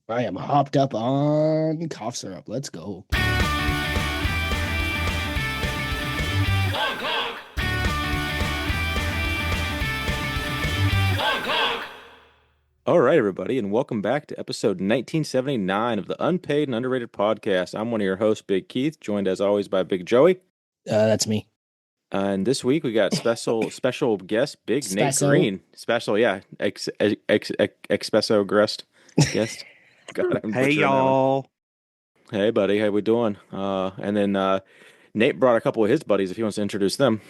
I am hopped up on cough syrup. Let's go. Honk, honk. Honk, honk. All right, everybody, and welcome back to episode 1979 of the Unpaid and Underrated Podcast. I'm one of your hosts, Big Keith, joined as always by Big Joey. That's me. And this week we got special guest, Big Nate Spesso. Green. Special, yeah, Expesso Grest guest. God, I'm Hey butchering that one. y'all. Hey, buddy, how we doing? And then Nate brought a couple of his buddies if he wants to introduce them.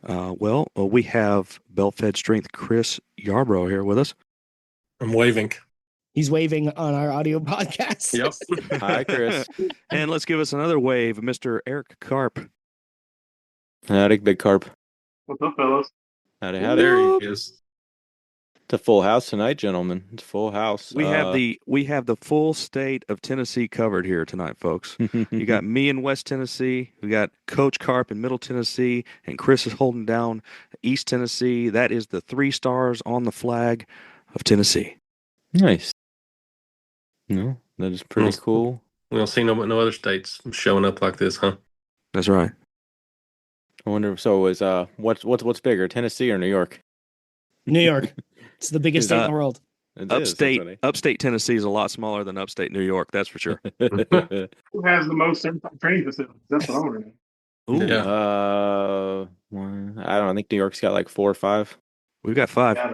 We have belt-fed strength Kris Yarbrough here with us. I'm waving. He's waving on our audio podcast. Yep. Hi, Kris. And let's give us another wave, Mr. Eric Carp. Howdy, Big Carp. What's up, fellas? Howdy, Oh, howdy. there he is. It's a full house tonight, gentlemen. It's a full house. We have the full state of Tennessee covered here tonight, folks. You got me in West Tennessee. We got Coach Carp in Middle Tennessee, and Kris is holding down East Tennessee. That is the 3 stars on the flag of Tennessee. Nice. No, that is pretty cool. We don't see no other states showing up like this, huh? That's right. I wonder. So is what's bigger, Tennessee or New York? New York. It's the biggest state in the world. It is, that's funny. Upstate Tennessee is a lot smaller than upstate New York. That's for sure. Who has the most certified training facilities? That's what I want to know. Ooh, Yeah. I don't know, I think New York's got like 4 or 5. we've got 5. Yeah.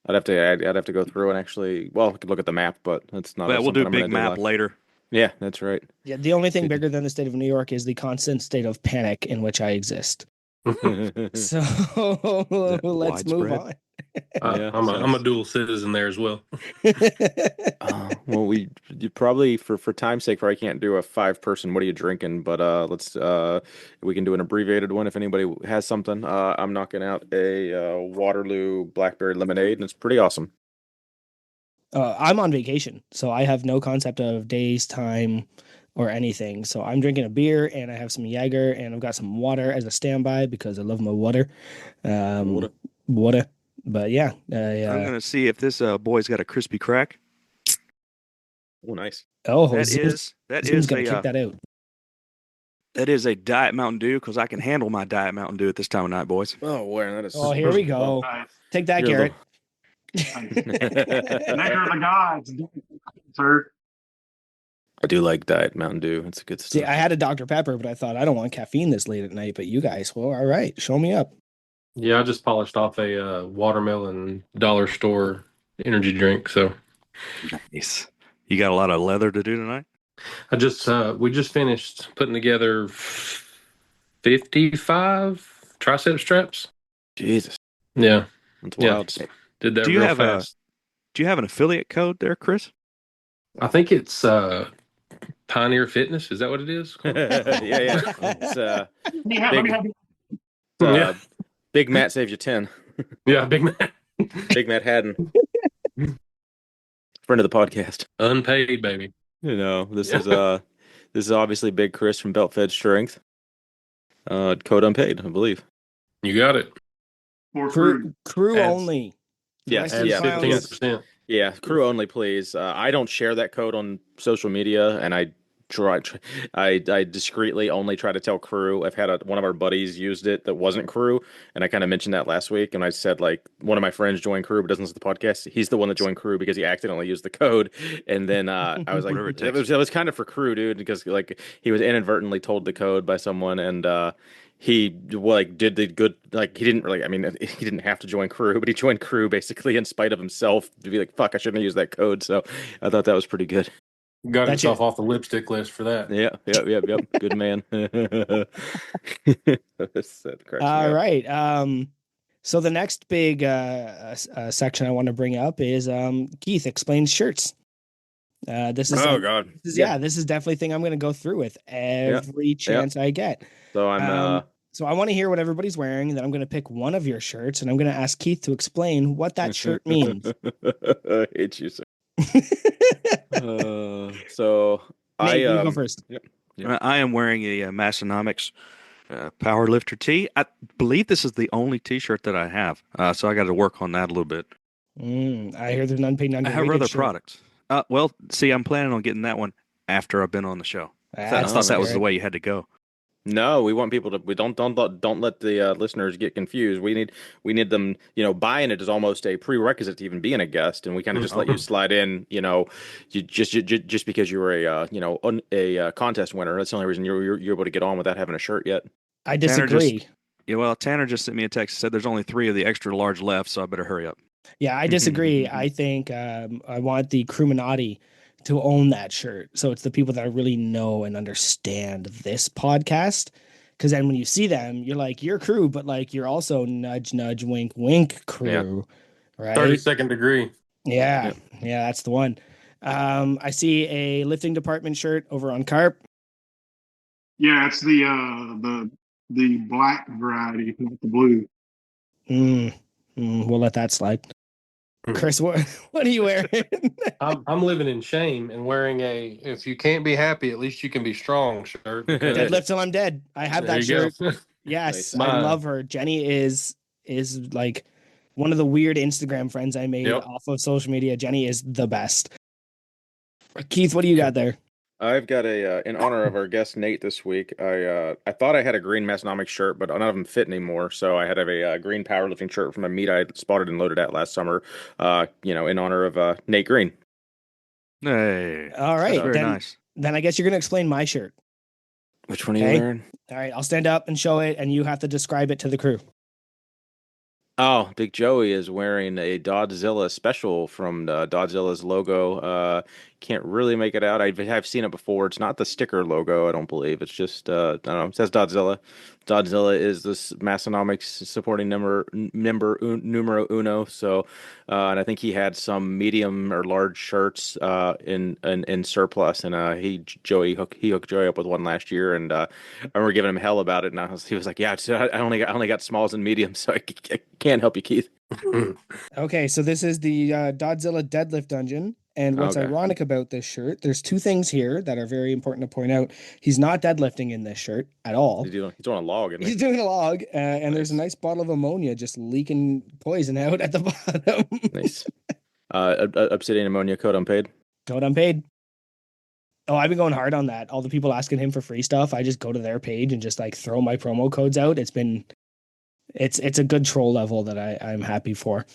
I'd have to go through and actually. Well, I could look at the map, but that's not. But we'll do a something I'm big gonna map live. later. Yeah, that's right. Yeah, the only thing bigger than the state of New York is the constant state of panic in which I exist. So let's move widespread? on. Yeah, I'm a dual citizen there as well. Well, you probably for time's sake probably can't do a 5-person. What are you drinking? But let's we can do an abbreviated one if anybody has something. I'm knocking out a Waterloo blackberry lemonade, and it's pretty awesome. I'm on vacation, so I have no concept of days, time, or anything. So I'm drinking a beer, and I have some Jaeger, and I've got some water as a standby because I love my water. Water. But yeah, I'm going to see if this boy's got a crispy crack. Oh, nice. Zoom's That gonna kick that out. is a Diet Mountain Dew because I can handle my Diet Mountain Dew at this time of night, boys. Oh, where that is. Oh, here we go. Nice. Take that, You're Garrett. Nectar of the gods, sir. I do like Diet Mountain Dew. It's good stuff. See, I had a Dr. Pepper, but I thought I don't want caffeine this late at night. But you guys, well, all right, show me up. Yeah, I just polished off a watermelon dollar store energy drink. So Nice. You got a lot of leather to do tonight? we just finished putting together 55 tricep straps. Jesus, Yeah, that's yeah. wild. Did that Do you real have fast. Do you have an affiliate code there, Kris? I think it's Pioneer Fitness. Is that what it is? Yeah. It's, Yeah. Big Matt saves you 10. Yeah, big man. Big Matt Haddon, friend of the podcast. Unpaid, baby. You know, this Yeah. is obviously Big Kris from Belt Fed Strength. Code unpaid, I believe. You got it. For Crew Adds- only. Yes, Rest of yeah, the Fifteen files- percent. Yeah, crew only, please. I don't share that code on social media, and I discreetly only try to tell crew. I've had one of our buddies used it that wasn't crew, and I kind of mentioned that last week, and I said, like, one of my friends joined crew but doesn't listen to the podcast. He's the one that joined crew because he accidentally used the code, and then I was like, Whatever it that takes. was kind of for crew, dude, because like he was inadvertently told the code by someone, and he did the good, like he didn't really, I mean, he didn't have to join crew, but he joined crew basically in spite of himself to be like, fuck, I shouldn't have used that code. So I thought that was pretty good. Got That's himself off the lipstick list for that. Yeah. Good man. That cracks me All up. right. So the next big section I want to bring up is Keith explains shirts. This is Oh God. this is definitely a thing I'm going to go through with every chance I get. So I'm So I want to hear what everybody's wearing, and then I'm going to pick one of your shirts, and I'm going to ask Keith to explain what that shirt means. I hate you, sir. So Nate, you go first. Yeah. I am wearing a Massonomics Powerlifter tee. I believe this is the only T-shirt that I have, so I got to work on that a little bit. I hear there's an unpaid, I underrated have other shirt. products. Well, see, I'm planning on getting that one after I've been on the show. I That's the thought that was the spirit. way you had to go. No, we want people to. We don't let the listeners get confused. We need them. Buying it is almost a prerequisite to even being a guest, and we kind of just let you slide in. Just because you were a contest winner. That's the only reason you're able to get on without having a shirt yet. I Tanner just, disagree. yeah, well, Tanner just sent me a text. Said there's only 3 of the extra large left, so I better hurry up. Yeah, I disagree. I think I want the Cruminati to own that shirt. So it's the people that really know and understand this podcast. Because then when you see them, you're like, you're crew, but like you're also nudge, nudge, wink, wink Yeah. crew, 30 right? second degree. Yeah, Yep. yeah, that's the one. I see a lifting department shirt over on Carp. Yeah, it's the black variety, not the blue. We'll let that slide. Kris, what are you wearing? I'm living in shame and wearing a "if you can't be happy, at least you can be strong" shirt. Deadlift till I'm dead. I have There that you shirt. go. Yes, Nice. I Mine. love her. Jenny is like one of the weird Instagram friends I made Yep. off of social media. Jenny is the best. Keith, what do you got there? I've got in honor of our guest Nate this week. I thought I had a green Massonomic shirt, but none of them fit anymore. So I had a green powerlifting shirt from a meet I spotted and loaded at last summer. In honor of Nate Green. Hey, All that's right, very then nice. then I guess you're gonna explain my shirt. Which one are you Okay. wearing? All right, I'll stand up and show it, and you have to describe it to the crew. Oh, Big Joey is wearing a Dodzilla special from Dodzilla's logo. Can't really make it out. I've seen it before. It's not the sticker logo, I don't believe. It's just I don't know. It says Dodzilla. Dodzilla is this Massonomics supporting numero uno. So, and I think he had some medium or large shirts in surplus, and he hooked Joey up with one last year, and I remember giving him hell about it, and he was like, "Yeah, I only got smalls and mediums, so I can't help you, Keith." Okay, so this is the Dodzilla deadlift dungeon. And what's Okay. ironic about this shirt, there's 2 things here that are very important to point out. He's not deadlifting in this shirt at all. He's on a log, isn't He's he? doing a log, and there's a Nice. nice bottle of ammonia just leaking poison out at the bottom. Nice. Obsidian ammonia code unpaid. Code unpaid. Oh, I've been going hard on that. All the people asking him for free stuff, I just go to their page and just like throw my promo codes out. It's a good troll level that I'm happy for.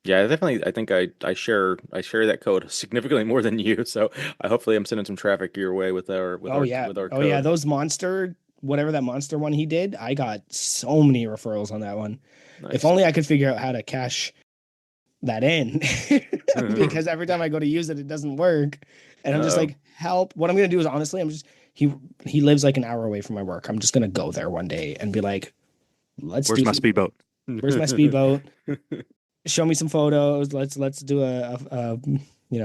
Yeah, definitely. I think I share that code significantly more than you. So hopefully I'm sending some traffic your way with our Oh yeah. with our Oh code. yeah, those monster whatever that monster one he did, I got so many referrals on that one. Nice. If only I could figure out how to cash that in. Because every time I go to use it, it doesn't work. And I'm just Uh-oh. like, help. What I'm gonna do is honestly, he lives like an hour away from my work. I'm just gonna go there one day and be like, let's Where's do my some- speedboat? Where's my speedboat? Show me some photos. Let's do a It would be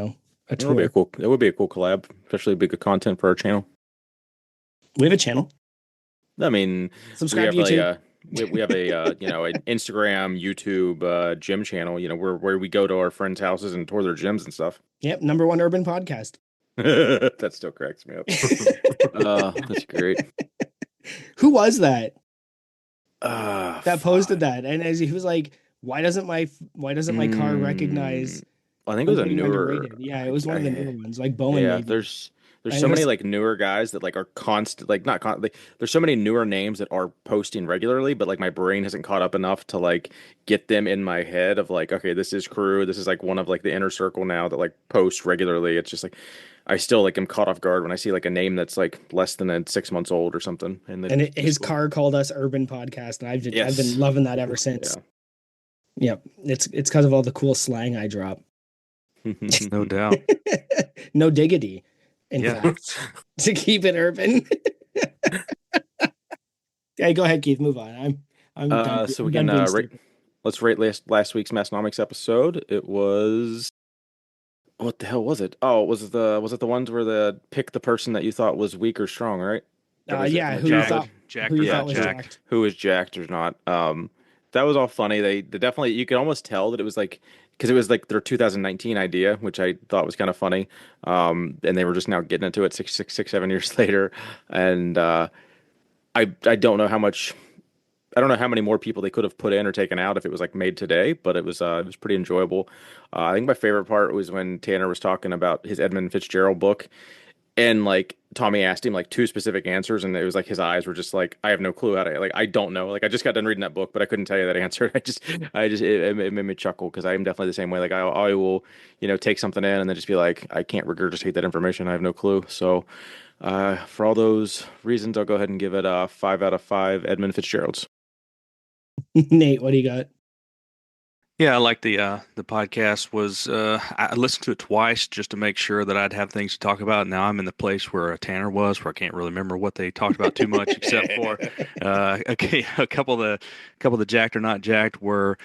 a tour. cool collab, especially big content for our channel. We have a channel. I mean, Subscribe to we have YouTube. we have a an Instagram, YouTube, gym channel. Where we go to our friends' houses and tour their gyms and stuff. Yep, #1 urban podcast. That still cracks me up. That's great. Who was that That that posted that? And as he was like, why doesn't my car recognize I think it was a opening newer. underrated? Yeah, it was one of the newer ones, like Bowen Yeah, maybe. there's And so it many was- like newer guys that like are constant, like not con like there's so many newer names that are posting regularly, but like my brain hasn't caught up enough to like get them in my head of like, okay, this is crew, this is like one of like the inner circle now that like posts regularly. It's just like I still like am caught off guard when I see like a name that's like less than 6 months old or something. his car called us Urban Podcast, and I've Yes. been loving that ever since. Yeah. Yep, it's because of all the cool slang I drop. No doubt. No diggity. In Yeah. fact, to keep it urban. Okay, go ahead, Keith. Move on. I'm done. So I'm we done can being rate. stupid. Let's rate last week's Massonomics episode. It was what the hell was it? Oh, was it the ones where the pick the person that you thought was weak or strong, right? That was it Yeah, from the who you childhood? thought Jacked who you or thought not was jacked? jacked? Who was jacked or not. That was all funny. They definitely, you could almost tell that it was like, because it was like their 2019 idea, which I thought was kind of funny. And they were just now getting into it 7 years later. And I don't know how much I don't know how many more people they could have put in or taken out if it was like made today, but it was pretty enjoyable. I think my favorite part was when Tanner was talking about his Edmund Fitzgerald book, and like Tommy asked him like two specific answers, and it was like his eyes were just like, I have no clue how to, like, I don't know. Like, I just got done reading that book, but I couldn't tell you that answer. It made me chuckle because I am definitely the same way. Like, I will, take something in and then just be like, I can't regurgitate that information. I have no clue. So, for all those reasons, I'll go ahead and give it a 5 out of 5 Edmund Fitzgeralds. Nate, what do you got? Yeah, I like the podcast was I listened to it twice just to make sure that I'd have things to talk about. Now I'm in the place where Tanner was, where I can't really remember what they talked about too much, except for a couple of the jacked or not jacked were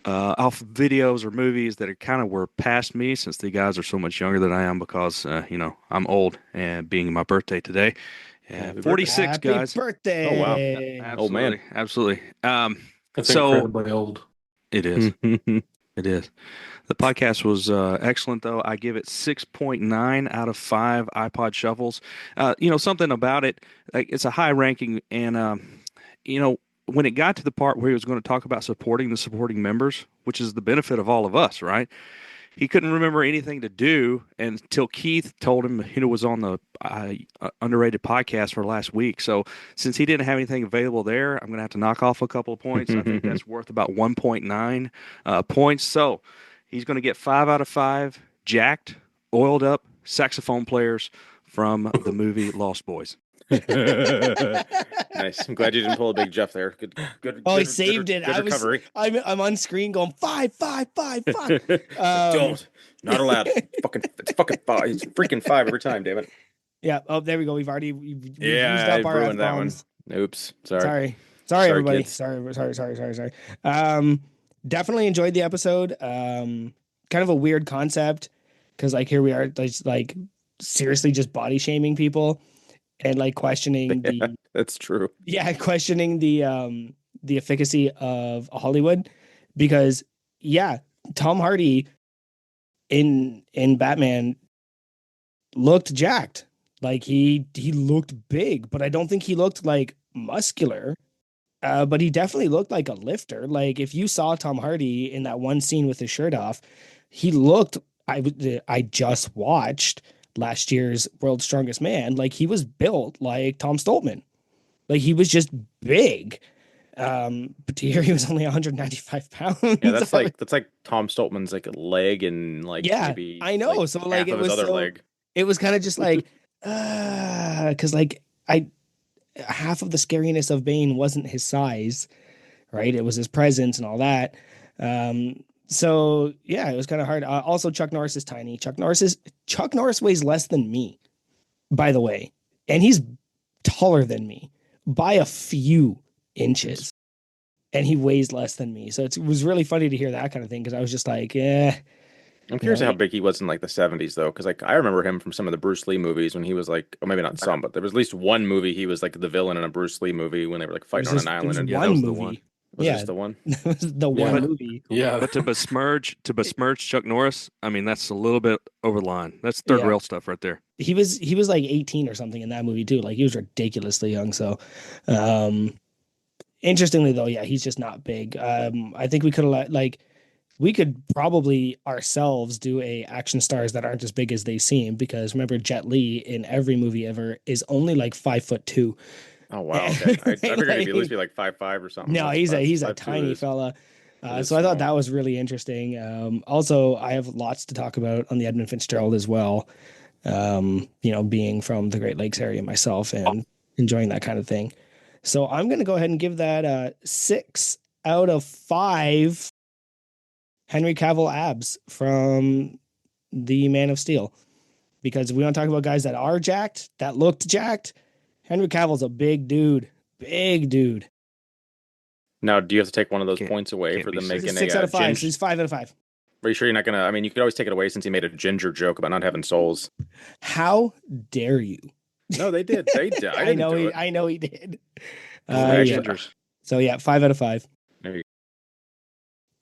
off videos or movies that are kind of were past me, since the guys are so much younger than I am, because I'm old, and being my birthday today. Happy 46, Happy guys. birthday. Oh, wow. Absolutely, Old man. absolutely. That's So incredibly old. it is. It is. The podcast was excellent, though. I give it 6.9 out of 5 iPod shuffles. Something about it, like, it's a high ranking, and when it got to the part where he was going to talk about supporting the supporting members, which is the benefit of all of us, right? He couldn't remember anything to do until Keith told him, was on the underrated podcast for last week. So since he didn't have anything available there, I'm going to have to knock off a couple of points. I think that's worth about 1.9 points. So he's going to get 5 out of 5 jacked, oiled up saxophone players from the movie Lost Boys. Nice. I'm glad you didn't pull a big Jeff there. Good. Oh, he good, saved good, it. Good recovery. I'm on screen going 5, 5, 5, 5. Don't. Not allowed. It's fucking 5. It's freaking 5 every time, damn it. Yeah. Oh, there we go. We've used Yeah, up I've our ruined that one. F-bombs. Oops. Sorry. Sorry, everybody. kids. Sorry. Definitely enjoyed the episode. Kind of a weird concept, because like here we are, like seriously just body shaming people, and like questioning Yeah, that's true. questioning the efficacy of Hollywood, because Tom Hardy in Batman looked jacked. Like he looked big, but I don't think he looked like muscular. But he definitely looked like a lifter. Like if you saw Tom Hardy in that one scene with his shirt off, he looked. I just watched last year's World's Strongest Man. Like he was built like Tom Stoltman. Like he was just big. But to hear he was only 195 pounds. Yeah, that's like Tom Stoltman's like a leg and like maybe I know. like So half like of his other leg. It was kind of just like, because like half of the scariness of Bane wasn't his size, right? It was his presence and all that. So yeah, it was kind of hard. Also, Chuck Norris is tiny. Chuck Norris weighs less than me, by the way, and he's taller than me by a few inches, and he weighs less than me. So it was really funny to hear that kind of thing, because I was just like, I'm curious how big he was in like the 70s though, because like I remember him from some of the Bruce Lee movies when he was like, or maybe not some, but there was at least one movie he was like the villain in a Bruce Lee movie when they were like fighting on an island. And one that was the movie. one. Was this the one? That was the one movie. Yeah. But to besmirch Chuck Norris, I mean, that's a little bit over the line. That's third rail stuff right there. He was like 18 or something in that movie too. Like he was ridiculously young. So, interestingly though, yeah, he's just not big. I think we could probably ourselves do a action stars that aren't as big as they seem, because remember Jet Li in every movie ever is only like 5'2". Oh wow, okay. I figured he'd at least be like 5'5" or something. No, he's a tiny fella. So I thought that was really interesting. Also, I have lots to talk about on the Edmund Fitzgerald as well. Being from the Great Lakes area myself and enjoying that kind of thing. So I'm going to go ahead and give that 6 out of 5 Henry Cavill abs from the Man of Steel, because we want to talk about guys that are jacked, that looked jacked. Henry Cavill's a big dude. Now, do you have to take one of those points away for them making 6 out of 5. So he's 5 out of 5. Are you sure you're not gonna? I mean, you could always take it away since he made a ginger joke about not having souls. How dare you? No, they did. They did. I know he did. Gingers. So yeah, 5 out of 5. There you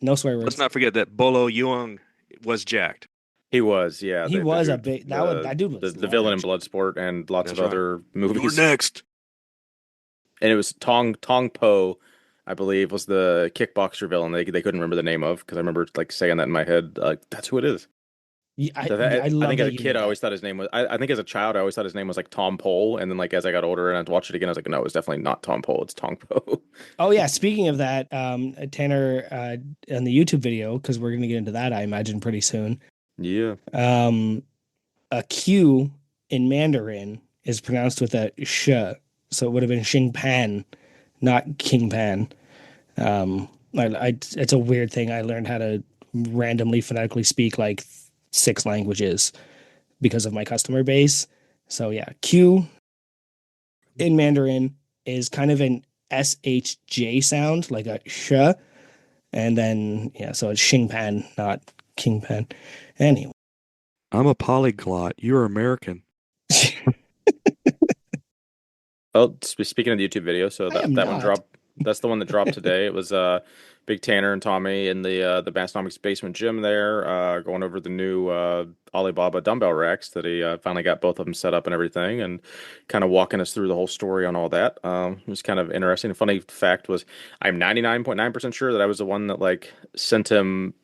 No swear words. Let's not forget that Bolo Young was jacked. He was, yeah. He was a big. That dude was the villain in Bloodsport and lots of other movies. You're next. And it was Tong Po I believe, was the kickboxer villain they couldn't remember the name of because I remember like saying that in my head. That's who it is. I I love think as that a you knew kid, I that. always thought his name was. I think as a child, I always thought his name was like Tom Pole, and then like as I got older and I watched it again, I was like, no, it's definitely not Tom Pole. It's Tong Po. Oh yeah, speaking of that, Tanner, on the YouTube video, because we're gonna get into that, I imagine pretty soon. Yeah. Um, a Q in Mandarin is pronounced with a sh, so it would have been Xing Pan, not King Pan. It's a weird thing. I learned how to randomly phonetically speak like six languages because of my customer base. So yeah, Q in Mandarin is kind of an SHJ sound, like a sh, and then yeah, so it's Xing Pan, not King Pan. Anyway, I'm a polyglot. You're American. Oh, speaking of the YouTube video, so I am that one not. dropped. That's the one that dropped today. It was Big Tanner and Tommy in the Bassnomics basement gym there, going over the new Alibaba dumbbell racks that he finally got both of them set up and everything, and kind of walking us through the whole story on all that. It was kind of interesting. A funny fact was, I'm 99.9% sure that I was the one that like sent him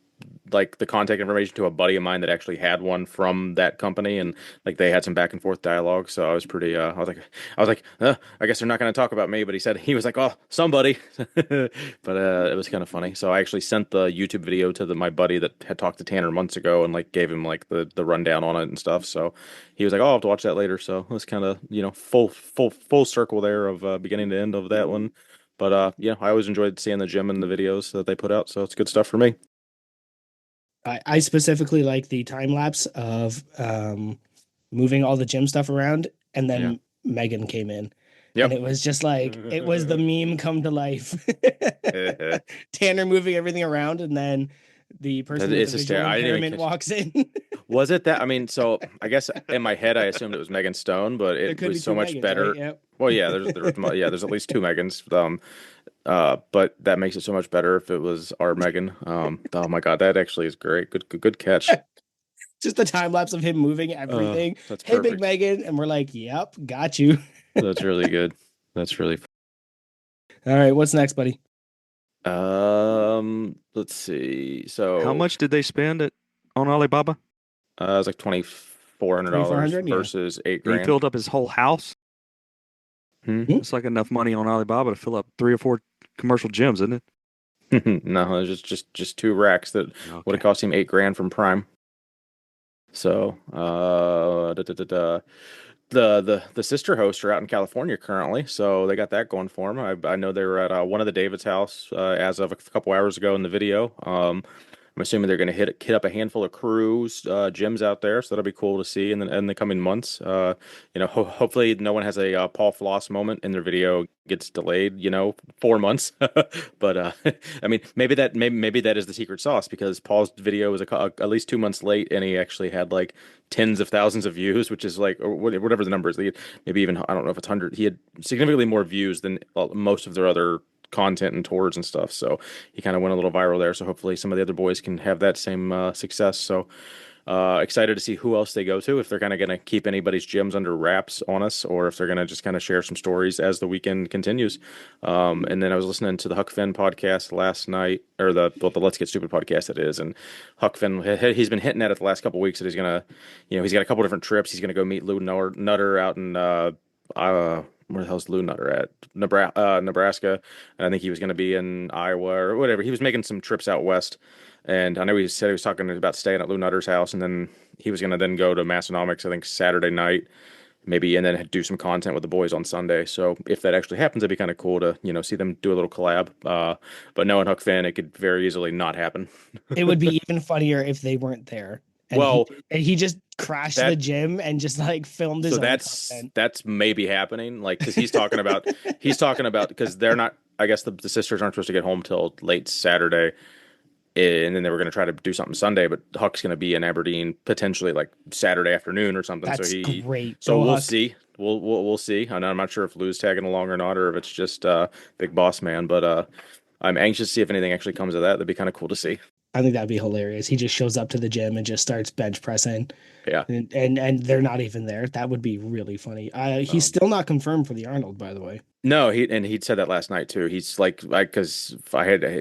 like the contact information to a buddy of mine that actually had one from that company, and like they had some back and forth dialogue. So I was pretty I was like I guess they're not going to talk about me, but he was like, oh, somebody. But it was kind of funny. So I actually sent the YouTube video to my buddy that had talked to Tanner months ago and like gave him like the rundown on it and stuff. So he was like, oh, I'll have to watch that later. So it was kind of, full circle there of beginning to end of that one. But yeah, I always enjoyed seeing the gym and the videos that they put out, so it's good stuff for me. I specifically like the time lapse of moving all the gym stuff around, and Yeah. then Megan came in, and Yep. it was just like it was the meme come to life. Tanner moving everything around, and then the person with the It's visual hysterical. I didn't even impairment catch. walks in. Was it that? I mean, so I guess in my head I assumed it was Megan Stone, but There it could be was so two much Megans, right? better. Yep. Well, yeah, there's at least two Megans. But that makes it so much better if it was our Megan. Oh my God, that actually is great. Good catch. Just the time lapse of him moving everything. That's Hey, Big perfect. Megan, and we're like, "Yep, got you." That's really good. That's really. All right, what's next, buddy? Let's see. How So, much did they spend on Alibaba? it was like $2,400 $2,400, yeah. versus eight And he grand. filled up his whole house. Hmm? It's like enough money on Alibaba to fill up 3 or 4 commercial gyms, isn't it? No, it was just two racks that would have Okay. cost him 8 grand from Prime. So, the sister hosts are out in California currently, so they got that going for them. I know they were at one of the David's house as of a couple hours ago in the video. I'm assuming they're going to hit up a handful of crews, gyms out there, so that'll be cool to see in the coming months. Hopefully no one has a Paul Floss moment and their video gets delayed, 4 months. But I mean, maybe that is the secret sauce because Paul's video was at least 2 months late, and he actually had like tens of thousands of views, which is like or whatever the number is. Maybe even I don't know if it's 100. He had significantly more views than most of their other content and tours and stuff. So he kind of went a little viral there. So hopefully some of the other boys can have that same success. So excited to see who else they go to, if they're kind of going to keep anybody's gyms under wraps on us, or if they're going to just kind of share some stories as the weekend continues. And then I was listening to the Huck Finn podcast last night, or the Let's Get Stupid podcast it is, and Huck Finn, he's been hitting at it the last couple of weeks that he's gonna, he's got a couple different trips. He's gonna go meet Lou Nutter out in where the hell's Lou Nutter at? Nebraska. And I think he was going to be in Iowa or whatever. He was making some trips out west. And I know he said he was talking about staying at Lou Nutter's house. And then he was going to then go to Massonomics, I think Saturday night, maybe, and then do some content with the boys on Sunday. So if that actually happens, it'd be kind of cool to, see them do a little collab. But knowing Huck Finn, it could very easily not happen. It would be even funnier if they weren't there. And Well, he just crashed the that gym and just like filmed his so own that's content. that's maybe happening, like because he's talking about because they're not. I guess the sisters aren't supposed to get home till late Saturday, and then they were going to try to do something Sunday. But Huck's going to be in Aberdeen potentially like Saturday afternoon or something. That's great. So Go we'll Huck. see. We'll see. And I'm not sure if Lou's tagging along or not, or if it's just Big Boss Man. But I'm anxious to see if anything actually comes of that. That'd be kind of cool to see. I think that'd be hilarious. He just shows up to the gym and just starts bench pressing, Yeah. and they're not even there. That would be really funny. He's Um, still not confirmed for the Arnold, by the way. No, he'd said that last night too. He's like, because I had a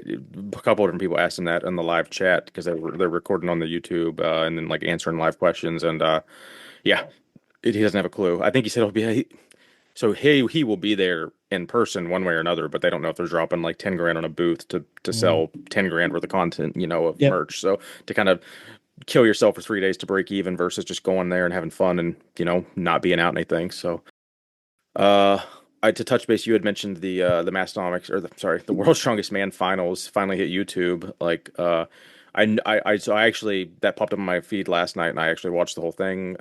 couple of different people asked him that in the live chat because they're recording on the YouTube and then like answering live questions and yeah, he doesn't have a clue. I think he said it'll be so he will be there in person one way or another, but they don't know if they're dropping like 10 grand on a booth to Mm. sell 10 grand worth of content, of Yep. merch. So to kind of kill yourself for 3 days to break even versus just going there and having fun and not being out anything. So. Uh, to touch base, you had mentioned the Mastonomics or the World's Strongest Man finals finally hit YouTube. Like, so I actually that popped up on my feed last night, and I actually watched the whole thing.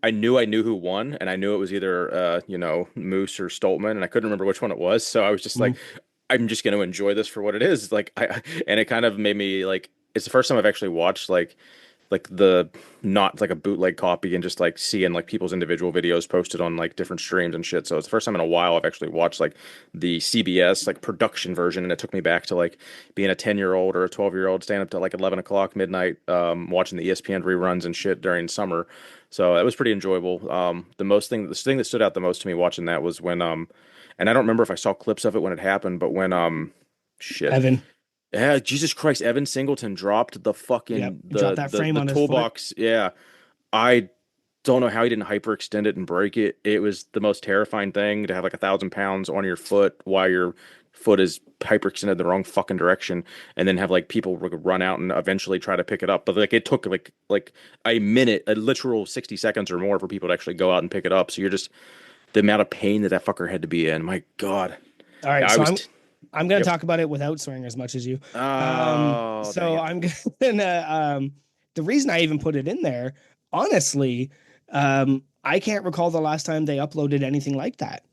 I knew who won, and I knew it was either Moose or Stoltman, and I couldn't remember which one it was. So I was just like, Mm. I'm just going to enjoy this for what it is. Like, and it kind of made me like it's the first time I've actually watched like the not like a bootleg copy and just like seeing like people's individual videos posted on like different streams and shit. So it's the first time in a while I've actually watched like the CBS like production version, and it took me back to like being a 10-year-old or a 12-year-old staying up to like 11 o'clock midnight watching the ESPN reruns and shit during summer. So that was pretty enjoyable. The thing that stood out the most to me watching that was when and I don't remember if I saw clips of it when it happened, but when shit. Evan. Yeah, Jesus Christ, Evan Singleton dropped the Yep. fucking He dropped that frame the on his foot. toolbox. Yeah. I don't know how he didn't hyperextend it and break it. It was the most terrifying thing to have like 1,000 pounds on your foot while your foot is hyperextended the wrong fucking direction, and then have like people run out and eventually try to pick it up. But like it took like a minute, a literal 60 seconds or more for people to actually go out and pick it up. So you're just the amount of pain that fucker had to be in. My God. All right, Yeah, so I'm going to yep. talk about it without swearing as much as you. Oh, So I'm gonna the reason I even put it in there, honestly, I can't recall the last time they uploaded anything like that.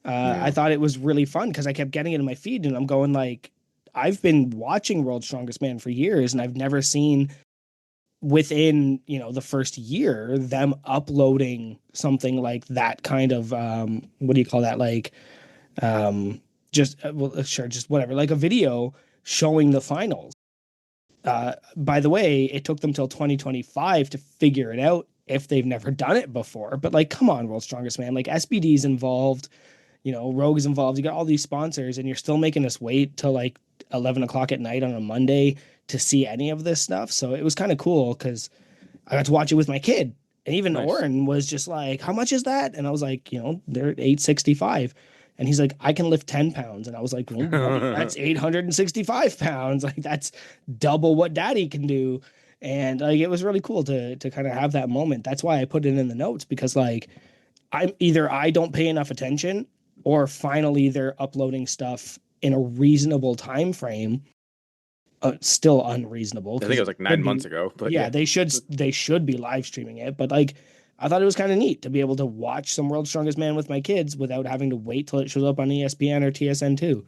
I thought it was really fun because I kept getting it in my feed and I'm going like, I've been watching World's Strongest Man for years and I've never seen within, the first year them uploading something like that kind of what do you call that? Like just well, sure, just whatever, like a video showing the finals. By the way, it took them till 2025 to figure it out if they've never done it before. But like, come on, World's Strongest Man. Like SBD's involved, Rogue is involved. You got all these sponsors, and you're still making us wait till like 11 o'clock at night on a Monday to see any of this stuff. So it was kind of cool because I got to watch it with my kid. And even Nice. Oren was just like, how much is that? And I was like, they're at 865. And he's like, I can lift 10 pounds. And I was like, well, buddy, that's 865 pounds. Like, that's double what daddy can do. And like, it was really cool to kind of have that moment. That's why I put it in the notes because like, I don't pay enough attention or finally they're uploading stuff in a reasonable time frame. Still unreasonable. I think it was like 9 months ago, but yeah, they should be live streaming it. But like, I thought it was kind of neat to be able to watch some World's Strongest Man with my kids without having to wait till it shows up on ESPN or TSN2.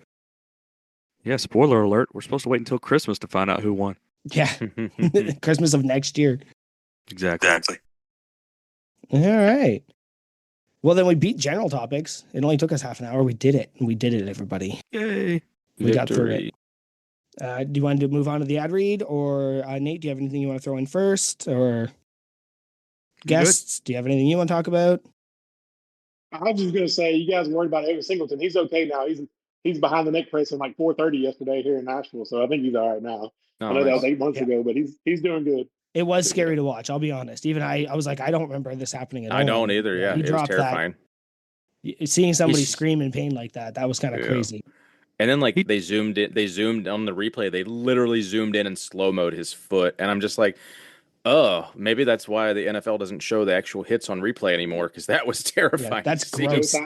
Yeah, spoiler alert. We're supposed to wait until Christmas to find out who won. Yeah, Christmas of next year. Exactly. All right. Well, then we beat general topics. It only took us half an hour. We did it. We did it, everybody. Yay. We got through it. Do you want to move on to the ad read, or Nate? Do you have anything you want to throw in first, or guests? Do you have anything you want to talk about? I was just gonna say, you guys worried about Evan Singleton. He's okay now. He's behind the neck press in like 4:30 yesterday here in Nashville, so I think he's all right now. Oh, I know that was nice. 8 months ago, but he's doing good. It was scary to watch. I'll be honest. Even I was like, I don't remember this happening at all. I don't either. Yeah, he it was dropped terrifying. Seeing somebody He's- scream in pain like that was kind of crazy. And then like they zoomed on the replay. They literally zoomed in and slow mode his foot, and I'm just like, oh, maybe that's why the NFL doesn't show the actual hits on replay anymore because that was terrifying. that's to see. gross.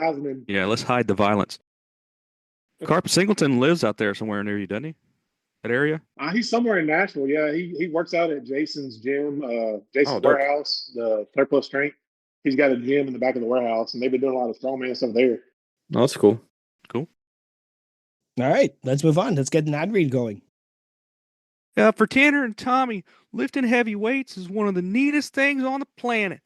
Yeah, let's hide the violence. Carp Singleton lives out there somewhere near you, doesn't he? That area? He's somewhere in Nashville. Yeah, he works out at Jason's gym, Jason's dope. warehouse, the Surplus Strength. He's got a gym in the back of the warehouse, and they've been doing a lot of strongman stuff there. Oh, that's cool. All right, let's move on. Let's get an ad read going. For Tanner and Tommy, lifting heavy weights is one of the neatest things on the planet.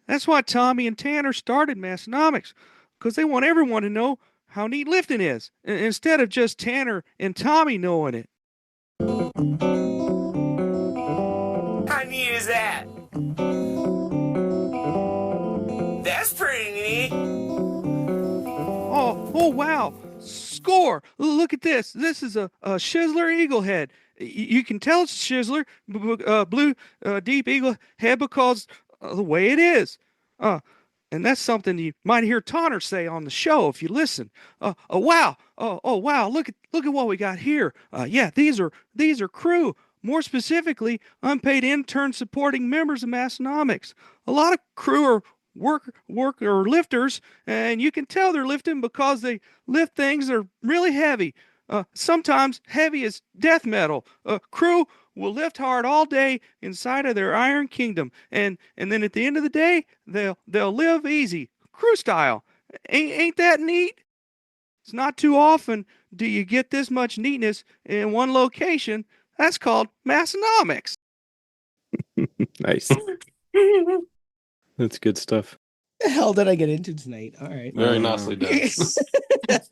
That's why Tommy and Tanner started Massonomics, because they want everyone to know how neat lifting is, instead of just Tanner and Tommy knowing it. How neat is that? That's pretty neat. Oh, wow. score. Look at this. This is a Shizzler Eagle head. You can tell it's Shizzler, blue deep eagle head because of the way it is. And that's something you might hear Tonner say on the show if you listen. Oh wow! Oh wow! Look at what we got here. Yeah, these are crew. More specifically, unpaid intern supporting members of Massonomics. A lot of crew are worker lifters, and you can tell they're lifting because they lift things that are really heavy. Sometimes heavy as death metal. Crew will lift hard all day inside of their iron kingdom, and then at the end of the day, they'll live easy, crew style. Ain't that neat? It's not too often do you get this much neatness in one location. That's called Massonomics. Nice. That's good stuff. The hell did I get into tonight? All right. Very nicely done. The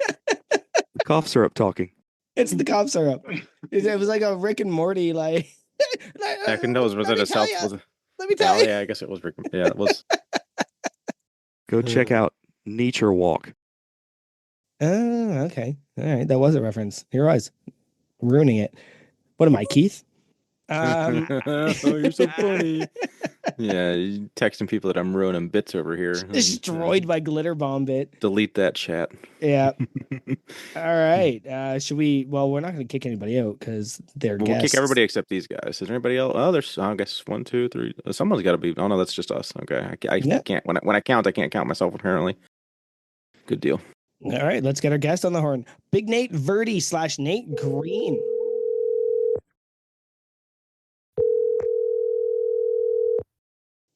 cough syrup talking. It's the cough syrup. It was like a Rick and Morty, like. I can know. Was it a South? Was it, Let me tell you. yeah, I guess it was Rick. Yeah, it was. Go check out Nature Walk. Oh, okay. All right. That was a reference. Here I was ruining it. What am I, Keith? Oh, you're so funny. Yeah, you texting people that I'm ruining bits over here. Destroyed by glitter bomb bit. Delete that chat. Yeah. All right. Should we? Well, we're not going to kick anybody out because they're We'll guests. kick everybody except these guys. Is there anybody else? Oh, there's. I guess 1, 2, 3. Someone's got to be. Oh no, that's just us. Okay, I Yeah. can't. When I count, I can't count myself. Apparently. Good deal. All right. Let's get our guest on the horn. Big Nate Verdi / Nate Green.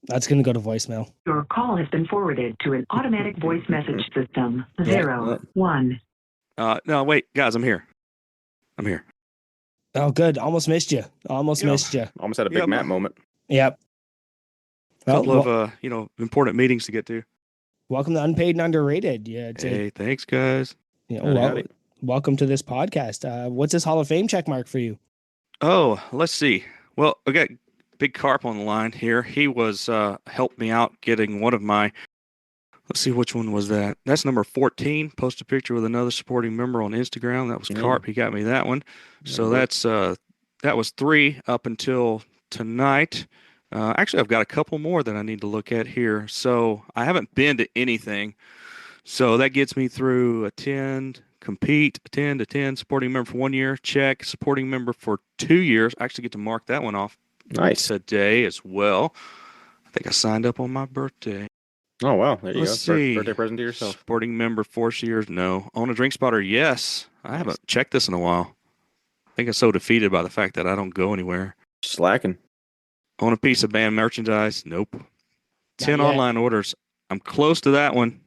That's going to go to voicemail. Your call has been forwarded to an automatic voice message system. 01. No, wait, guys, I'm here. Oh, good. Almost missed you. Missed you. Almost had a Big Yeah, Matt moment. Yep. Well, Couple of important meetings to get to. welcome to Unpaid and Underrated. Yeah. Hey, thanks, guys. Welcome to this podcast. What's this Hall of Fame check mark for you? Oh, let's see. Well, I got Big Carp on the line here. He was helped me out getting one of my. Let's see, which one was that? That's number 14. Post a picture with another supporting member on Instagram. That was Carp. He got me that one. So that's that was 3 up until tonight. Actually, I've got a couple more that I need to look at here. So I haven't been to anything. So that gets me through attend, compete, attend, supporting member for 1 year, check, supporting member for 2 years. I actually get to mark that one off Nice. today as well. I think I signed up on my birthday. Oh wow, there you Let's go. see. Birthday present to yourself. Supporting member 4 years, no. Own a drink spotter, yes. I haven't checked this in a while. I think I'm so defeated by the fact that I don't go anywhere. Slacking. Own a piece of band merchandise, nope. 10 yet. online orders, I'm close to that one.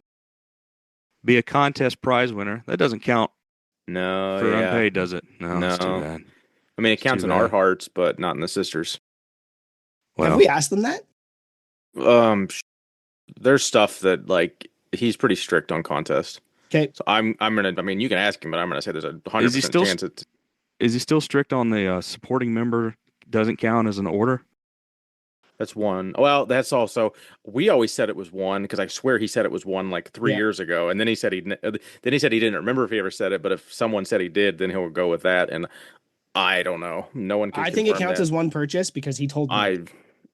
Be a contest prize winner, that doesn't count No, for yeah. unpaid, does it? No, it's too No. bad. I mean, it It's counts too in our bad. hearts, but not in the sisters. Have Well, we asked them that? There's stuff that like he's pretty strict on contest. Okay. So I'm gonna. I mean, you can ask him, but I'm gonna say there's a 100% still chance it's. is he still strict on the supporting member doesn't count as an order? That's one. Well, that's also. We always said it was one because I swear he said it was one like 3 Yeah. years ago, and then he said he didn't remember if he ever said it, but if someone said he did, then he'll go with that. And I don't know. No one can. I think it confirm counts that. as one purchase because he told me.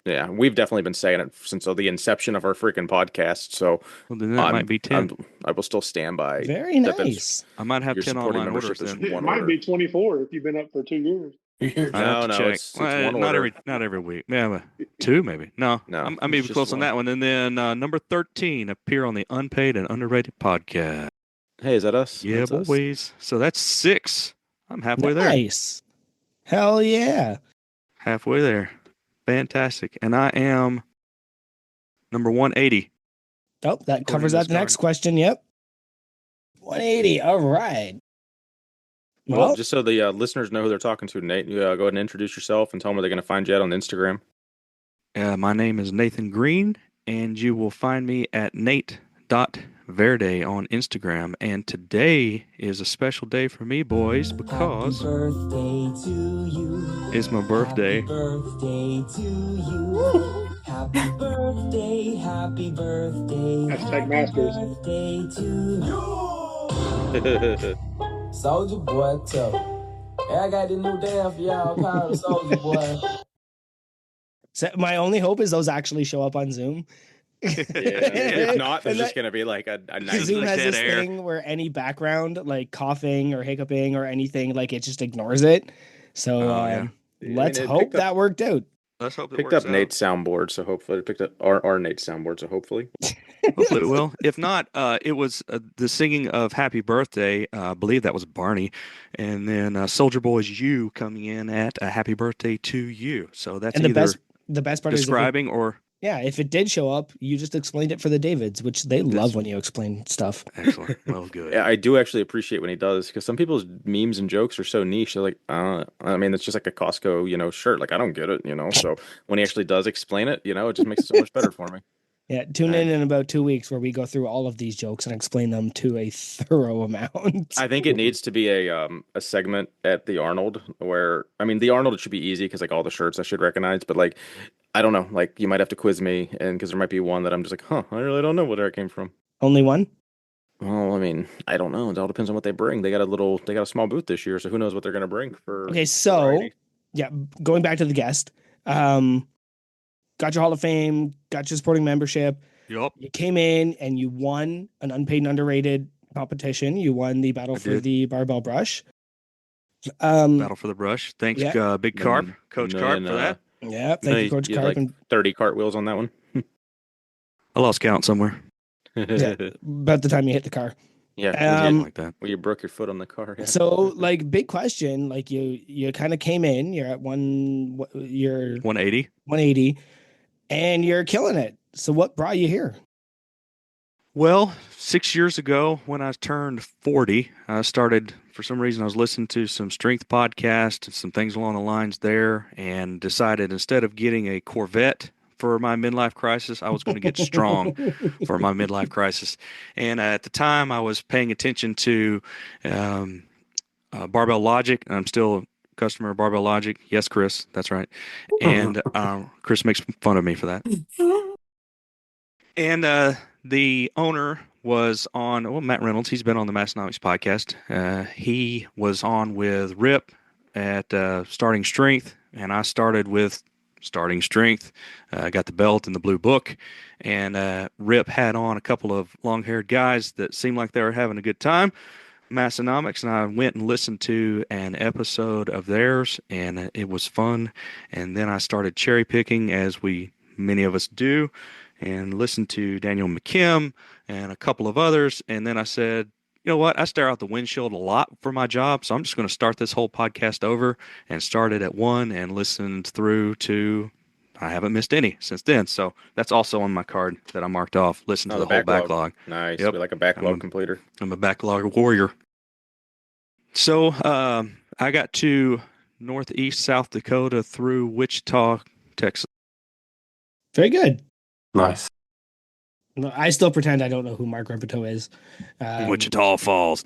Yeah, we've definitely been saying it since the inception of our freaking podcast. So Well, then that might be 10. I will still stand by. Very that that's- nice. I might have your 10 supporting online orders membership is then. It one might order. be 24 if you've been up for 2 years. I'd have No, to no, check. it's Well, one not order. every week. Yeah, but 2 maybe. No, No, I'm it's maybe just close on one. that one. And then number 13, appear on the Unpaid and Underrated podcast. Hey, is that us? Yeah, That's us. boys. So that's 6. I'm halfway there. Nice. Hell yeah. Halfway there. Fantastic. And I am number 180. Oh, that covers to that this next card. question. Yep. 180. All right. Well, just so the listeners know who they're talking to, Nate, you go ahead and introduce yourself and tell them where they're going to find you at on Instagram. My name is Nathan Green, and you will find me at nate.verde on Instagram. And today is a special day for me, boys, because it's my birthday. Hashtag Masters. Soldier Boy tough. Hey, I got this new dance for y'all called Soldier Boy. So my only hope is those actually show up on Zoom. If not, there's And just gonna be like a nice. Zoom like has dead this air. thing where any background, like coughing or hiccuping or anything, like it just ignores it. So Oh, yeah. let's it hope picked up- that worked out. Let's hope it Picked works up out. Nate's soundboard, so hopefully it picked up our Nate's soundboard, so hopefully. Hopefully it will. If not, it was the singing of Happy Birthday. I believe that was Barney. And then Soldier Boy's You coming in at Happy Birthday to You. So that's And either the best part is describing or... if it did show up, you just explained it for the Davids, which they love when you explain stuff. Excellent. Well, good. Yeah, I do actually appreciate when he does, because some people's memes and jokes are so niche. They're like, I mean, it's just like a Costco, shirt. Like, I don't get it, So when he actually does explain it, it just makes it so much better for me. Yeah, tune in about 2 weeks where we go through all of these jokes and explain them to a thorough amount. I think it needs to be a segment at the Arnold where, I mean, the Arnold, it should be easy because like all the shirts I should recognize, but like, I don't know, like you might have to quiz me, and because there might be one that I'm just like, I really don't know where that came from. Only one? Well, I mean, I don't know. It all depends on what they bring. They got a small booth this year, so who knows what they're going to bring for. Okay, so variety. yeah, going back to the guest, got your Hall of Fame, got your supporting membership. Yup. You came in and you won an unpaid and underrated competition. You won the battle for the barbell brush. Battle for the brush. Thanks, Big Carp, Coach Carp, for that. Yeah, thank you, Coach Carp. Like and 30 cartwheels on that one. I lost count somewhere. yeah, about the time you hit the car. Yeah, Something like that. well, you broke your foot on the car. Yeah. So, like, big question. Like, you kind of came in. You're at you're 180. 180, and you're killing it. So, what brought you here? Well, 6 years ago when I turned 40, I started, for some reason, I was listening to some strength podcast and some things along the lines there, and decided instead of getting a Corvette for my midlife crisis, I was going to get strong for my midlife crisis. And at the time, I was paying attention to Barbell Logic, and I'm still a customer of Barbell Logic. Yes, Kris, that's right. And Kris makes fun of me for that. And the owner was on, Matt Reynolds. He's been on the Massonomics podcast. He was on with Rip at Starting Strength, and I started with Starting Strength. I got the belt and the blue book, and Rip had on a couple of long-haired guys that seemed like they were having a good time, Massonomics, and I went and listened to an episode of theirs, and it was fun. And then I started cherry picking, as many of us do, and listened to Daniel McKim and a couple of others. And then I said, you know what? I stare out the windshield a lot for my job, so I'm just going to start this whole podcast over, and started at 1 and listened through to, I haven't missed any since then. So that's also on my card that I marked off. Listen to the whole backlog. Nice. Yep. We like a backlog completer. I'm a backlog warrior. So I got to Northeast South Dakota through Wichita, Texas. Very good. Nice. No, I still pretend I don't know who Mark Repito is. Wichita Falls.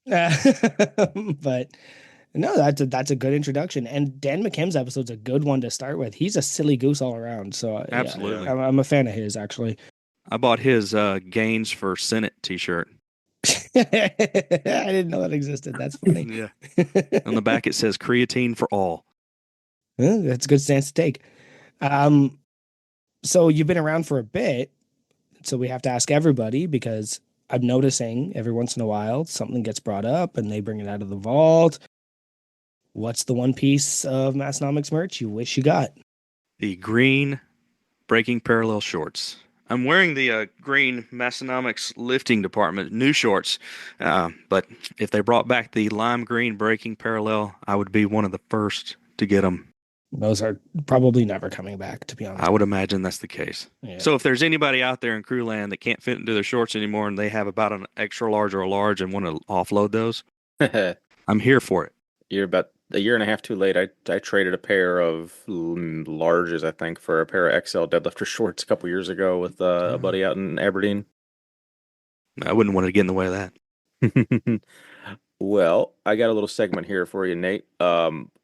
But no, that's a good introduction. And Dan McKim's episode's a good one to start with. He's a silly goose all around. So Absolutely. yeah, I'm a fan of his, actually. I bought his Gains for Senate t-shirt. I didn't know that existed. That's funny. Yeah. On the back it says creatine for all. That's a good stance to take. So you've been around for a bit, so we have to ask everybody, because I'm noticing every once in a while something gets brought up and they bring it out of the vault. What's the one piece of Massonomics merch you wish you got? The green Breaking Parallel shorts. I'm wearing the green Massonomics lifting department new shorts, but if they brought back the lime green Breaking Parallel, I would be one of the first to get them. Those are probably never coming back, to be honest. I would imagine that's the case. Yeah. So if there's anybody out there in Crewland that can't fit into their shorts anymore, and they have about an extra large or a large and want to offload those, I'm here for it. You're about a year and a half too late. I traded a pair of larges, I think, for a pair of XL deadlifter shorts a couple years ago with a buddy out in Aberdeen. I wouldn't want to get in the way of that. Well, I got a little segment here for you, Nate.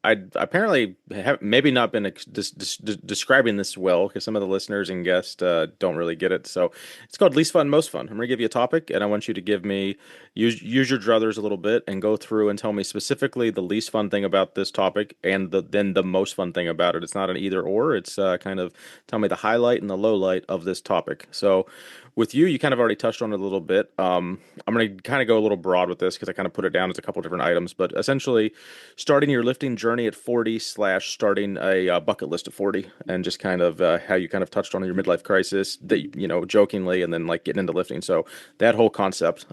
I apparently have maybe not been describing this well because some of the listeners and guests don't really get it. So it's called Least Fun, Most Fun. I'm going to give you a topic, and I want you to give me use your druthers a little bit and go through and tell me specifically the least fun thing about this topic and then the most fun thing about it. It's not an either or. It's kind of tell me the highlight and the low light of this topic. So with you, you kind of already touched on it a little bit. I'm going to kind of go a little broad with this because I kind of put it down as a couple different items, but essentially starting your lifting journey at 40 / starting a bucket list at 40 and just kind of how you kind of touched on your midlife crisis that, jokingly, and then like getting into lifting. So that whole concept,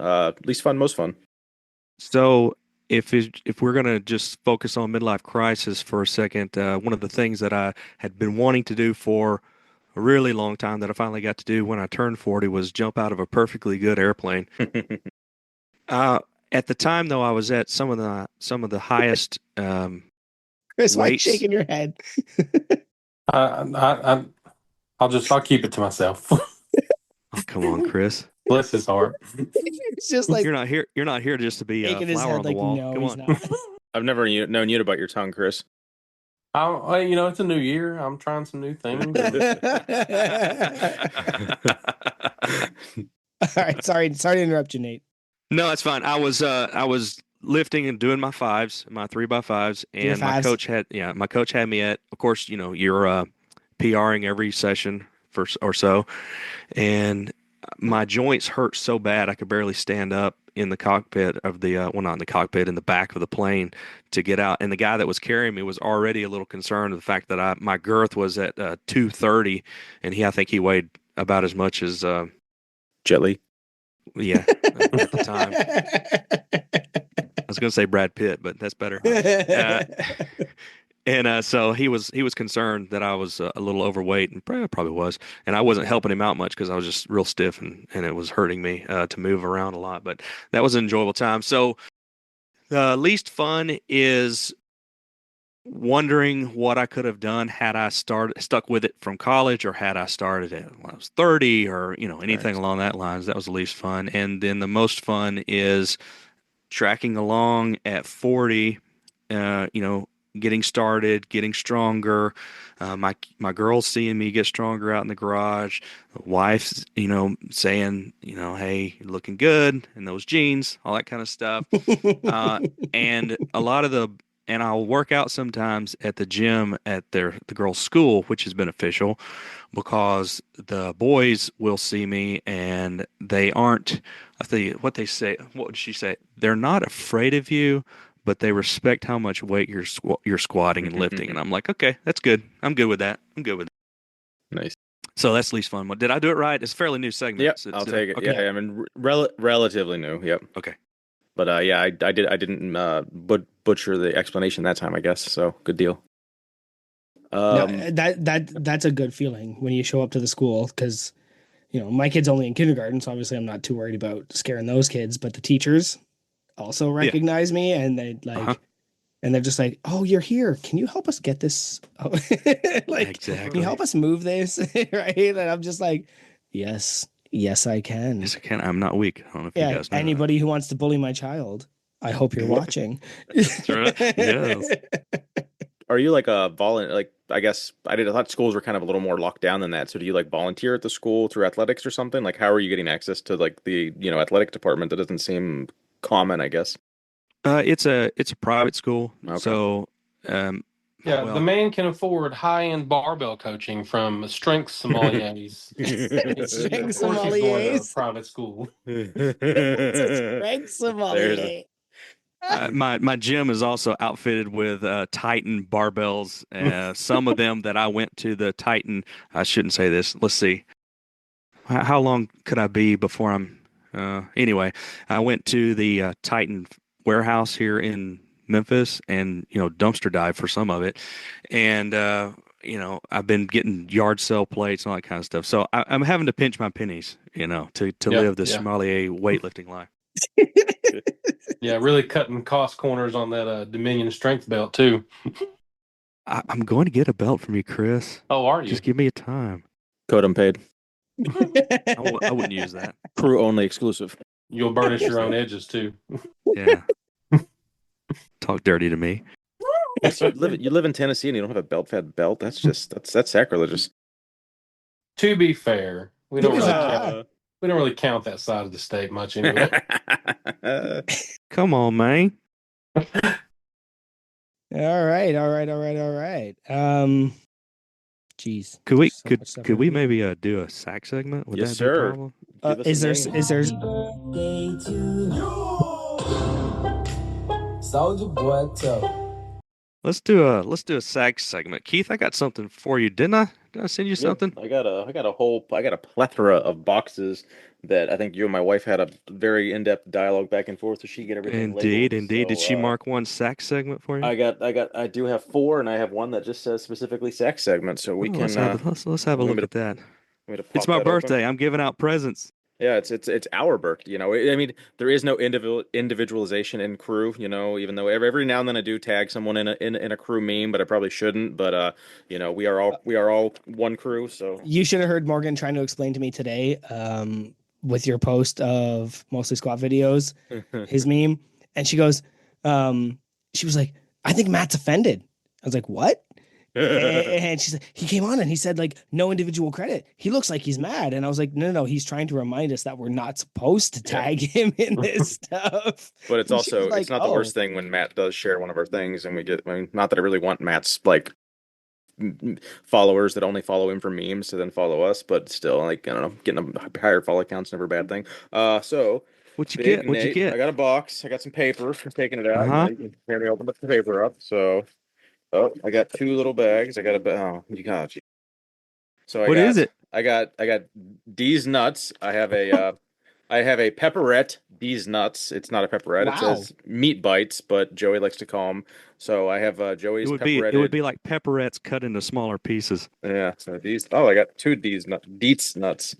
least fun, most fun. So if we're going to just focus on midlife crisis for a second, one of the things that I had been wanting to do for a really long time that I finally got to do when I turned 40 was jump out of a perfectly good airplane. At the time, though, I was at some of the highest Chris, why are you weights. shaking your head? I'll keep it to myself. Oh, come on, Chris. Bless his heart. It's just like You're not here just to be a shaking his flower head on the like, wall. no, Come he's on. not. I've never known you about your tongue, Chris. It's a new year. I'm trying some new things. All right, sorry to interrupt you, Nate. No, it's fine. I was lifting and doing my 5s, my 3x5s, Your and my fives. coach had me at, of course, you're PRing every session or so, and my joints hurt so bad I could barely stand up in the cockpit of the not in the cockpit, in the back of the plane to get out. And the guy that was carrying me was already a little concerned with the fact that my girth was at 230, and I think he weighed about as much as Jet Li. yeah, at the time. I was going to say Brad Pitt, but that's better. And so he was concerned that I was a little overweight, and probably was, and I wasn't helping him out much because I was just real stiff, and it was hurting me to move around a lot. But that was an enjoyable time. So the least fun is wondering what I could have done had I stuck with it from college, or had I started it when I was 30, or anything along that lines. That was the least fun. And then the most fun is tracking along at 40. Getting started, getting stronger. My girls seeing me get stronger out in the garage. Wife's, saying, hey, you're looking good in those jeans, all that kind of stuff. And a lot of and I'll work out sometimes at the gym at the girls' school, which is beneficial because the boys will see me and they aren't, what would she say? They're not afraid of you, but they respect how much weight you're squatting and lifting. And I'm like, okay, that's good. I'm good with that. Nice. So that's least fun. Did I do it right? It's a fairly new segment. Yep, I'll take it. Okay. Yeah, I mean, relatively new. Yep. Okay. But yeah, I didn't butcher the explanation that time, I guess. So good deal. No, that's a good feeling when you show up to the school because, my kid's only in kindergarten, so obviously I'm not too worried about scaring those kids. But the teachers also recognize me, and and they're just like, "Oh, you're here. Can you help us get this? Can you help us move this?" Right? And I'm just like, "Yes, I can. Yes, I can. I'm not weak. I don't know if you guys know anybody who wants to bully my child, I hope you're watching." That's right. Yes. Are you like a volunteer? Like, I guess I thought schools were kind of a little more locked down than that. So do you like volunteer at the school through athletics or something? Like, how are you getting access to like the athletic department? That doesn't seem common, I guess. It's a private school, Okay. So the man can afford high-end barbell coaching from strength sommeliers. Strength Of course, he's going to sommeliers. private school. Strength sommelier. My gym is also outfitted with Titan barbells. Some of them that I went to the Titan. I shouldn't say this. Let's see. How long could I be before I'm? Anyway, I went to the Titan warehouse here in Memphis, and dumpster dive for some of it, and I've been getting yard sale plates and all that kind of stuff. So I'm having to pinch my pennies, to live the sommelier weightlifting life. Yeah, really cutting cost corners on that Dominion strength belt too. I'm going to get a belt from you, Chris. Oh, are you? Just give me a time. Code unpaid. I wouldn't use that. Crew only exclusive. You'll burnish your own edges too. Yeah. Talk dirty to me. You live in Tennessee and you don't have a belt-fed belt. That's sacrilegious. To be fair, Uh, we don't really count that side of the state much anyway. Come on, man. All right, all right, all right, all right. Geez. Could we So much stuff could to we review. maybe do a sax segment? Would Yes, that be a sir. problem? Give us Is a there name. is there Birthday to you. Soldier Boy tough. Let's do a sax segment. Keith, I got something for you, didn't I? Did I send you Yeah, something? I got a plethora of boxes that I think you and my wife had a very in-depth dialogue back and forth, so she get everything Indeed, labeled. indeed. Did she So mark one sax segment for you? I do have four, and I have one that just says specifically sex segment. So we Oh, can let's have a want me look to at that. want me to It's pop my that open. birthday. I'm giving out presents. Yeah, it's our birthday. I mean, there is no individualization in crew. Even though every now and then I do tag someone in a crew meme, but I probably shouldn't. But we are all one crew. So You should have heard Morgan trying to explain to me today, with your post of mostly squat videos, his meme, and she was like, "I think Matt's offended." I was like, "What?" And she's like, "He came on and he said like no individual credit. He looks like he's mad." And I was like, "No, no, no. He's trying to remind us that we're not supposed to Yeah. tag him in this stuff." But it's And she was also it's like, not the "Oh, worst thing when Matt does share one of our things and we get. I mean, not that I really want Matt's like followers that only follow him for memes to then follow us, but still, like I don't know, getting a higher follow count's never a bad thing. So What you Big get? What you Nate, I get? got a box. I got some paper for taking it out. Uh-huh. You can hear me open the paper up. So, I got two little bags. I got you got you. So What is it? I got D's nuts. I have a pepperette D's nuts. It's not a pepperette. It wow." says meat bites, but Joey likes to call them. So I have Joey's It would pepperetted. be like pepperettes cut into smaller pieces. Yeah. So these. Oh, I got two Deets nuts.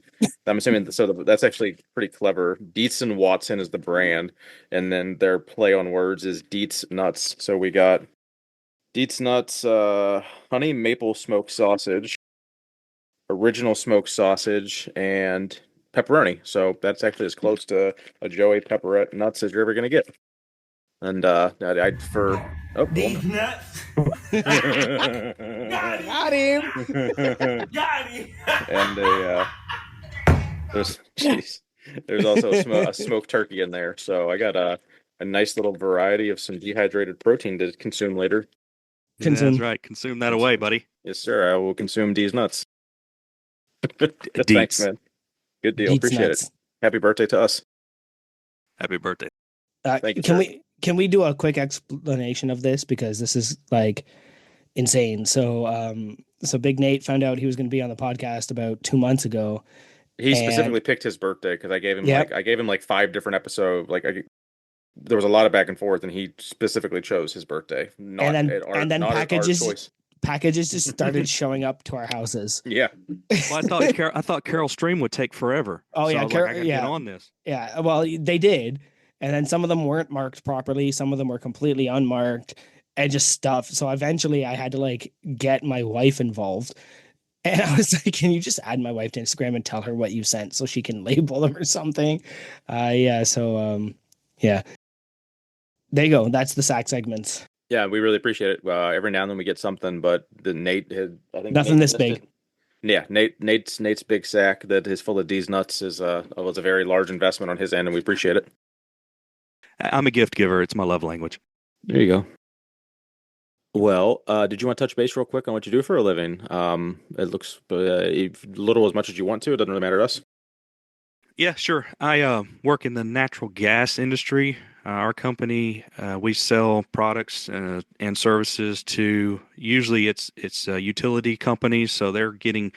I'm assuming that's actually pretty clever. Dietz and Watson is the brand, and then their play on words is Dietz nuts. So we got Dietz nuts, honey maple smoked sausage, original smoked sausage, and pepperoni. So that's actually as close to a Joey pepperette nuts as you're ever gonna get. And I for oh These nuts. Got him. Got him. and there's also a smoked turkey in there. So I got a nice little variety of some dehydrated protein to consume later. Consume. That's right. Consume that away, buddy. Yes, sir. I will consume these nuts. Thanks, Deets. man. Good deal. Deets Appreciate nuts. it. Happy birthday to us. Happy birthday. Thank you, Can sir. we do a quick explanation of this because this is like insane. So Big Nate found out he was going to be on the podcast about 2 months ago. He And- specifically picked his birthday because I gave him Yep. like 5 different episodes. There was a lot of back and forth, and he specifically chose his birthday. Not And then- at our, and then not at our packages- choice. Packages just started showing up to our houses. Yeah. Well, I thought Carol Stream would take forever. Oh, So yeah, I was Carol- like, I gotta yeah. get on this. Yeah, well, they did. And then some of them weren't marked properly. Some of them were completely unmarked and just stuff. So eventually I had to like get my wife involved. And I was like, can you just add my wife to Instagram and tell her what you sent so she can label them or something? Yeah. So, yeah. There you go. That's the sack segments. Yeah, we really appreciate it. Every now and then we get something, but Nate had I think Nothing Nate this missed big. it. Yeah, Nate's big sack that is full of D's nuts was a very large investment on his end, and we appreciate it. I'm a gift giver. It's my love language. There you go. Well, did you want to touch base real quick on what you do for a living? It looks little as much as you want to. It doesn't really matter to us. Yeah, sure. I work in the natural gas industry. Our company, we sell products and services to usually it's utility companies. So they're getting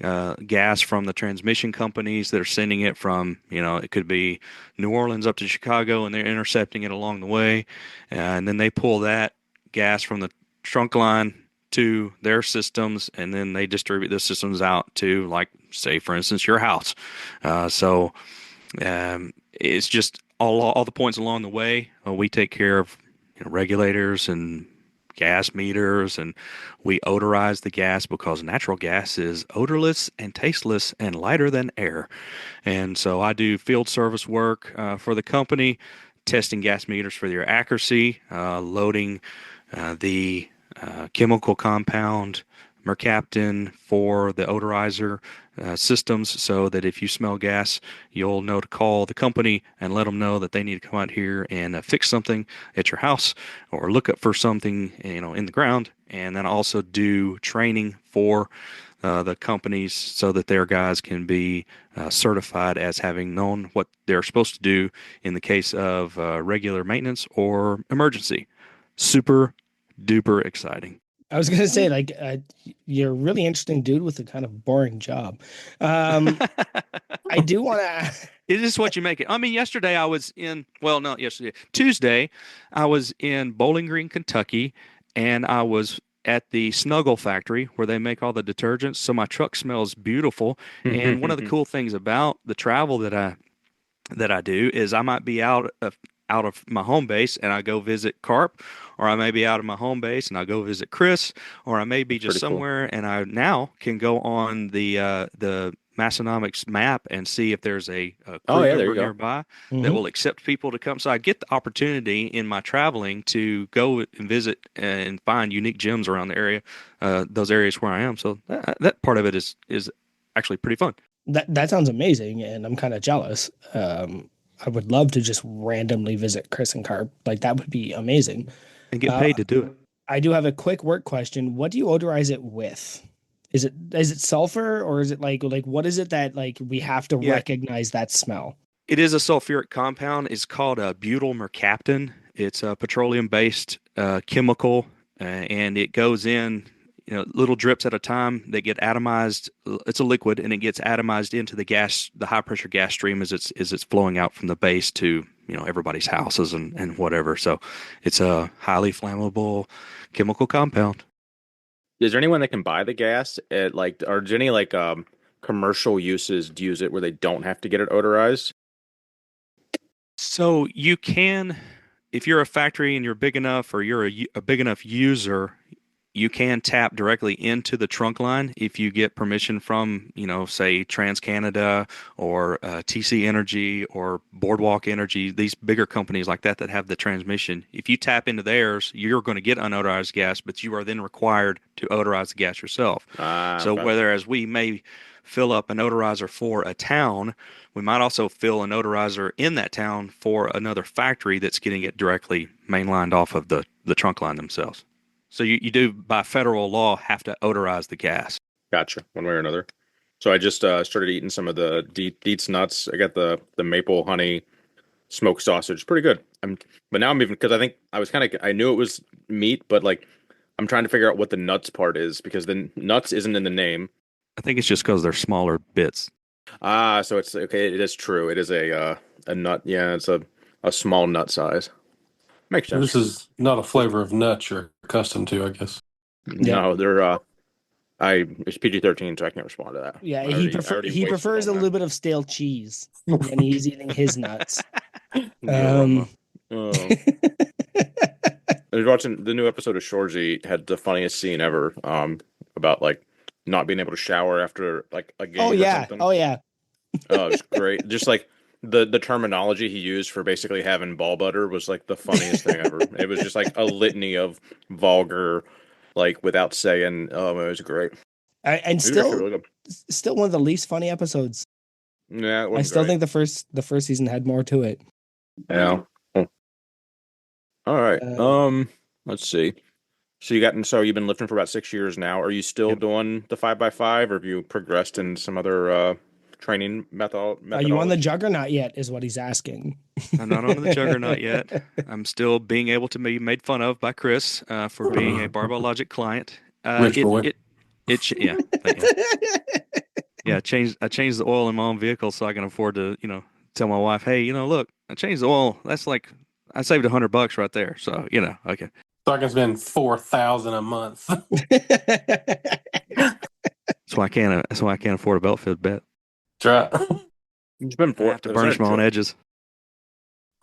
gas from the transmission companies that are sending it from, it could be New Orleans up to Chicago, and they're intercepting it along the way. And then they pull that gas from the trunk line to their systems, and then they distribute the systems out to, like, say, for instance, your house. So it's just all the points along the way. We take care of regulators and gas meters, and we odorize the gas because natural gas is odorless and tasteless and lighter than air. And so I do field service work for the company testing gas meters for your accuracy, loading the chemical compound mercaptan for the odorizer systems, so that if you smell gas, you'll know to call the company and let them know that they need to come out here and fix something at your house or look up for something, in the ground. And then also do training for the companies so that their guys can be certified as having known what they're supposed to do in the case of regular maintenance or emergency. Super duper exciting. I was gonna say, like, you're a really interesting dude with a kind of boring job. I do want to. It is what you make it. I mean, yesterday I was in, well, not yesterday, Tuesday, I was in Bowling Green, Kentucky, and I was at the Snuggle factory where they make all the detergents. So my truck smells beautiful. And one of the cool things about the travel that I do is I might be out of my home base and I go visit Carp, or I may be out of my home base and I go visit Kris, or I may be just Pretty cool. somewhere and I now can go on the Massonomics map and see if there's a crew there you member go. nearby that Mhm. will accept people to come. So I get the opportunity in my traveling to go and visit and find unique gems around the area, those areas where I am. So that part of it is actually pretty fun. That sounds amazing, and I'm kind of jealous. I would love to just randomly visit Kris and Carp. Like, that would be amazing. And get paid to do it. I do have a quick work question. What do you odorize it with? Is it sulfur, or is it like what is it that, like, we have to Yeah. recognize that smell? It is a sulfuric compound. It's called a butyl mercaptan. It's a petroleum-based chemical, and it goes in, little drips at a time. They get atomized. It's a liquid, and it gets atomized into the high-pressure gas stream as it's flowing out from the base to everybody's houses and whatever. So it's a highly flammable chemical compound. Is there anyone that can buy the gas at or is there any commercial uses to use it where they don't have to get it odorized? So you can, if you're a factory and you're big enough, or you're a big enough user, you can tap directly into the trunk line if you get permission from, say TransCanada or TC Energy or Boardwalk Energy, these bigger companies like that have the transmission. If you tap into theirs, you're going to get unodorized gas, but you are then required to odorize the gas yourself. So Okay. whereas we may fill up an odorizer for a town, we might also fill an odorizer in that town for another factory that's getting it directly mainlined off of the trunk line themselves. So you do, by federal law, have to odorize the gas. Gotcha, one way or another. So I just started eating some of the Dietz nuts. I got the maple honey smoked sausage, pretty good. But now I'm even, because I think I knew it was meat, but I'm trying to figure out what the nuts part is, because the nuts isn't in the name. I think it's just because they're smaller bits. So it's okay. It is true. It is a nut. Yeah, it's a small nut size. Makes sense. This is not a flavor of nuts you're accustomed to, I guess. No, they're it's PG-13, so I can't respond to that. Yeah, I he already he wasted prefers a on that. little bit of stale cheese when he's eating his nuts. Oh. I was watching the new episode of Shorzy. Had the funniest scene ever. About not being able to shower after a game or something. Oh yeah. Oh, it was great. Just the terminology he used for basically having ball butter was the funniest thing ever. It was just a litany of vulgar, without saying. Oh, it was great. And It was actually really good. still one of the least funny episodes. Yeah, it I wasn't still great. think the first season had more to it. Yeah. All right. Let's see. So you've been lifting for about 6 years now. Are you still Yep. doing the 5x5, or have you progressed in some other training method? Are you on the juggernaut yet? Is what he's asking. I'm not on the juggernaut yet. I'm still being able to be made fun of by Kris for being a Barbell Logic client. Rich boy. Yeah. Yeah, I changed the oil in my own vehicle so I can afford to, tell my wife, hey, look, I changed the oil. That's I saved $100 right there. So, okay. So I can spend $4,000 a month. That's why I can't afford a belt fit bet. That's right. It's been I have to burnish my own edges.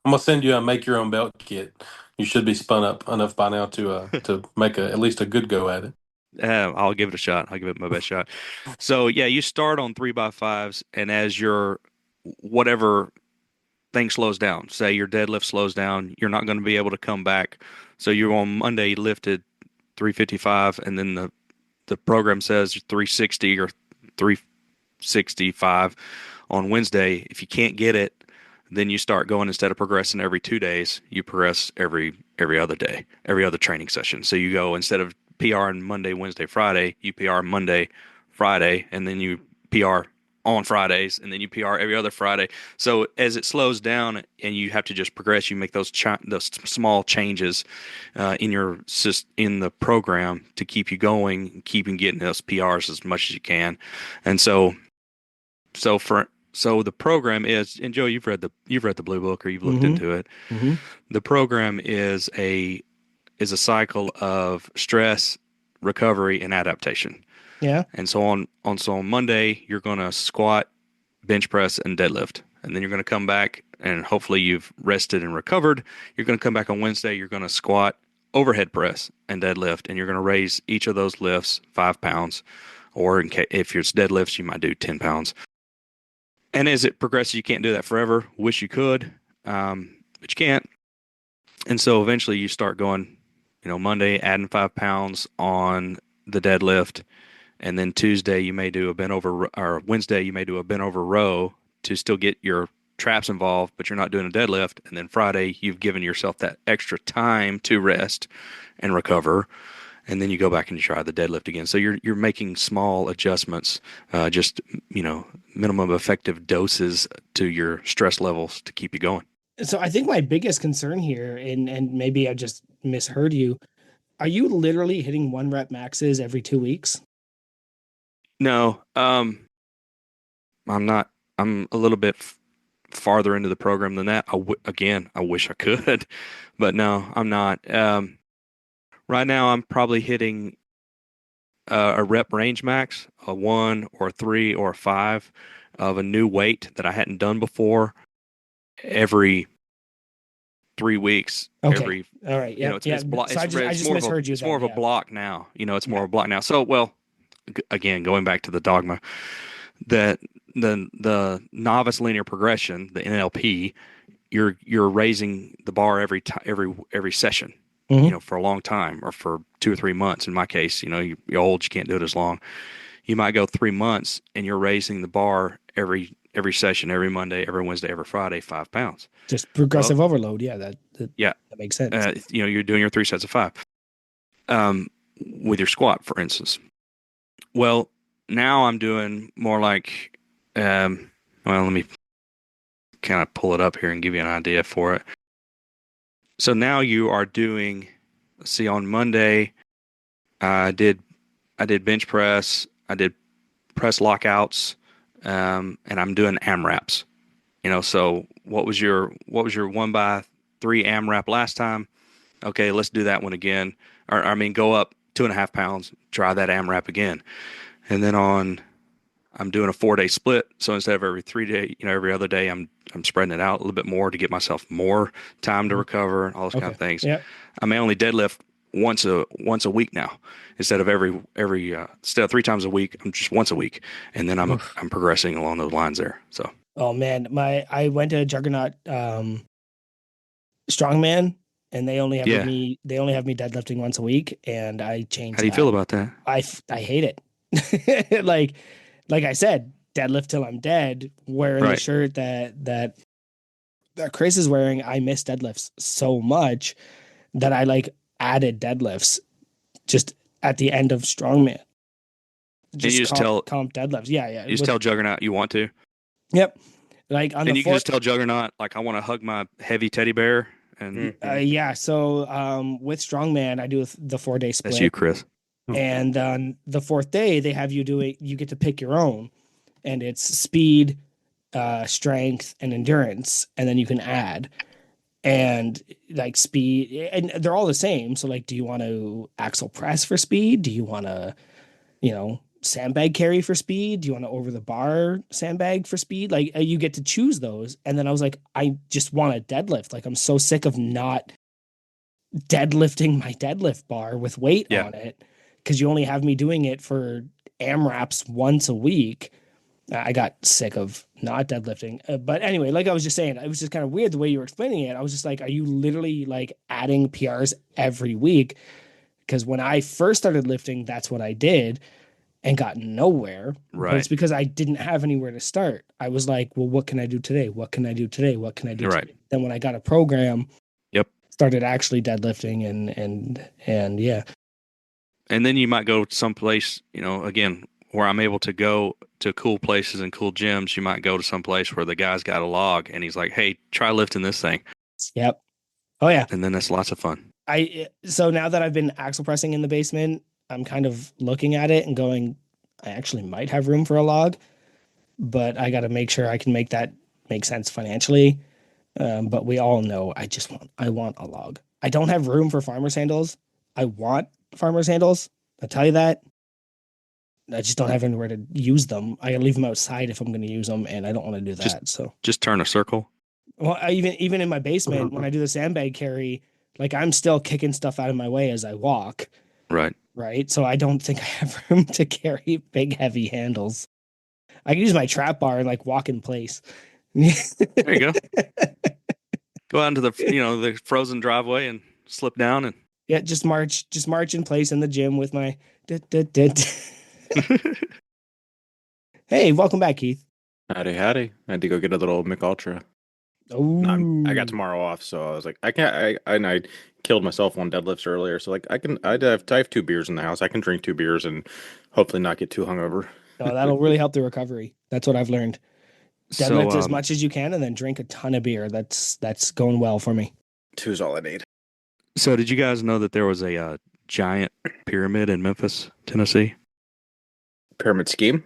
I'm gonna send you a make your own belt kit. You should be spun up enough by now to make at least a good go at it. I'll give it a shot. I'll give it my best shot. So yeah, you start on 3x5s, and as your whatever things slows down. Say your deadlift slows down, you're not going to be able to come back. So you on Monday you lifted 355, and then the program says 360 or 365 on Wednesday. If you can't get it, then you start going, instead of progressing every 2 days, you progress every other day, every other training session. So you go, instead of PR on Monday, Wednesday, Friday, you PR Monday, Friday, and then you PR on Fridays, and then you PR every other Friday. So as it slows down and you have to just progress, you make those small changes in the program to keep you going, keeping getting those PRs as much as you can. And so the program is, and Joe, you've read the Blue Book, or you've looked into it. Mm-hmm. The program is a cycle of stress, recovery, and adaptation. Yeah. And so on Monday, you're going to squat, bench press, and deadlift. And then you're going to come back, and hopefully you've rested and recovered. You're going to come back on Wednesday, you're going to squat, overhead press, and deadlift. And you're going to raise each of those if it's deadlifts, you might do 10 pounds. And as it progresses, you can't do that forever. Wish you could, but you can't. And so eventually you start going, Monday, adding 5 pounds on the deadlift. And then Tuesday, you may do a bent over, or Wednesday, you may do a bent over row to still get your traps involved, but you're not doing a deadlift. And then Friday, you've given yourself that extra time to rest and recover. And then you go back and you try the deadlift again. So you're making small adjustments, just minimum effective doses to your stress levels to keep you going. So I think my biggest concern here, and maybe I just misheard you, are you literally hitting 1 rep maxes every 2 weeks? No, I'm not. I'm a little bit farther into the program than that. I wish I could, but no, I'm not. Right now, I'm probably hitting a rep range max, a 1 or 3 or 5 of a new weight that I hadn't done before every 3 weeks. Okay. All right. Yeah. It's I just misheard you. It's more of a block now. It's more of a block now. So, well, again, going back to the dogma, that the novice linear progression, the NLP, you're raising the bar every session. For a long time, or for 2 or 3 months. In my case, you're old, you can't do it as long. You might go 3 months and you're raising the bar every session, every Monday, every Wednesday, every Friday, 5 pounds. Just progressive overload. Yeah, that makes sense. You're doing your 3 sets of 5 with your squat, for instance. Well, now I'm doing more like, let me kind of pull it up here and give you an idea for it. So now you are doing, see, on Monday, I did bench press, I did press lockouts, and I'm doing AMRAPs. So what was your 1x3 AMRAP last time? Okay, let's do that one again. Go up 2.5 pounds, try that AMRAP again. And then I'm doing a 4-day split. So instead of every 3 day, every other day, I'm spreading it out a little bit more to get myself more time to recover and all those kind of things. Yeah. I may only deadlift once a week now, instead of instead of 3 times a week, I'm just once a week. And then I'm progressing along those lines there. So. Oh man, I went to Juggernaut Strongman, and they only have me deadlifting once a week, and I changed. How do you feel about that? I hate it. Like I said, deadlift till I'm dead. Wearing the shirt that Kris is wearing, I miss deadlifts so much that I added deadlifts just at the end of Strongman. Comp deadlifts. Yeah. You just tell Juggernaut you want to. Yep. On and you can just tell Juggernaut, I want to hug my heavy teddy bear. And yeah. So with Strongman, I do the 4-day split. That's you, Kris. And on the 4th day, they have you you get to pick your own, and it's speed, strength, and endurance, and then you can add. And speed, and they're all the same. So do you want to axle press for speed? Do you want to, sandbag carry for speed? Do you want to over the bar sandbag for speed? You get to choose those. And then I was like, I just want a deadlift. I'm so sick of not deadlifting my deadlift bar with weight on it, because you only have me doing it for AMRAPs once a week. I got sick of not deadlifting. But anyway, like I was just saying, it was just kind of weird the way you were explaining it. I was just like, are you literally like adding PRs every week? Because when I first started lifting, that's what I did and got nowhere. But it's Right. because I didn't have anywhere to start. I was like, well, what can I do today? What can I do today? What can I do Right. today? Then when I got a program, Yep. started actually deadlifting and yeah. And then you might go someplace, again, where I'm able to go to cool places and cool gyms. You might go to some place where the guy's got a log and he's like, hey, try lifting this thing. Yep. Oh yeah. And then that's lots of fun. So now that I've been axle pressing in the basement, I'm kind of looking at it and going, I actually might have room for a log, but I got to make sure I can make that make sense financially. But we all know I want a log. I don't have room for farmer's handles. I want farmer's handles. I tell you that. I just don't have anywhere to use them. I gotta leave them outside if I'm going to use them, and I don't want to do that. So Just turn a circle. well, even in my basement when I do the sandbag carry, like I'm still kicking stuff out of my way as I walk. Right. Right. So I don't think I have room to carry big heavy handles. I can use my trap bar and like walk in place. There you go. Go out into the frozen driveway and slip down and Yeah, just march in place in the gym with my Hey, welcome back, Keith. Howdy. I had to go get a little McUltra. Oh, I got tomorrow off, so I was like, I can't. I killed myself on deadlifts earlier, so like I have 2 beers in the house. I can drink 2 beers and hopefully not get too hungover. Oh, that'll really help the recovery. That's what I've learned. Deadlift so as much as you can and then drink a ton of beer. That's going well for me. 2's all I need. So did you guys know that there was a giant pyramid in Memphis, Tennessee? Pyramid scheme.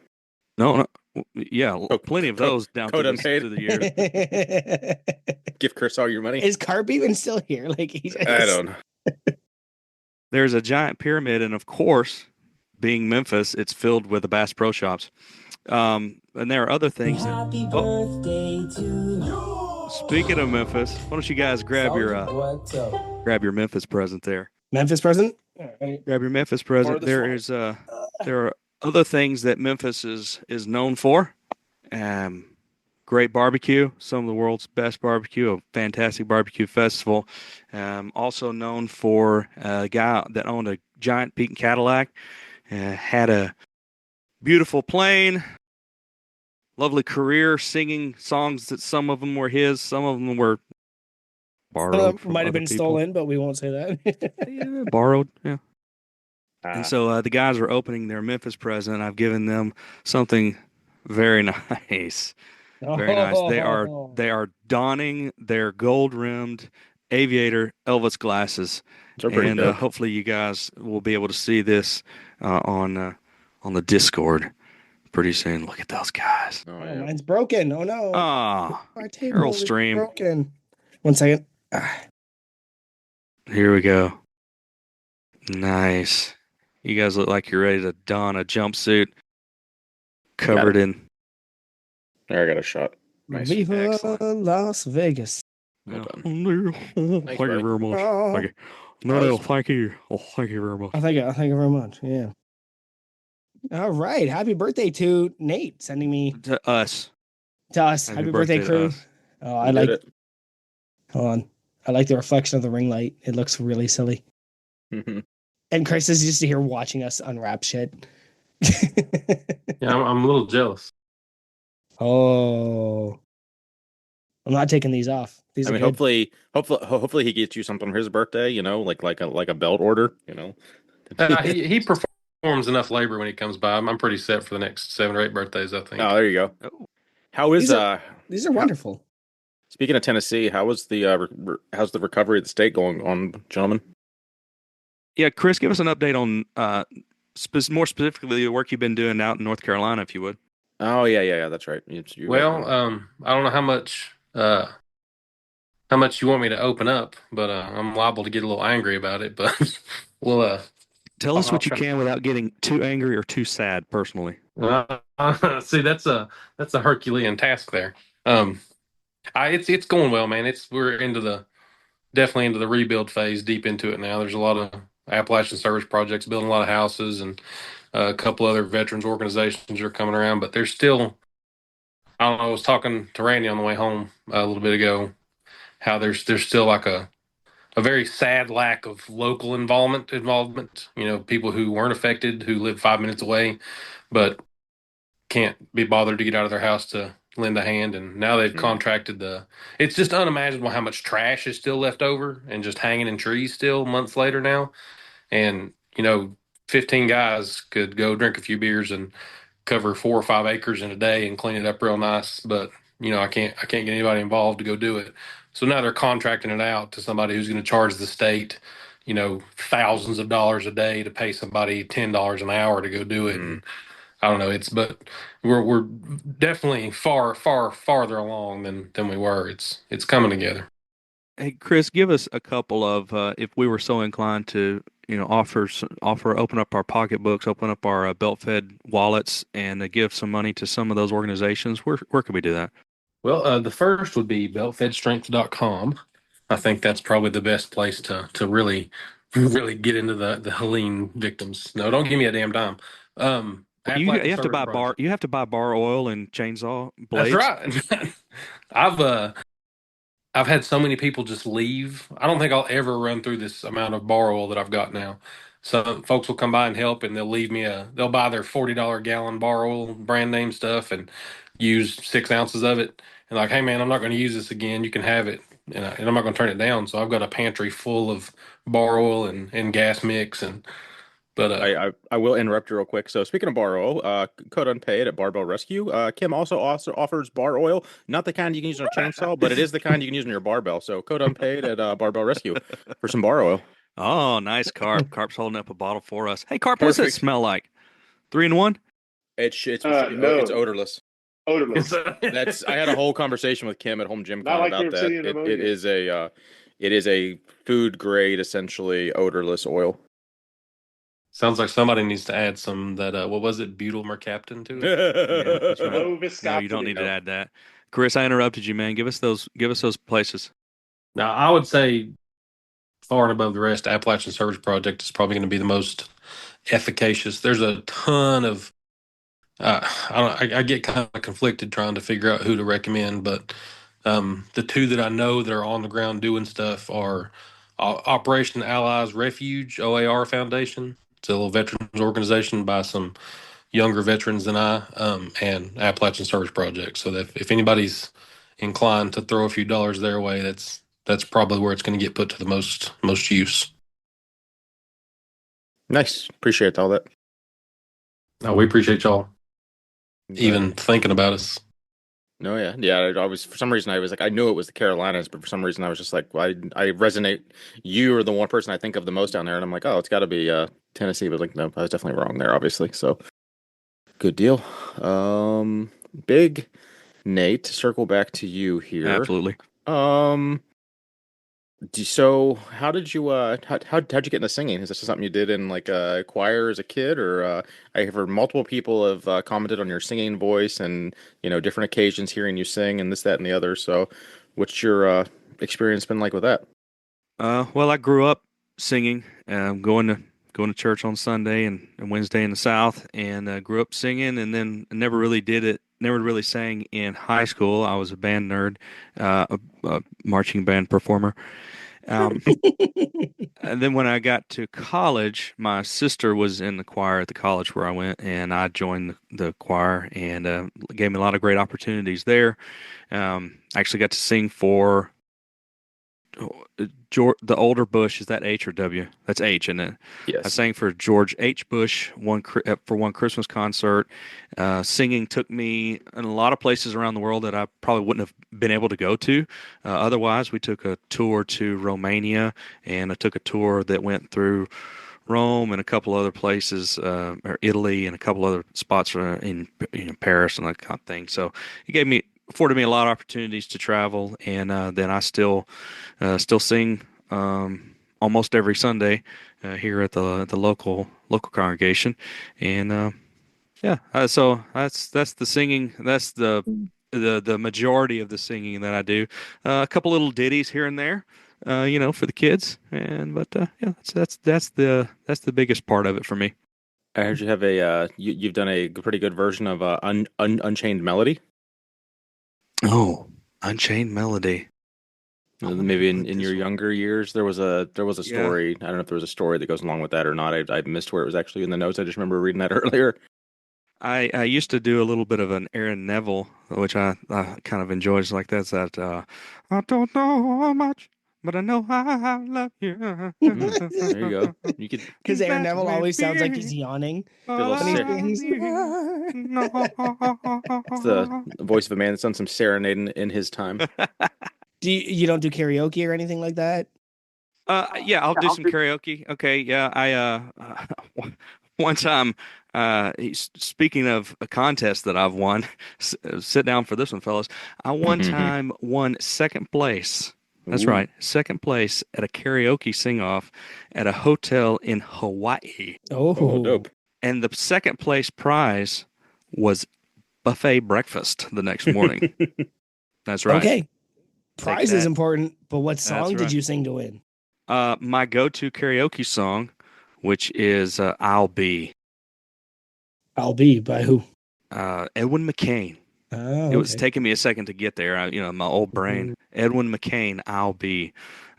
No. Yeah, Oh, plenty of those down code through unpaid. the years. Give Kris all your money. Is Carp even still here? Like I don't know. There's a giant pyramid, and of course, being Memphis, it's filled with the Bass Pro Shops. And there are other things. Happy birthday to you. Speaking of Memphis, why don't you guys grab What's up? your Memphis present there? Memphis present? All right. Grab your Memphis present. There are other things that Memphis is known for. Great barbecue, some of the world's best barbecue, a fantastic barbecue festival. Also known for a guy that owned a giant Pete Cadillac, had a beautiful plane, lovely career singing songs that some of them were his, some of them were borrowed. From Might have other been people. stolen, but we won't say that. Yeah, borrowed, yeah. And so the guys are opening their Memphis present. I've given them something very nice. Very nice. They are donning their gold-rimmed aviator Elvis glasses. They're pretty And dope. hopefully you guys will be able to see this on the Discord pretty soon. Look at those guys. Oh, Oh, yeah. mine's broken. Oh no. Ah, My table Harold is Stream. broken. 1 second. Here we go. Nice. You guys look like you're ready to don a jumpsuit covered in. There, I got a shot. Nice. Viva Excellent. Las Vegas. Well done. Thank you buddy. very much. Oh. Thank you. No, thank you. Oh, thank you very much. Thank you very much. Yeah. All right. Happy birthday to Nate sending me To us. to us. Happy birthday, to crew. us. Oh, I You like did hold on. I like the reflection of the ring light. It looks really silly. it. And Kris is just here watching us unwrap shit. Yeah, I'm a little jealous. Oh. I'm not taking these off. These I are mean, good. hopefully he gets you something for his birthday. You know, like a belt order. You know. He performs enough labor when he comes by. I'm pretty set for the next 7 or 8 birthdays, I think. Oh, there you go. Oh. How is These are wonderful. Speaking of Tennessee, how's the recovery of the state going on, gentlemen? Yeah, Kris, give us an update on more specifically the work you've been doing out in North Carolina, if you would. Oh yeah, that's right. Well, I don't know how much you want me to open up, but I'm liable to get a little angry about it. But we'll Tell us I'll what you try- can without getting too angry or too sad, personally. see that's a Herculean task there. It's going well, man. We're definitely into the rebuild phase, deep into it now. There's a lot of Appalachian Service projects, building a lot of houses, and a couple other veterans organizations are coming around, but there's still I don't know. I was talking to Randy on the way home a little bit ago. How there's still like a very sad lack of local involvement. You know, people who weren't affected, who live 5 minutes away, but can't be bothered to get out of their house to lend a hand. And now they've Mm. contracted the. It's just unimaginable how much trash is still left over and just hanging in trees still months later now. And 15 guys could go drink a few beers and cover 4 or 5 acres in a day and clean it up real nice. But I can't get anybody involved to go do it. So now they're contracting it out to somebody who's going to charge the state, thousands of dollars a day to pay somebody $10 an hour to go do it. Mm. And I don't know. But we're definitely far farther along than we were. It's coming together. Hey, Kris, give us a couple of, if we were so inclined to, open up our pocketbooks, open up our belt-fed wallets, and give some money to some of those organizations. Where could we do that? Well, the first would be beltfedstrength.com. I think that's probably the best place to really really get into the Helene victims. No, don't give me a damn dime. You Appalachian have to Service buy bar. Project. You have to buy bar oil and chainsaw That's blades. right. I've uh I've had so many people just leave. I don't think I'll ever run through this amount of bar oil that I've got now. So folks will come by and help, and they'll buy their $40 gallon bar oil, brand name stuff, and use 6 ounces of it. And like, hey man, I'm not going to use this again. You can have it, and I'm not going to turn it down. So I've got a pantry full of bar oil and gas mix, and but I will interrupt you real quick. So speaking of bar oil, code unpaid at Barbell Rescue. Kim also offers bar oil, not the kind you can use on a chainsaw, but it is the kind you can use on your barbell. So code unpaid at Barbell Rescue for some bar oil. Oh, nice, Carp. Carp's holding up a bottle for us. Hey, Carp, what's that Perfect. smell like? 3 in 1? It's No, odorless. it's odorless. That's I had a whole conversation with Kim at Home Gym Not Con like your about that. obsidian It ammonia. is a food grade, essentially odorless oil. sounds like somebody needs to add some that what was it, butyl mercaptan to it. Yeah, that's right. No No, you don't viscosity. need to add that. Kris, I interrupted you, man. Give us those places. Now, I would say far and above the rest, Appalachian Service Project is probably going to be the most efficacious. There's a ton of I get kind of conflicted trying to figure out who to recommend, but the two that I know that are on the ground doing stuff are Operation Allies Refuge (OAR) Foundation. It's a little veterans organization by some younger veterans than and Appalachian Service Project. So that if anybody's inclined to throw a few dollars their way, that's probably where it's going to get put to the most use. Nice. Appreciate all that. We appreciate y'all But- even thinking about us. No, yeah, yeah. I was for some reason I was like I knew it was the Carolinas, but for some reason I was just like, well, I resonate. You are the one person I think of the most down there, and I'm like, oh, it's got to be Tennessee, but like, no, I was definitely wrong there, obviously. So good deal. Big Nate, circle back to you here. Absolutely. Um, so how did you how'd you get into singing? Is this something you did in like a choir as a kid, or I have heard multiple people have commented on your singing voice and different occasions hearing you sing and this, that, and the other. So, what's your experience been like with that? Well, I grew up singing, going to church on Sunday and Wednesday in the South, and grew up singing, and then never really did it. Never really sang in high school. I was a band nerd, a marching band performer. Um, and then when I got to college, my sister was in the choir at the college where I went, and I joined the choir, and gave me a lot of great opportunities there. I actually got to sing for George, the older Bush. Is that H or W? That's H, isn't it? I Yes. sang for George H. Bush for one Christmas concert. Singing took me in a lot of places around the world that I probably wouldn't have been able to go to. Otherwise, we took a tour to Romania, and I took a tour that went through Rome and a couple other places, or Italy and a couple other spots in Paris and that kind of thing. So it afforded me a lot of opportunities to travel, and then I still sing almost every Sunday here at the local congregation, and yeah. So that's the singing. That's the majority of the singing that I do. A couple little ditties here and there, for the kids, yeah, that's the biggest part of it for me. I heard you have you've done a pretty good version of Unchained Melody. Oh, Unchained Melody. I wonder Maybe who in, put in this your one. younger years, there was a Yeah. story. I don't know if there was a story that goes along with that or not. I missed where it was actually in the notes. I just remember reading that earlier. I used to do a little bit of an Aaron Neville, which I kind of enjoyed. It's like that's that. I don't know how much, but I know I love you. There you go. You could Because Aaron That Neville may always sounds like he's be yawning get a all little when he ser- I sings. need. No. It's the voice of a man that's done some serenading in his time. You don't do karaoke or anything like that? Yeah, I'll do some karaoke. Okay, yeah, one time, speaking of a contest that I've won, sit down for this one, fellas. I one time won second place. That's Ooh. right, second place at a karaoke sing-off at a hotel in Hawaii, Oh, Oh, dope. and the second place prize was buffet breakfast the next morning. That's right. okay. Take Prize is that. important, but what That's song did right. you sing to win? My go-to karaoke song, which is "I'll Be," I'll Be by who? Edwin McCain. Oh, It was okay. taking me a second to get there. My old brain. Edwin McCain, "I'll Be."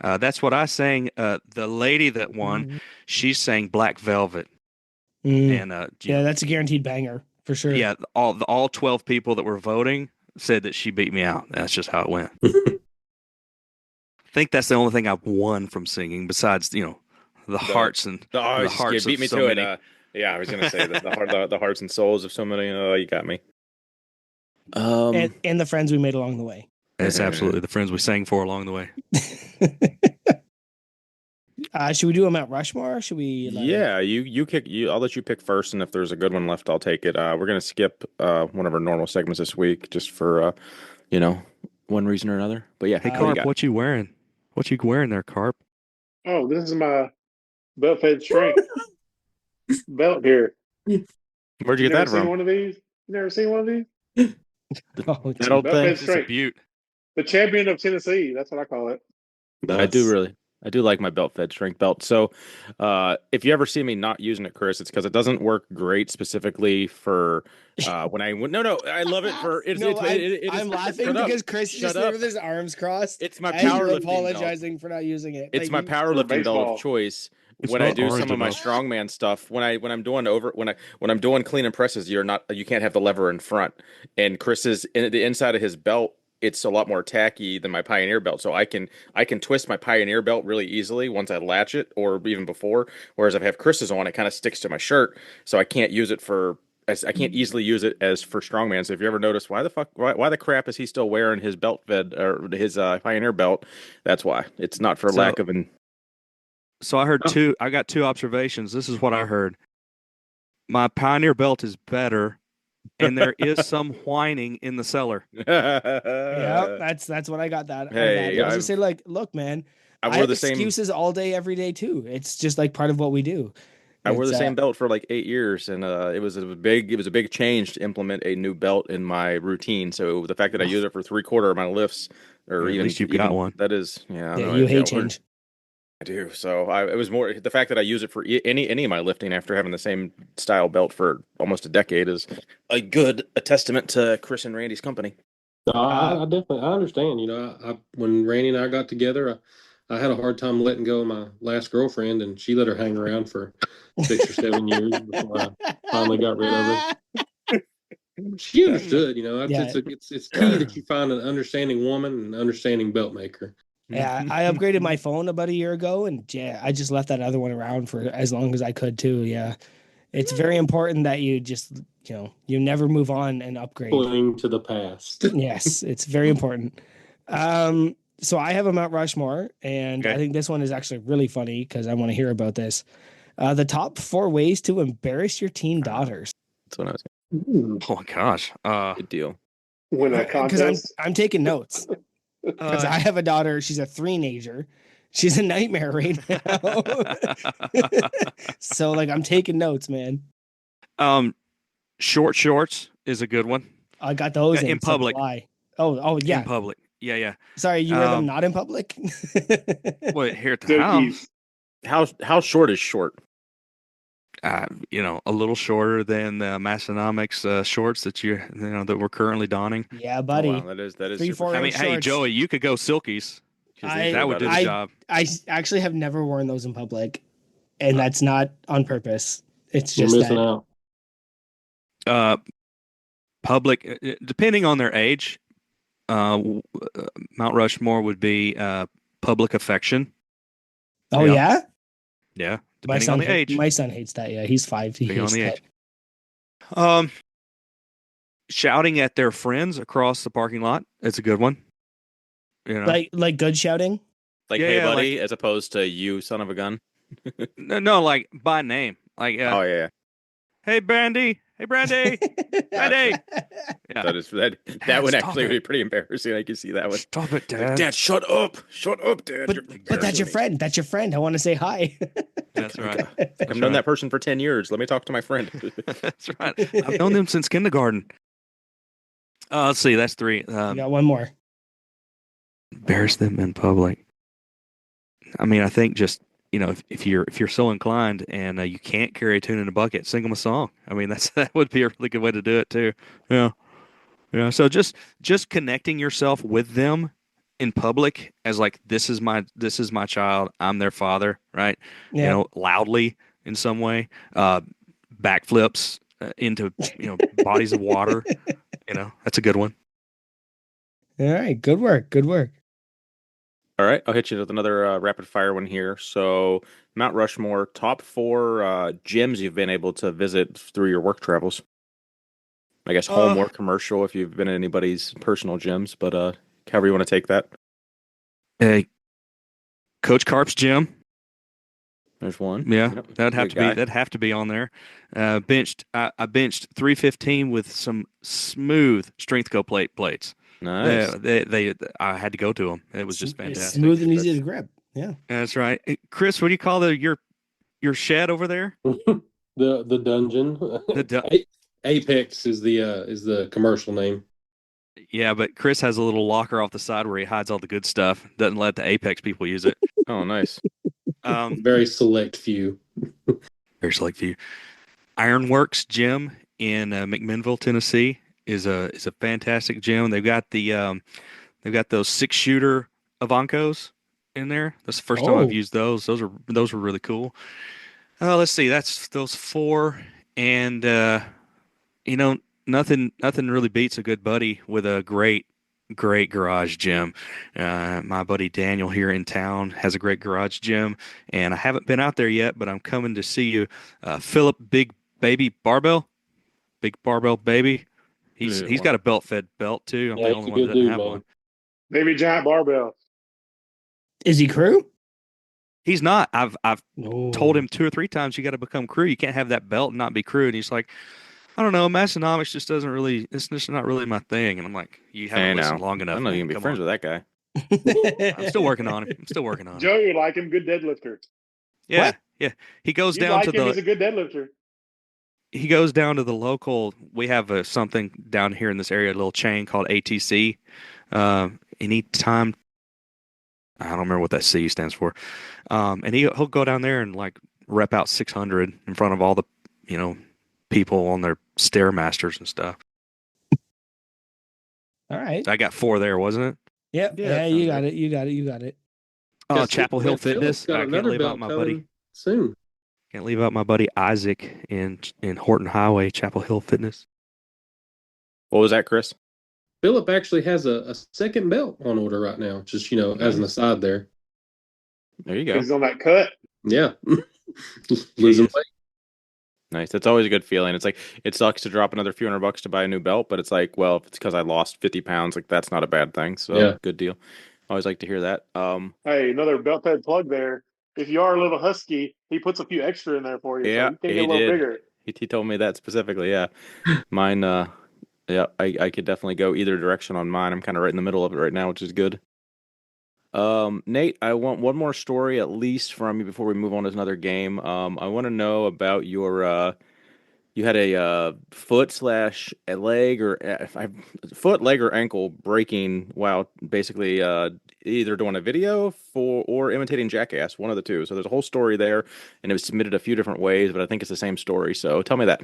That's what I sang. The lady that won, she sang "Black Velvet," Mm. and Yeah, that's a guaranteed banger for sure. yeah, all 12 people that were voting said that she beat me out. That's just how it went. I think that's the only thing I've won from singing, besides the hearts and Oh, the just hearts beat of me so to many. it. Yeah, I was gonna say the hearts and souls of so many. Oh, you got me. And the friends we made along the way. It's absolutely the friends we sang for along the way. Should we do a Mount Rushmore? Or should we? Yeah, you kick you. I'll let you pick first, and if there's a good one left, I'll take it. We're gonna skip one of our normal segments this week just for you know one reason or another. But yeah, Hey, what do you Carp, got? what you wearing? What you wearing there, Carp? Oh, this is my belt fed strength belt here. Where'd you You get never that seen from? one of these? You never seen one of these? Oh, That old Belt thing. fed This is a strength. beaut. The champion of Tennessee. That's what I call it. I do like my belt fed strength belt. So, if you ever see me not using it, Chris, it's because it doesn't work great specifically for when I no, I love it for no, I'm is laughing shut up. because Chris is Shut just there up. with his arms crossed. It's my as you're powerlifting belt. apologizing for not using it. It's my you- For powerlifting belt of baseball. choice. It's When I not do orange some of my enough. strongman stuff, when I'm doing clean and presses, you can't have the lever in front. And the inside of his belt, it's a lot more tacky than my Pioneer belt, so I can twist my Pioneer belt really easily once I latch it, or even before. Whereas if I have Chris's on, it kind of sticks to my shirt, so I can't use it for. I can't easily use it as for strongman. So if you ever notice why the crap is he still wearing his belt fed or his Pioneer belt? That's why. It's not for So, lack of an. so I got two observations. This is what I heard. My Pioneer belt is better, and there is some whining in the cellar. Yeah, that's what I got that. Hey, I was just say like, look, man, I I wore have the same excuses all day, every day too. It's just like part of what we do. I wore It's the same belt for like 8 years, and it was a big change to implement a new belt in my routine. So the fact that I use it for three-quarter of my lifts, or At even least you've got one. that is, yeah, I yeah, know, you hate yeah, change. I do. So it was more the fact that I use it for any of my lifting after having the same style belt for almost a decade is a testament to Chris and Randy's company. Uh, I definitely I understand. When Randy and I got together, I had a hard time letting go of my last girlfriend, and she let her hang around for 6 or 7 years before I finally got rid of her. She understood. Yeah. It's key that you find an understanding woman and an understanding belt maker. Yeah, I upgraded my phone about a year ago, and yeah, I just left that other one around for as long as I could too. Yeah, it's very important that you just you never move on and upgrade. Cling to the past. Yes, it's very important. So I have a Mount Rushmore, and I think this one is actually really funny because I want to hear about this. The top 4 ways to embarrass your teen daughters. That's what I was. Oh my gosh. Good deal. Win a Because contest. I'm taking notes. Because I have a daughter. She's a 3-nager. She's a nightmare right now. So like I'm taking notes, man. Short shorts is a good one. I got those In public. Supply. Oh yeah. In public. Yeah. Sorry, you wear them not in public? Wait, here at the Dookies. house. How short is short? A little shorter than the Massonomics shorts that we're currently donning. Yeah, Oh wow, buddy. that is Three, super 4 I short. mean, inch hey, shorts. Joey, you could go Silkies because Thinking that would about do it. the job. I actually have never worn those in public, and that's not on purpose. It's You're just missing that. out. Uh, Public, depending on their age, Mount Rushmore would be public affection. Oh Yeah. yeah, Yeah, depending on the age. my son hates that. Yeah, he's 5. He Depending on hates the that. age. Shouting at their friends across the parking lot. It's a good one. Like good shouting. Like, Yeah, hey, yeah, buddy, as opposed to you, son of a gun. no, like by name. Like, Oh yeah, hey, Brandy. Hey, Brandy. Brandy. Yeah. that Dad, one stop actually it. would be pretty embarrassing. I can see that one. Stop it, Like, Dad. Dad, shut up, Dad. You're But that's your embarrassing me. friend. That's your friend. I want to say hi. That's right. I've known that person for 10 years. Let me talk to my friend. That's right. I've known them since kindergarten. Let's see. That's 3. You got one more. Embarrass them in public. I mean, I think just if you're so inclined and you can't carry a tune in a bucket, sing them a song. I mean, that would be a really good way to do it too. Yeah, yeah. So just connecting yourself with them in public as like this is my child. I'm their father, right? Yeah. Loudly in some way. Backflips into bodies of water. That's a good one. All right. Good work. Good work. All right, I'll hit you with another rapid fire one here. So, Mount Rushmore, top 4 gyms you've been able to visit through your work travels. I guess home or commercial if you've been at anybody's personal gyms, but however you want to take that. Coach Carp's gym. There's one. Yeah, Yep. that'd have to be on there. I benched 315 with some smooth strength plates. Nice. I had to go to them. It was just It's fantastic. smooth and easy to grip. Yeah. That's right. Chris, what do you call your shed over there? The dungeon. Apex is the commercial name. Yeah, but Chris has a little locker off the side where he hides all the good stuff. Doesn't let the Apex people use it. Oh, nice. Very select few. Very select few. Ironworks Gym in McMinnville, Tennessee is a fantastic gym. They've got they've got those 6-shooter Avancos in there. That's the first time I've used those. Those were really cool. Let's see. That's those 4, and nothing really beats a good buddy with a great garage gym. My buddy Daniel here in town has a great garage gym, and I haven't been out there yet, but I'm coming to see you. Philip Big Barbell Baby. He's got a belt too. I'm the only one that doesn't have one. Baby giant barbell. Is he crew? He's not. I've told him 2 or 3 times you got to become crew. You can't have that belt and not be crew. And he's like, I don't know. Massonomics just doesn't really. It's just not really my thing. And I'm like, you haven't listened long enough. I don't know you can be friends with that guy. I'm still working on him. Joey would like him. Good deadlifter. Yeah, What? yeah. He goes You down like to him? the. He's a good deadlifter. He goes down to the local. We have something down here in this area, a little chain called ATC. Anytime. I don't remember what that C stands for. And he'll go down there and like rep out 600 in front of all the, people on their Stairmasters and stuff. All right. I got 4 there, wasn't it? Yep. Yeah, Yeah, you got it. You got it. You got it. Oh, Chapel Hill Philip's Fitness. got I can't another leave belt out my coming buddy. soon. Can't leave out my buddy Isaac in Horton Highway, Chapel Hill Fitness. What was that, Chris? Philip actually has a second belt on order right now, just as an aside there. There you go. He's on that cut. Yeah. Losing weight. Nice. That's always a good feeling. It's like it sucks to drop another few $100 to buy a new belt, but it's like, well, if it's because I lost 50 pounds, like that's not a bad thing. So Yeah. Good deal. Always like to hear that. Hey, another belt head plug there. If you are a little husky, he puts a few extra in there for you. Yeah, so you can he get a little did. bigger. He told me that specifically. Yeah, mine. Yeah, I could definitely go either direction on mine. I'm kind of right in the middle of it right now, which is good. Nate, I want one more story at least from you before we move on to another game. I want to know about your. You had a foot / a leg or foot, leg, or ankle breaking while basically either doing a video for or imitating Jackass, one of the two. So there's a whole story there, and it was submitted a few different ways, but I think it's the same story. So tell me that.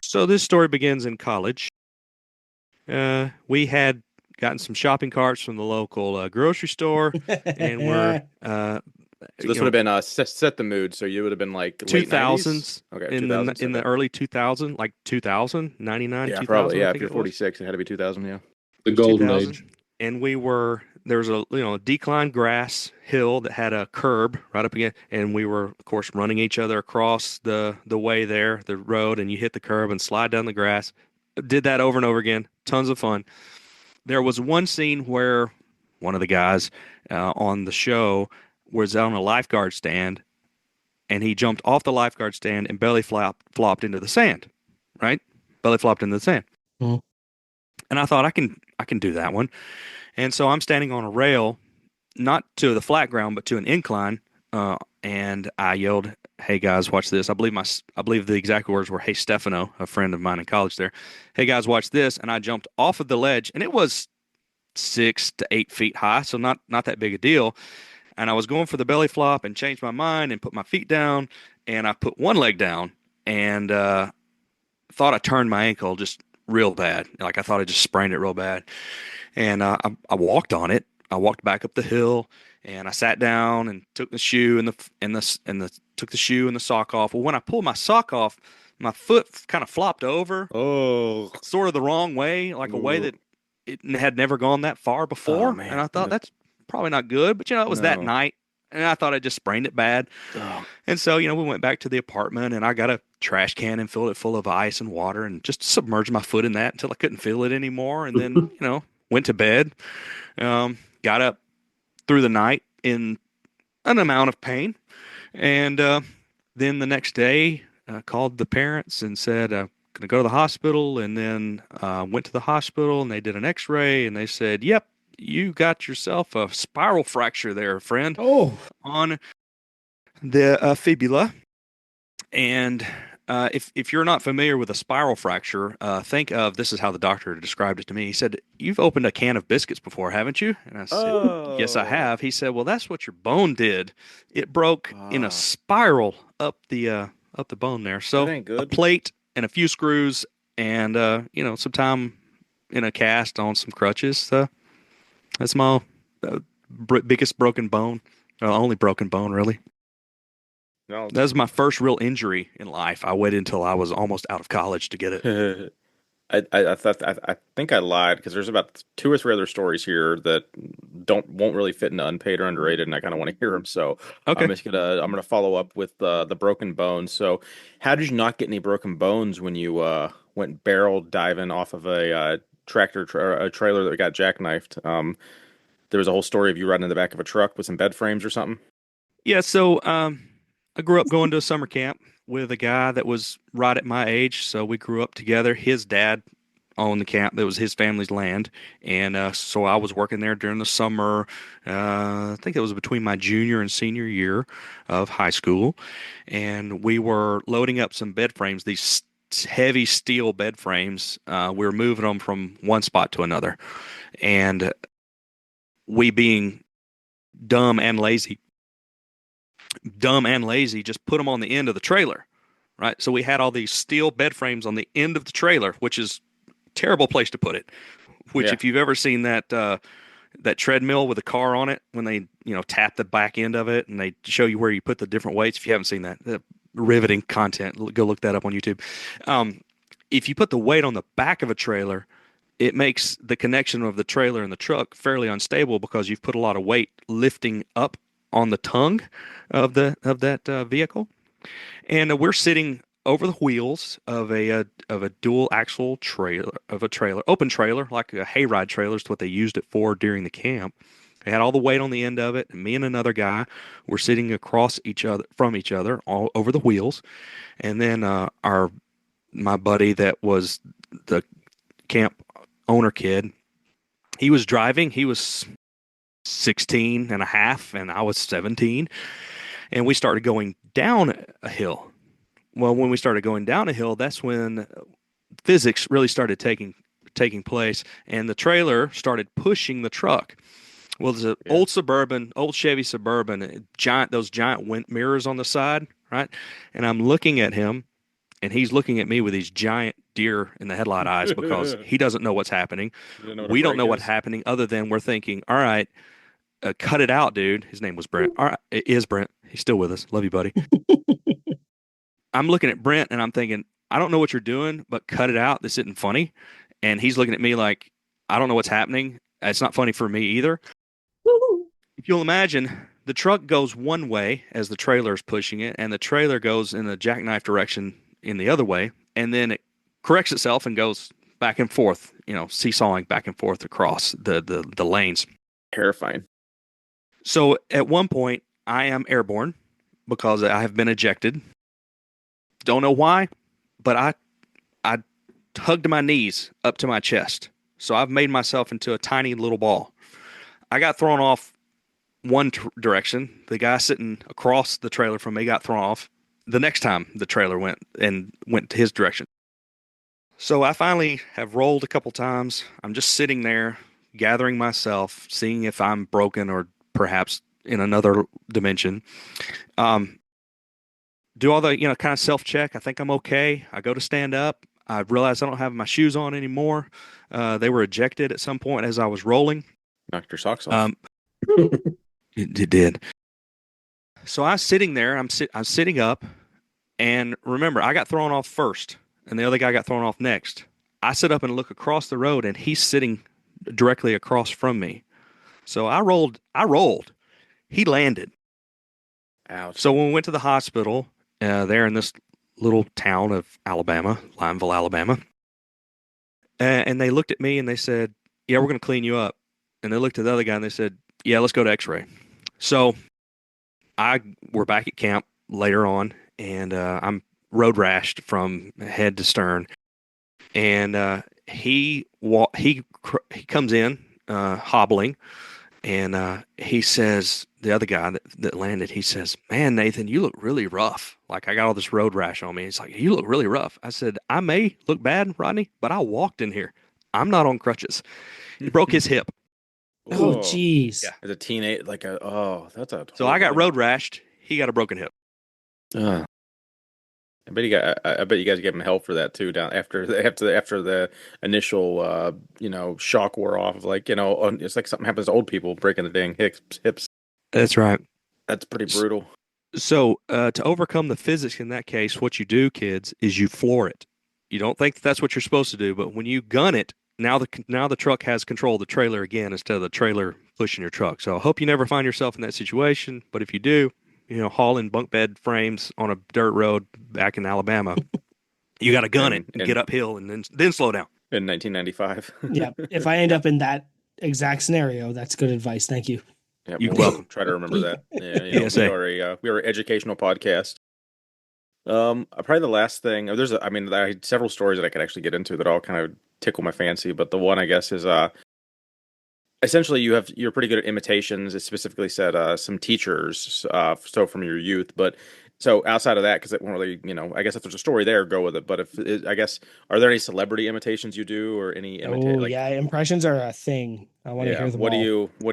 So this story begins in college. We had gotten some shopping carts from the local grocery store, and we're So this would have been set the mood. So you would have been like late 90s. 2000s, Okay, in 2000s. the Okay. early 2000, like 2000, 99, Yeah, 2000, probably. I Yeah, if think you're it was. 46, it had to be 2000. Yeah. The golden 2000. age. And there was a decline grass hill that had a curb right up against, and we were of course running each other across the way there, the road, and you hit the curb and slide down the grass. Did that over and over again. Tons of fun. There was one scene where one of the guys on the show was on a lifeguard stand, and he jumped off the lifeguard stand and belly flopped into the sand, right? Belly flopped into the sand. Mhm. And I thought I can do that one. And so I'm standing on a rail, not to the flat ground, but to an incline, and I yelled, "Hey guys, watch this!" I believe the exact words were, "Hey Stefano," a friend of mine in college there. "Hey guys, watch this!" And I jumped off of the ledge, and it was 6 to 8 feet high, so not that big a deal. And I was going for the belly flop and changed my mind and put my feet down, and I put one leg down and thought I turned my ankle just real bad. Like I thought I just sprained it real bad. And I walked on it. I walked back up the hill, and I sat down and took the shoe took the shoe and the sock off. Well, when I pulled my sock off, my foot kind of flopped over, Oh. sort of the wrong way, like a way that it had never gone that far before. Oh, man. And I thought that's probably not good, but it was that No. night, and I thought I just sprained it bad. Oh. And so, we went back to the apartment, and I got a trash can and filled it full of ice and water and just submerged my foot in that until I couldn't feel it anymore. And then, went to bed, got up through the night in an amount of pain. And then the next day, called the parents and said, going to go to the hospital. And then went to the hospital, and they did an x-ray, and they said, "Yep, you got yourself a spiral fracture there, friend, on the fibula." And if you're not familiar with a spiral fracture, think of this is how the doctor described it to me. He said, "You've opened a can of biscuits before, haven't you?" And I said, "Yes, I have." He said, "Well, that's what your bone did. It broke in a spiral up the bone there. So That ain't good. a plate and a few screws and some time in a cast on some crutches. That's my biggest broken bone, only broken bone really." No. That was my first real injury in life. I waited until I was almost out of college to get it. I think I lied because there's about 2 or 3 other stories here that won't really fit into unpaid or underrated, and I kind of want to hear them. So Okay. I'm gonna follow up with the broken bones. So how did you not get any broken bones when you went barrel diving off of a a trailer that got jackknifed? There was a whole story of you riding in the back of a truck with some bed frames or something. Yeah, so I grew up going to a summer camp with a guy that was right at my age, so we grew up together. His dad owned the camp; that was his family's land, and so I was working there during the summer. I think it was between my junior and senior year of high school, and we were loading up some bed frames. These heavy steel bed frames. We were moving them from one spot to another, and we being dumb and lazy just put them on the end of the trailer, right? So we had all these steel bed frames on the end of the trailer, which is a terrible place to put it. Which, Yeah. if you've ever seen that treadmill with a car on it, when they tap the back end of it and they show you where you put the different weights. If you haven't seen that, riveting content. Go look that up on YouTube. If you put the weight on the back of a trailer, it makes the connection of the trailer and the truck fairly unstable because you've put a lot of weight lifting up on the tongue of that vehicle, and we're sitting over the wheels of a dual axle trailer, open trailer, like a hayride trailer is what they used it for during the camp. They had all the weight on the end of it, and me and another guy were sitting across from each other, all over the wheels, and then my buddy that was the camp owner kid, he was driving. He was 16 and a half, and I was 17, and we started going down a hill. Well, when we started going down a hill, that's when physics really started taking place, and the trailer started pushing the truck. Well, there's an old Chevy Suburban, those giant mirrors on the side, right? And I'm looking at him, and he's looking at me with these giant deer in the headlight eyes because he doesn't know what's happening. You don't know what a We don't brake know what's is? happening other than we're thinking, all right, cut it out, dude. His name was Brent. All right, it is Brent. He's still with us. Love you, buddy. I'm looking at Brent and I'm thinking, I don't know what you're doing, but cut it out. This isn't funny. And he's looking at me like, I don't know what's happening. It's not funny for me either. If you'll imagine, the truck goes one way as the trailer is pushing it, and the trailer goes in the jackknife direction in the other way, and then it corrects itself and goes back and forth, seesawing back and forth across the lanes. Terrifying. So at one point, I am airborne because I have been ejected. Don't know why, but I hugged my knees up to my chest. So I've made myself into a tiny little ball. I got thrown off one direction. The guy sitting across the trailer from me got thrown off the next time the trailer went to his direction. So I finally have rolled a couple times. I'm just sitting there, gathering myself, seeing if I'm broken or perhaps in another dimension. Do all the, kind of self-check. I think I'm okay. I go to stand up. I realize I don't have my shoes on anymore. They were ejected at some point as I was rolling. Knocked your socks off. It did. So I was sitting there. I'm sitting up, and remember, I got thrown off first, and the other guy got thrown off next. I sit up and look across the road, and he's sitting directly across from me. So I rolled. He landed. Ouch. So when we went to the hospital, there in this little town of Alabama, Lineville, Alabama, and they looked at me and they said, "Yeah, we're going to clean you up." And they looked at the other guy and they said, "Yeah, let's go to X-ray." So we're back at camp later on, and I'm road rashed from head to stern. And he comes in hobbling, and he says, the other guy that landed, he says, "Man, Nathan, you look really rough. Like, I got all this road rash on me." It's like, "You look really rough." I said, "I may look bad, Rodney, but I walked in here. I'm not on crutches." He broke his hip. Oh, jeez. Yeah. As a teenage, that's a. So I got road rashed. He got a broken hip. I bet you guys gave him help for that too. Down after the initial shock wore off. It's like something happens to old people breaking the dang hips. That's right. That's pretty brutal. So to overcome the physics in that case, what you do, kids, is you floor it. You don't think that's what you're supposed to do, but when you gun it, now the truck has control of the trailer again instead of the trailer pushing your truck. So I hope you never find yourself in that situation. But if you do, hauling bunk bed frames on a dirt road back in Alabama, you got to gun it and get uphill and then slow down. In 1995. Yeah. If I end up in that exact scenario, that's good advice. Thank you. Yeah, You're we'll welcome. try to remember that. Yeah, PSA. we are an educational podcast. Probably the last thing. I had several stories that I could actually get into that all kind of tickle my fancy, but the one I guess is essentially you're pretty good at imitations. It specifically said some teachers, so from your youth, but so outside of that, because it won't really, I guess if there's a story there, go with it. But I guess, are there any celebrity imitations you do or any yeah, impressions are a thing. I want to hear them. What do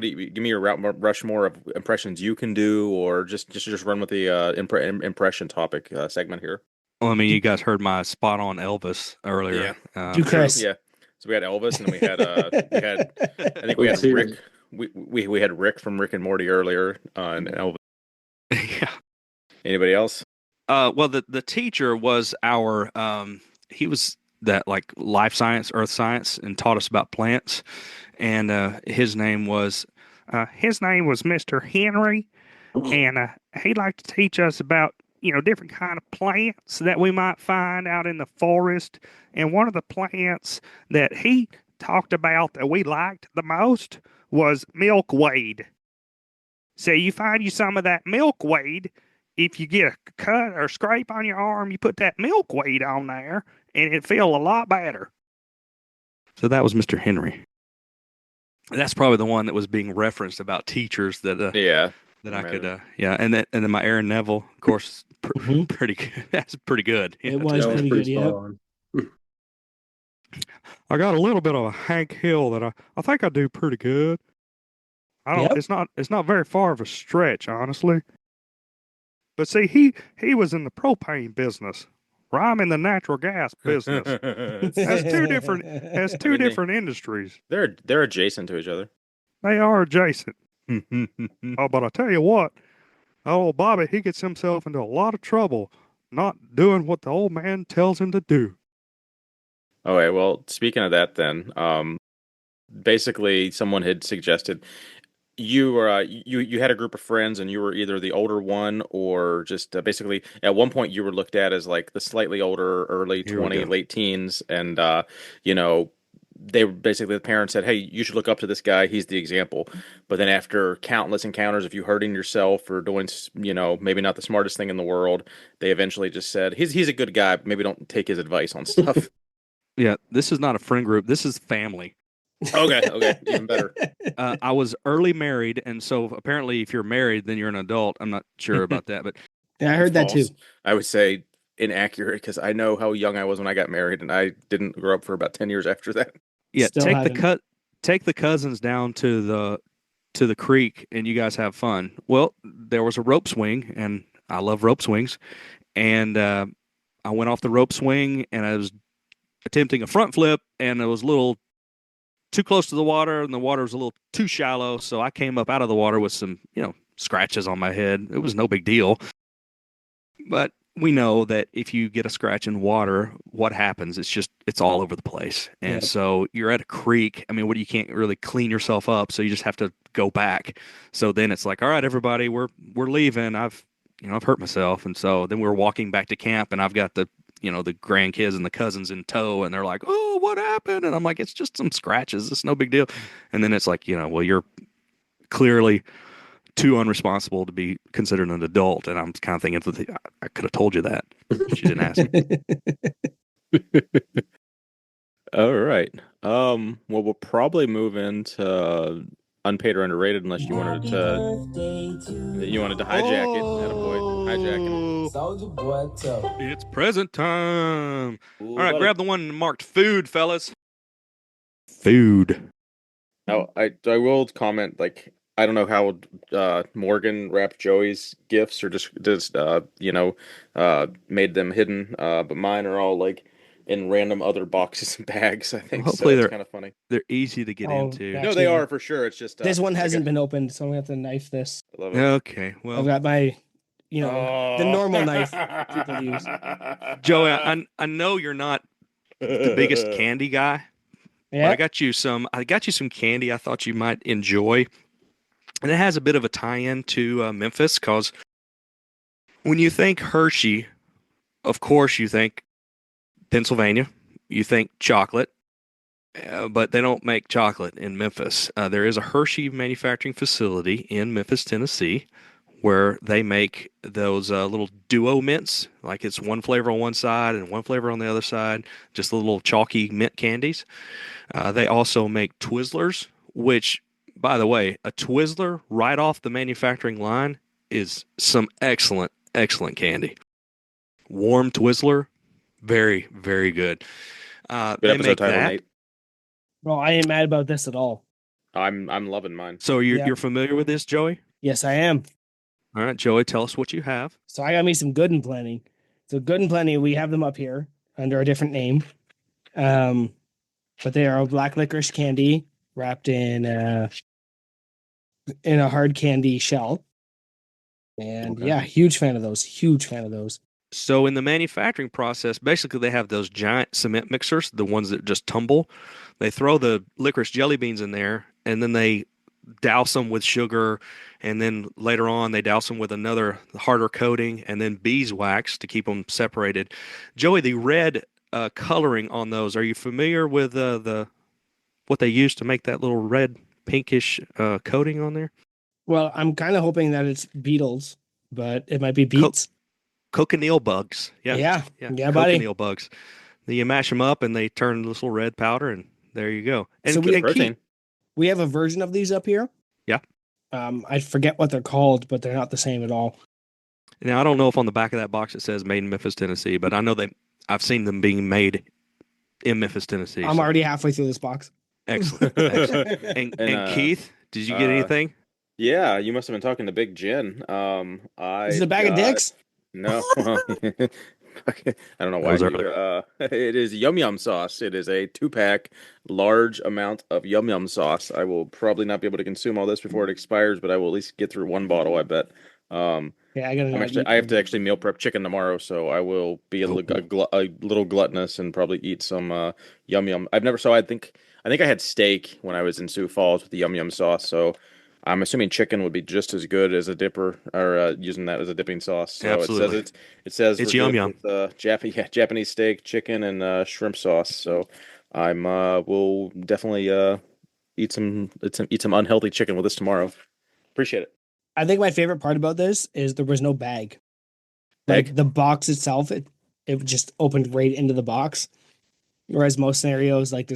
you give me your Rushmore of impressions you can do, or just run with the impression topic segment here? Well, I mean, you guys heard my spot on Elvis earlier. Yeah. Do Kris. Yeah. So we had Elvis, and then we had I think we had Rick. We had Rick from Rick and Morty earlier, and Elvis. Yeah. Anybody else? Well, the teacher was our he was that like life science, earth science, and taught us about plants. And his name was Mr. Henry, and he liked to teach us about different kind of plants that we might find out in the forest. And one of the plants that he talked about that we liked the most was milkweed. So you find you some of that milkweed. If you get a cut or scrape on your arm, you put that milkweed on there, and it feel a lot better. So that was Mr. Henry. That's probably the one that was being referenced about teachers that I could and then my Aaron Neville, of course, pretty good. That's pretty good. It was pretty good. Yeah. I got a little bit of a Hank Hill that I think I do pretty good. I don't. Yep. It's not very far of a stretch, honestly. But see, he was in the propane business, where I'm in the natural gas business. Has two different I mean, industries. they're adjacent to each other. They are adjacent. Oh, but I tell you what, old Bobby, he gets himself into a lot of trouble not doing what the old man tells him to do. Okay, well, speaking of that, then, basically, someone had suggested you had a group of friends, and you were either the older one or just basically at one point you were looked at as like the slightly older, early Here we 20, go. late teens, and you know, they were basically the parents said, "Hey, you should look up to this guy. He's the example." But then after countless encounters of you hurting yourself or doing, maybe not the smartest thing in the world, they eventually just said, "He's a good guy, but maybe don't take his advice on stuff." Yeah, this is not a friend group. This is family. Okay, even better. I was early married, and so apparently, if you're married, then you're an adult. I'm not sure about that, but Yeah, I heard that too. False. I would say inaccurate because I know how young I was when I got married, and I didn't grow up for about 10 years after that. yeah, Still haven't. take the cousins down to the creek, and you guys have fun. Well, there was a rope swing, and I love rope swings, and I went off the rope swing, and I was attempting a front flip, and it was a little too close to the water, and the water was a little too shallow, so I came up out of the water with some, scratches on my head. It was no big deal. But we know that if you get a scratch in water, what happens? It's all over the place. And Yep. so you're at a creek. I mean, you can't really clean yourself up, so you just have to go back. So then it's like, all right, everybody, we're leaving. I've hurt myself. And so then we're walking back to camp, and I've got the grandkids and the cousins in tow, and they're like, "Oh, what happened?" And I'm like, "It's just some scratches. It's no big deal." And then it's like, well, you're clearly too unresponsible to be considered an adult. And I'm kind of thinking, I could have told you that. She didn't ask me. All right. Well, we'll probably move into unpaid or underrated unless you wanted to hijack it. Attaboy. Hijacking. Soldier boy, tough. It's present time. Ooh, All right, buddy. grab the one marked food, fellas. Food. Now, I will comment, like, I don't know how Morgan wrapped Joey's gifts or just made them hidden, but mine are all like in random other boxes and bags, I think. Hopefully so it's kind of funny. They're easy to get into. that- No, they Actually, are for sure. It's just This one like hasn't been opened, so I'm gonna have to knife this. I love it. Okay, I've well, got my, the normal knife people use. Joey, I know you're not the biggest candy guy, but Yeah. I got you some candy I thought you might enjoy. And it has a bit of a tie-in to Memphis, because when you think Hershey, of course you think Pennsylvania, you think chocolate, but they don't make chocolate in Memphis. There is a Hershey manufacturing facility in Memphis, Tennessee, where they make those little duo mints, like it's one flavor on one side and one flavor on the other side, just little chalky mint candies. They also make Twizzlers, which, by the way, a Twizzler right off the manufacturing line is some excellent, excellent candy. Warm Twizzler, very, very good. Good They episode make title, that. Nate. Well, I ain't mad about this at all. I'm loving mine. So Yeah. you're familiar with this, Joey? Yes, I am. All right, Joey, tell us what you have. So I got me some Good and Plenty. So Good and Plenty, we have them up here under a different name. But they are a black licorice candy wrapped in a hard candy shell. And Okay. yeah, huge fan of those. Huge fan of those. So in the manufacturing process, basically they have those giant cement mixers, the ones that just tumble. They throw the licorice jelly beans in there, and then they douse them with sugar, and then later on they douse them with another harder coating, and then beeswax to keep them separated. Joey, the red coloring on those, are you familiar with the what they use to make that little red pinkish coating on there? Well, I'm kind of hoping that it's beetles, but it might be beets. Cochineal bugs. Yeah, buddy. Cochineal bugs. Then you mash them up, and they turn this little red powder, and there you go. And, So and Protein. We have a version of these up here. Yeah. I forget what they're called, but they're not the same at all. Now, I don't know if on the back of that box it says made in Memphis, Tennessee, but I know I've seen them being made in Memphis, Tennessee. I'm so already halfway through this box. excellent. excellent. And And, Keith, Did you get anything? Yeah, you must have been talking to Big Jen. Is it I a bag of got dicks? no. I don't know That why was neither. earlier. It is yum yum sauce. It is a 2-pack, large amount of yum yum sauce. I will probably not be able to consume all this before it expires, but I will at least get through one bottle, I bet. Um, Yeah, I gotta not eat. I have to actually meal prep chicken tomorrow, so I will be a little gluttonous and probably eat some yum yum. I think I had steak when I was in Sioux Falls with the yum yum sauce, so I'm assuming chicken would be just as good as a dipper or using that as a dipping sauce. So Absolutely. it says we're It's yum good yum. with Japanese steak, chicken, and shrimp sauce. So I'm will definitely eat some unhealthy chicken with this tomorrow. Appreciate it. I think my favorite part about this is there was no bag. Bag? Like the box itself, it just opened right into the box. Whereas most scenarios, like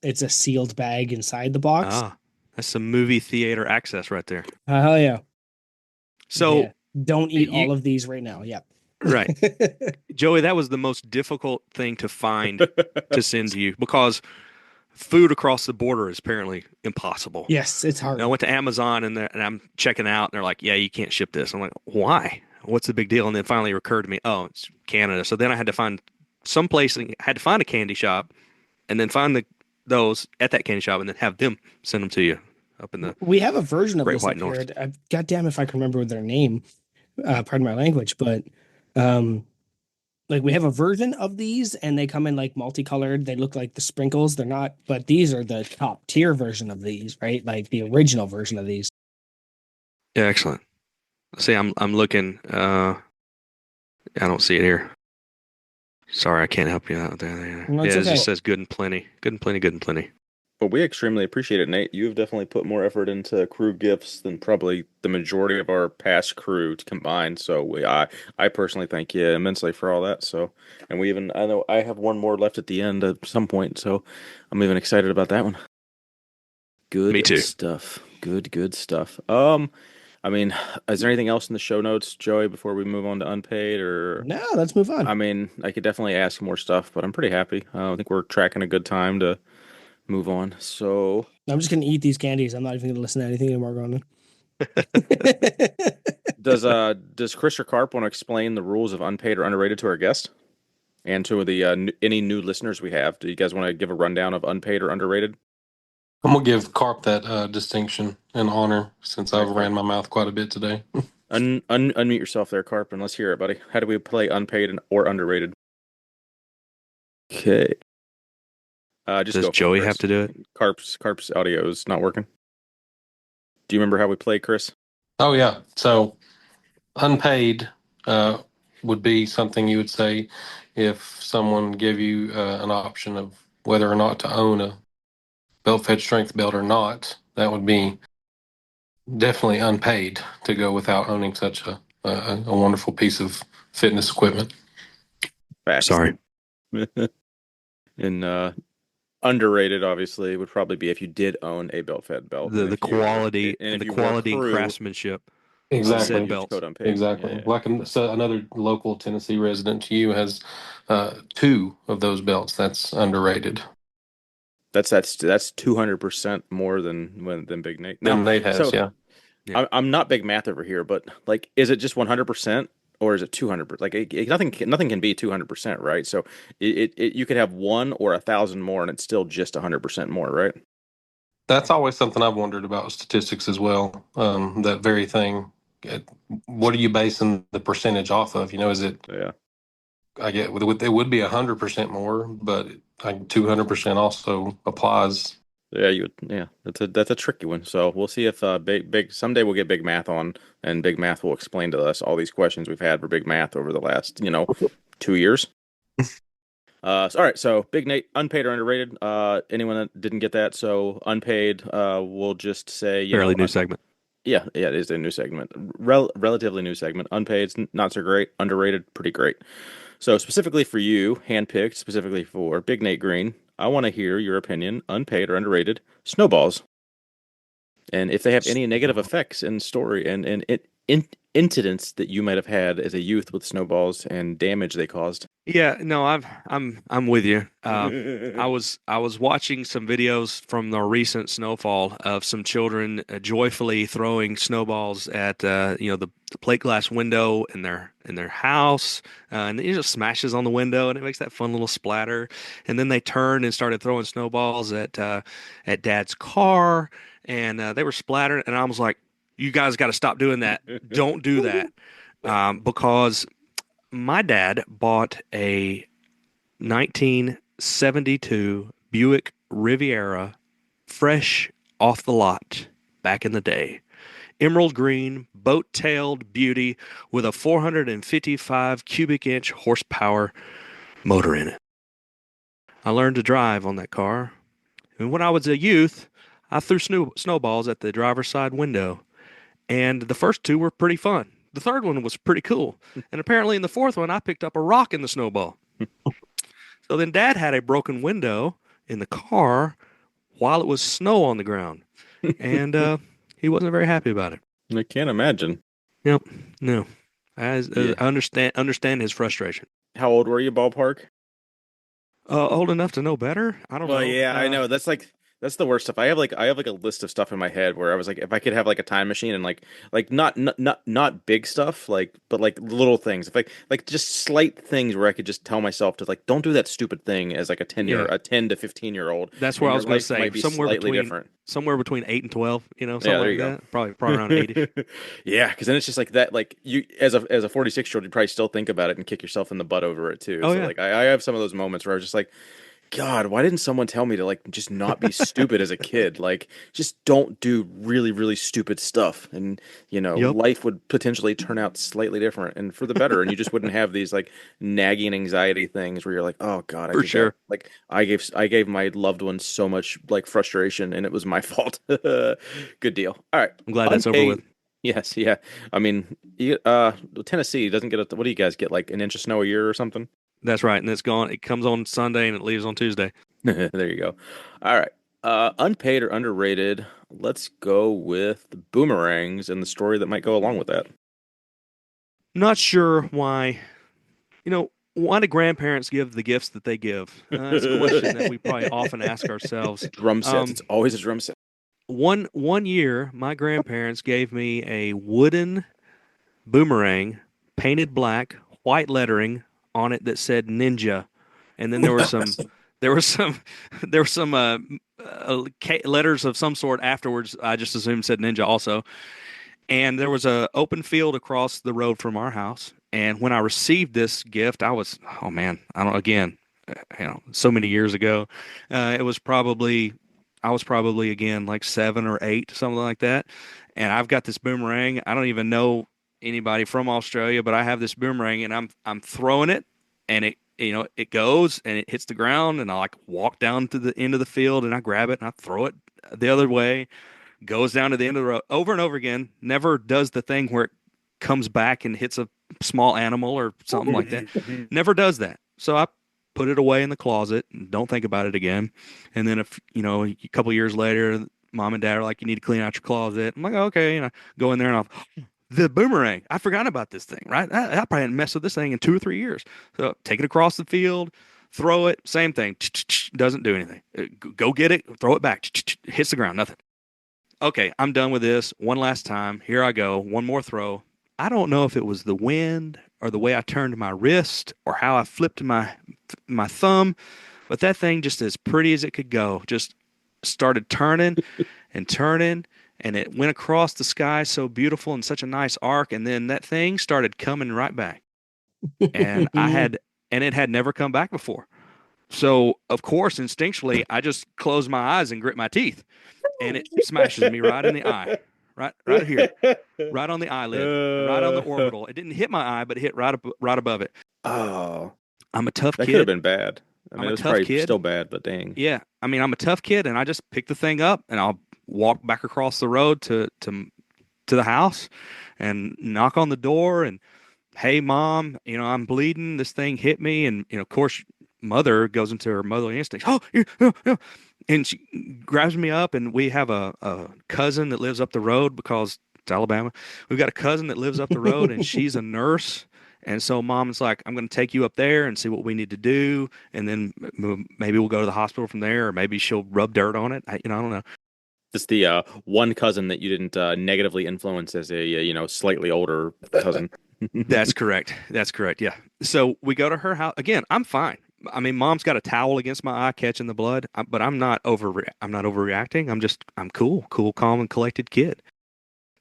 it's a sealed bag inside the box. Ah, that's some movie theater access right there. Hell yeah. So Yeah. Don't eat you all of these right now. Yeah. right, Joey, that was the most difficult thing to find to send to you because food across the border is apparently impossible. Yes, it's And I hard. went to Amazon and I'm checking out and they're like, "Yeah, you can't ship this." I'm like, "Why? What's the big deal?" And then finally it occurred to me, "Oh, it's Canada." So then I had to find some place, I had to find a candy shop and then find those at that candy shop and then have them send them to you up in the We have a version of Great this White up here. North. God damn if I can remember their name. Pardon my language, but um, like we have a version of these, and they come in like multicolored. They look like the sprinkles. They're not, but these are the top tier version of these, right? Like the original version of these. Yeah, excellent. See, I'm looking. I don't see it here. Sorry, I can't help you out there. No, Yeah, it's it okay. just says good and plenty, good and plenty, good and plenty. But we extremely appreciate it, Nate. You've definitely put more effort into crew gifts than probably the majority of our past crew combined. So I personally thank you immensely for all that. So, and I know I have one more left at the end at some point. So, I'm even excited about that one. Good Me too. stuff. Good stuff. I mean, is there anything else in the show notes, Joey, before we move on to unpaid? Or, No, let's move on. I mean, I could definitely ask more stuff, but I'm pretty happy. I think we're tracking a good time to move on. So. I'm just gonna eat these candies. I'm not even gonna listen to anything anymore going on. Does Kris or Carp want to explain the rules of unpaid or underrated to our guest and to the any new listeners we have? Do you guys want to give a rundown of unpaid or underrated? I'm gonna give Carp that distinction and honor since All I've right, ran Carp. my mouth quite a bit today. Unmute yourself there, Carp, and let's hear it, buddy. How do we play unpaid or underrated? Okay. Just Does go for it, Joey Kris. have to do it? Carp's audio is not working. Do you remember how we play, Kris? Oh yeah, so unpaid would be something you would say if someone gave you an option of whether or not to own a belt fed strength belt or not. That would be definitely unpaid to go without owning such a wonderful piece of fitness equipment. Facts. Sorry. And underrated, obviously, would probably be if you did own a belt-fed belt. The quality and the quality and craftsmanship of Exactly. said use belts. code unpaid. Exactly. Yeah. Like so another local Tennessee resident to you has two of those belts. That's underrated. That's 200% more than Big Nate. Now, Then Nate has, so yeah. Yeah. I'm not big math over here, but like, is it just 100% or is it 200%? Like, nothing can be 200%, right? So you could have one or 1,000 more, and it's still just 100% more, right? That's always something I've wondered about statistics as well. That very thing. What are you basing the percentage off of? You know, is it? Yeah. I get it would be 100% more, but 200% also applies. Yeah, that's a tricky one. So we'll see if big someday we'll get Big Math on, and Big Math will explain to us all these questions we've had for Big Math over the last 2 years. All right, so Big Nate, unpaid or underrated? Anyone that didn't get that, so unpaid. We'll just say Fairly new segment. Yeah, it is a new segment, relatively new segment. Unpaid, not so great. Underrated, pretty great. So specifically for you, handpicked specifically for Big Nate Green, I want to hear your opinion, unpaid or underrated, snowballs, and if they have any negative effects in story and incidents that you might have had as a youth with snowballs and damage they caused. Yeah, no, I'm with you. I was watching some videos from the recent snowfall of some children joyfully throwing snowballs at the plate glass window in their house, and it just smashes on the window and it makes that fun little splatter. And then they turned and started throwing snowballs at Dad's car, and they were splattered. And I was like, "You guys got to stop doing that. Don't do that." Because my dad bought a 1972 Buick Riviera fresh off the lot back in the day. Emerald green, boat-tailed beauty with a 455 cubic inch horsepower motor in it. I learned to drive on that car. And when I was a youth, I threw snowballs at the driver's side window. And the first two were pretty fun. The third one was pretty cool. And apparently in the fourth one, I picked up a rock in the snowball. So then Dad had a broken window in the car while it was snow on the ground. And he wasn't very happy about it. I can't imagine. Yep. No. Yeah. I understand his frustration. How old were you, ballpark? Old enough to know better? I don't know. Well, yeah, I know. That's the worst stuff. I have like a list of stuff in my head where I was like, if I could have like a time machine and like not big stuff, but like little things. If like just slight things where I could just tell myself to like, don't do that stupid thing as like a 10 to 15-year-old. That's where I was going to life say might be somewhere slightly between different. somewhere between 8 and 12, something Yeah, there like you go. that. Probably around 80. Yeah, because then it's just like that. Like you, as a 46-year-old, you probably still think about it and kick yourself in the butt over it too. Oh, So yeah. like I have some of those moments where I was just like, God, why didn't someone tell me to like just not be stupid as a kid? Like just don't do really, really stupid stuff. And Yep. life would potentially turn out slightly different and for the better. And you just wouldn't have these like nagging anxiety things where you're like, oh God, I For did sure. that. Like I gave my loved ones so much like frustration and it was my fault. Good deal. All right. I'm glad that's over Unpaid. with. Yes, yeah. I mean, Tennessee doesn't get what do you guys get? Like an inch of snow a year or something? That's right. And it's gone. It comes on Sunday and it leaves on Tuesday. There you go. All right. Unpaid or underrated? Let's go with the boomerangs and the story that might go along with that. Not sure why, why do grandparents give the gifts that they give? That's a question that we probably often ask ourselves. Drum sets. Um, It's always a drum set. One year, my grandparents gave me a wooden boomerang, painted black, white lettering on it that said Ninja, and then there were some there were some there were some letters of some sort afterwards. I just assumed said Ninja also. And there was a open field across the road from our house. And when I received this gift, I was, oh man, I don't, again, so many years ago. It was probably, I was probably again like 7 or 8, something like that. And I've got this boomerang. I don't even know anybody from Australia, but I have this boomerang and I'm throwing it and it goes and it hits the ground and I like walk down to the end of the field and I grab it and I throw it the other way, goes down to the end of the road over and over again, never does the thing where it comes back and hits a small animal or something like that. Never does that. So I put it away in the closet and don't think about it again. And then a couple years later, mom and dad are like, you need to clean out your closet. I'm like, okay. And I go in there and I'll, the boomerang, I forgot about this thing, right? I probably hadn't messed with this thing in 2 or 3 years. So take it across the field, throw it, same thing. Doesn't do anything. Go get it, throw it back. Hits the ground, nothing. Okay, I'm done with this. One last time. Here I go. One more throw. I don't know if it was the wind or the way I turned my wrist or how I flipped my thumb, but that thing just as pretty as it could go just started turning and turning, and it went across the sky so beautiful and such a nice arc, and then that thing started coming right back. And it had never come back before. So, of course, instinctually, I just close my eyes and grit my teeth, and it smashes me right in the eye, right here, right on the eyelid, right on the orbital. It didn't hit my eye, but it hit right above it. Oh, I'm a tough that kid. could have been bad. I mean, I'm a it was tough probably kid. still bad, but dang. Yeah, I mean, I'm a tough kid, and I just pick the thing up, and I'll walk back across the road to the house, and knock on the door, and hey, mom, I'm bleeding. This thing hit me, and of course, mother goes into her motherly instinct. Oh, and she grabs me up, and we have a cousin that lives up the road because It's Alabama. We've got a cousin that lives up the road, and she's a nurse. And so mom's like, I'm going to take you up there and see what we need to do, and then maybe we'll go to the hospital from there, or maybe she'll rub dirt on it. I don't know. Just the one cousin that you didn't negatively influence as a slightly older cousin. That's correct. That's correct. Yeah. So we go to her house again. I'm fine. I mean, mom's got a towel against my eye catching the blood, but I'm not overreacting. I'm cool, calm, and collected kid.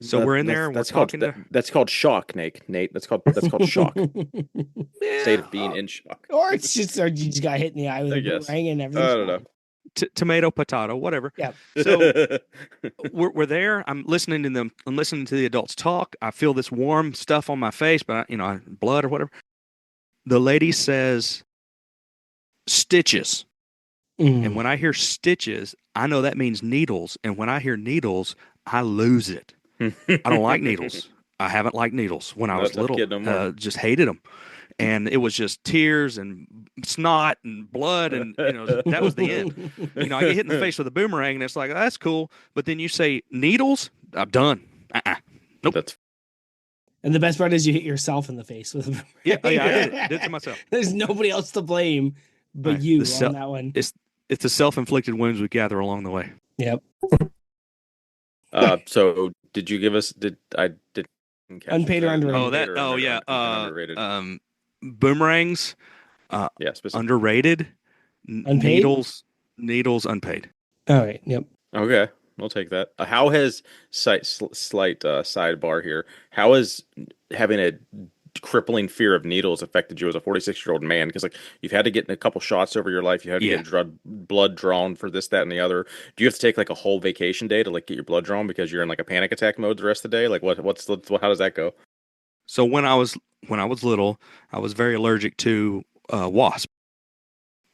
So we're in there and we're talking to. That's called shock, Nate. That's called shock. State of being in shock. Or it's just, or you just got hit in the eye with a boomerang and everything. I don't know. Tomato, potato, whatever. Yeah. So we're there. I'm listening to them. I'm listening to the adults talk. I feel this warm stuff on my face, but blood or whatever. The lady says stitches, and when I hear stitches, I know that means needles. And when I hear needles, I lose it. I don't like needles. I haven't liked needles when I was little. Just hated them. And it was just tears and snot and blood, and that was the end. I get hit in the face with a boomerang, and it's like, that's cool. But then you say needles, I'm done. Nope. And the best part is you hit yourself in the face with a boomerang. Yeah, I did it to myself. There's nobody else to blame but you on that one. It's the self-inflicted wounds we gather along the way. Yep. So did you give us? Unpaid or underrated? Underrated. Boomerangs. Underrated. Unpaid? Needles unpaid. All right. Yep. Okay, we'll take that. How has slight sidebar here? How has having a crippling fear of needles affected you as a 46-year-old man? Because you've had to get in a couple shots over your life. You had to get blood drawn for this, that, and the other. Do you have to take a whole vacation day to get your blood drawn because you're in a panic attack mode the rest of the day? How does that go? So when I was little, I was very allergic to wasp.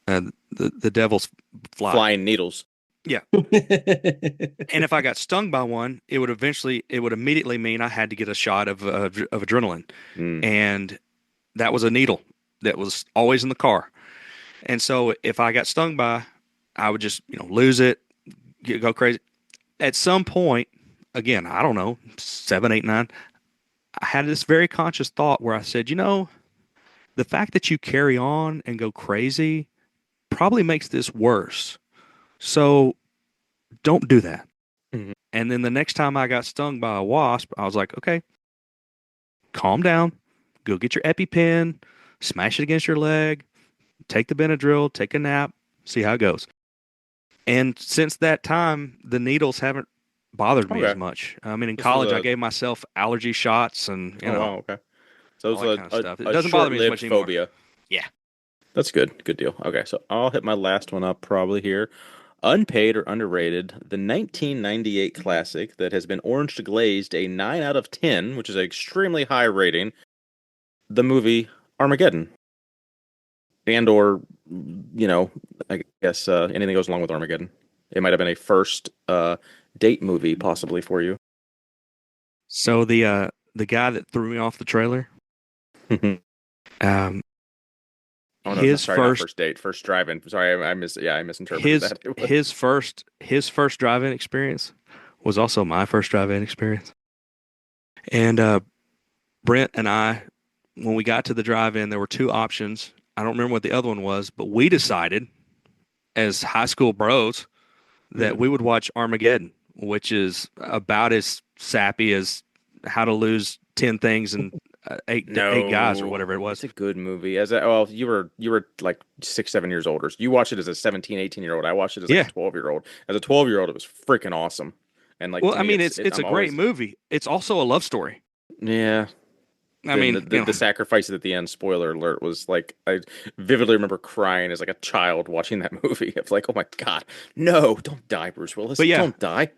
The devil's flying needles. Yeah. And if I got stung by one, it would immediately mean I had to get a shot of adrenaline. And that was a needle that was always in the car. And so if I got stung by, I would just, lose it, go crazy. At some point, again, I don't know, 7, 8, 9, I had this very conscious thought where I said, the fact that you carry on and go crazy probably makes this worse. So don't do that. Mm-hmm. And then the next time I got stung by a wasp, I was like, okay, calm down, go get your EpiPen, smash it against your leg, take the Benadryl, take a nap, see how it goes. And since that time, the needles haven't bothered me as much. I mean, in college, I gave myself allergy shots and, okay. So all that kind of stuff. It doesn't bother me as much anymore. Phobia. Yeah. That's good. Good deal. Okay, so I'll hit my last one up probably here. Unpaid or underrated, the 1998 classic that has been orange glazed a 9 out of 10, which is an extremely high rating, the movie Armageddon. And or, I guess anything goes along with Armageddon. It might have been a first date movie possibly for you. So the guy that threw me off the trailer, first date, first drive-in. Sorry, I misinterpreted that. his first drive-in experience was also my first drive-in experience. And Brent and I, when we got to the drive-in, there were two options. I don't remember what the other one was, but we decided as high school bros that we would watch Armageddon, which is about as sappy as How to Lose 10 Things in eight guys or whatever it was. It's a good movie. You were like 6, 7 years older. You watched it as a 17, 18-year-old. I watched it as a 12-year-old. As a 12-year-old, it was freaking awesome. And it's a great movie. It's also a love story. Yeah. The sacrifices at the end, spoiler alert, was I vividly remember crying as a child watching that movie. It's oh my God, no, don't die, Bruce Willis. But don't die.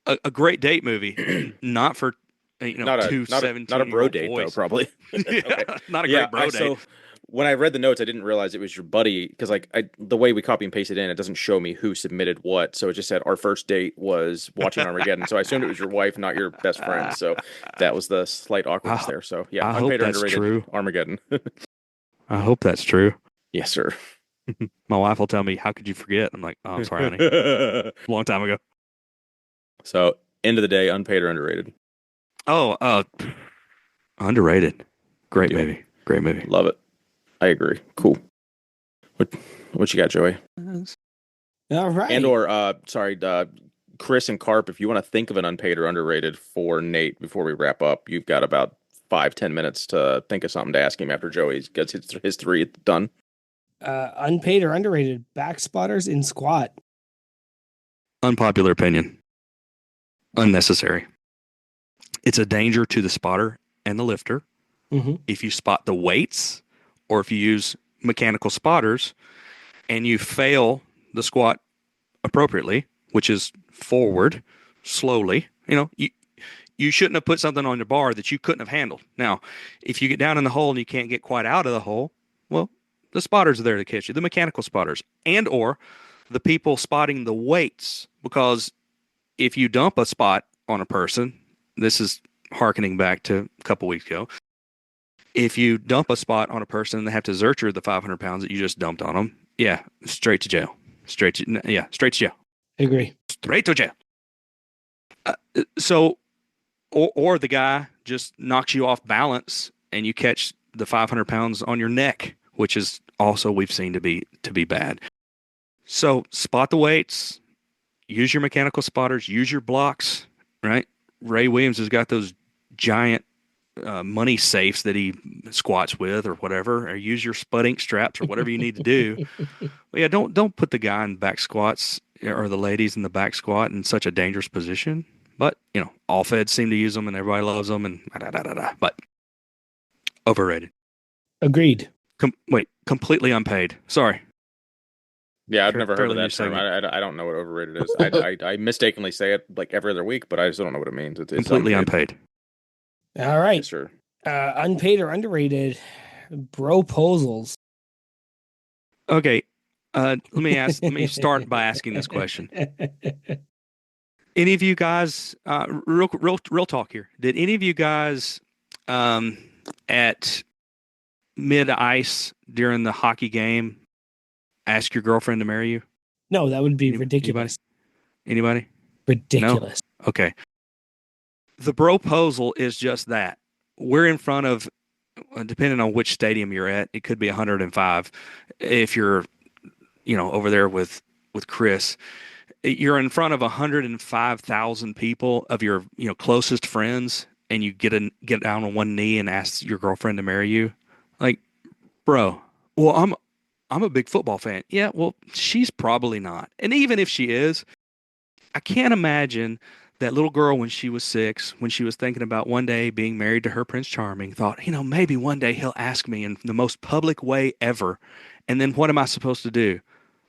A great date movie, not for not a bro date boys. though, probably. Okay. Not a great bro date. So when I read the notes, I didn't realize it was your buddy because the way we copy and pasted in, it doesn't show me who submitted what. So it just said our first date was watching Armageddon. So I assumed it was your wife, not your best friend. So that was the slight awkwardness there. So yeah, I hope that's true. Armageddon. I hope that's true. Yes, sir. My wife will tell me, "How could you forget?" I'm like, "Oh, I'm sorry, honey. A long time ago." So end of the day, unpaid or underrated? Oh, underrated. Great Deal. movie. Great movie. Love it. I agree. Cool. What you got, Joey? All right. And or sorry, Kris and Carp, if you want to think of an unpaid or underrated for Nate before we wrap up, you've got about 5-10 minutes to think of something to ask him after Joey gets his three done. Unpaid or underrated back spotters in squat. Unpopular opinion. Unnecessary. It's a danger to the spotter and the lifter. Mm-hmm. If you spot the weights or if you use mechanical spotters and you fail the squat appropriately, which is forward, slowly, you shouldn't have put something on your bar that you couldn't have handled. Now, if you get down in the hole and you can't get quite out of the hole, well, the spotters are there to catch you, the mechanical spotters, and or the people spotting the weights. Because if you dump a spot on a person, this is hearkening back to a couple weeks ago. If you dump a spot on a person and they have to zercher the 500 pounds that you just dumped on them, yeah, straight to jail. Straight to jail. Agree. Straight to jail. So, or the guy just knocks you off balance and you catch the 500 pounds on your neck, which is also we've seen to be bad. So spot the weights, use your mechanical spotters, use your blocks, right? Ray Williams has got those giant money safes that he squats with or whatever, or use your spud ink straps or whatever you need to do. But yeah, don't put the guy in back squats or the ladies in the back squat in such a dangerous position. But, all feds seem to use them and everybody loves them and but overrated. Agreed. Completely unpaid. Sorry. Yeah, I've never heard of Fairly new that term. segment. I don't know what overrated is. I mistakenly say it like every other week, but I just don't know what it means. It's Completely unpaid. All right. Yes, sir. Unpaid or underrated broposals. Okay. Let me start by asking this question. Any of you guys, real talk here. Did any of you guys at mid ice during the hockey game ask your girlfriend to marry you? No, that would be ridiculous. Anybody? Ridiculous. No? Okay. The broposal is just that. We're in front of, depending on which stadium you're at, it could be 105. If you're, over there with Kris, you're in front of 105,000 people of your, closest friends, and you get down on one knee and ask your girlfriend to marry you. Like, bro, well, I'm a big football fan. Yeah, well, she's probably not. And even if she is, I can't imagine that little girl when she was 6, when she was thinking about one day being married to her Prince Charming, thought, maybe one day he'll ask me in the most public way ever. And then what am I supposed to do?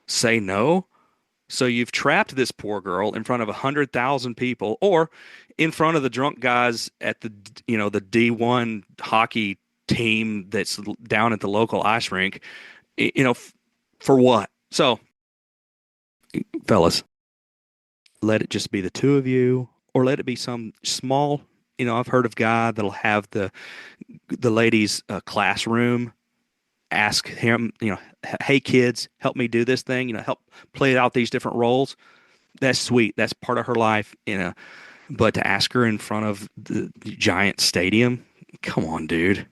Say no? So you've trapped this poor girl in front of 100,000 people, or in front of the drunk guys at the D1 hockey team that's down at the local ice rink, for what? So, fellas, let it just be the two of you, or let it be some small, I've heard of guy that'll have the ladies' classroom, ask him, hey kids, help me do this thing, help play out these different roles. That's sweet. That's part of her life, but to ask her in front of the giant stadium, come on, dude.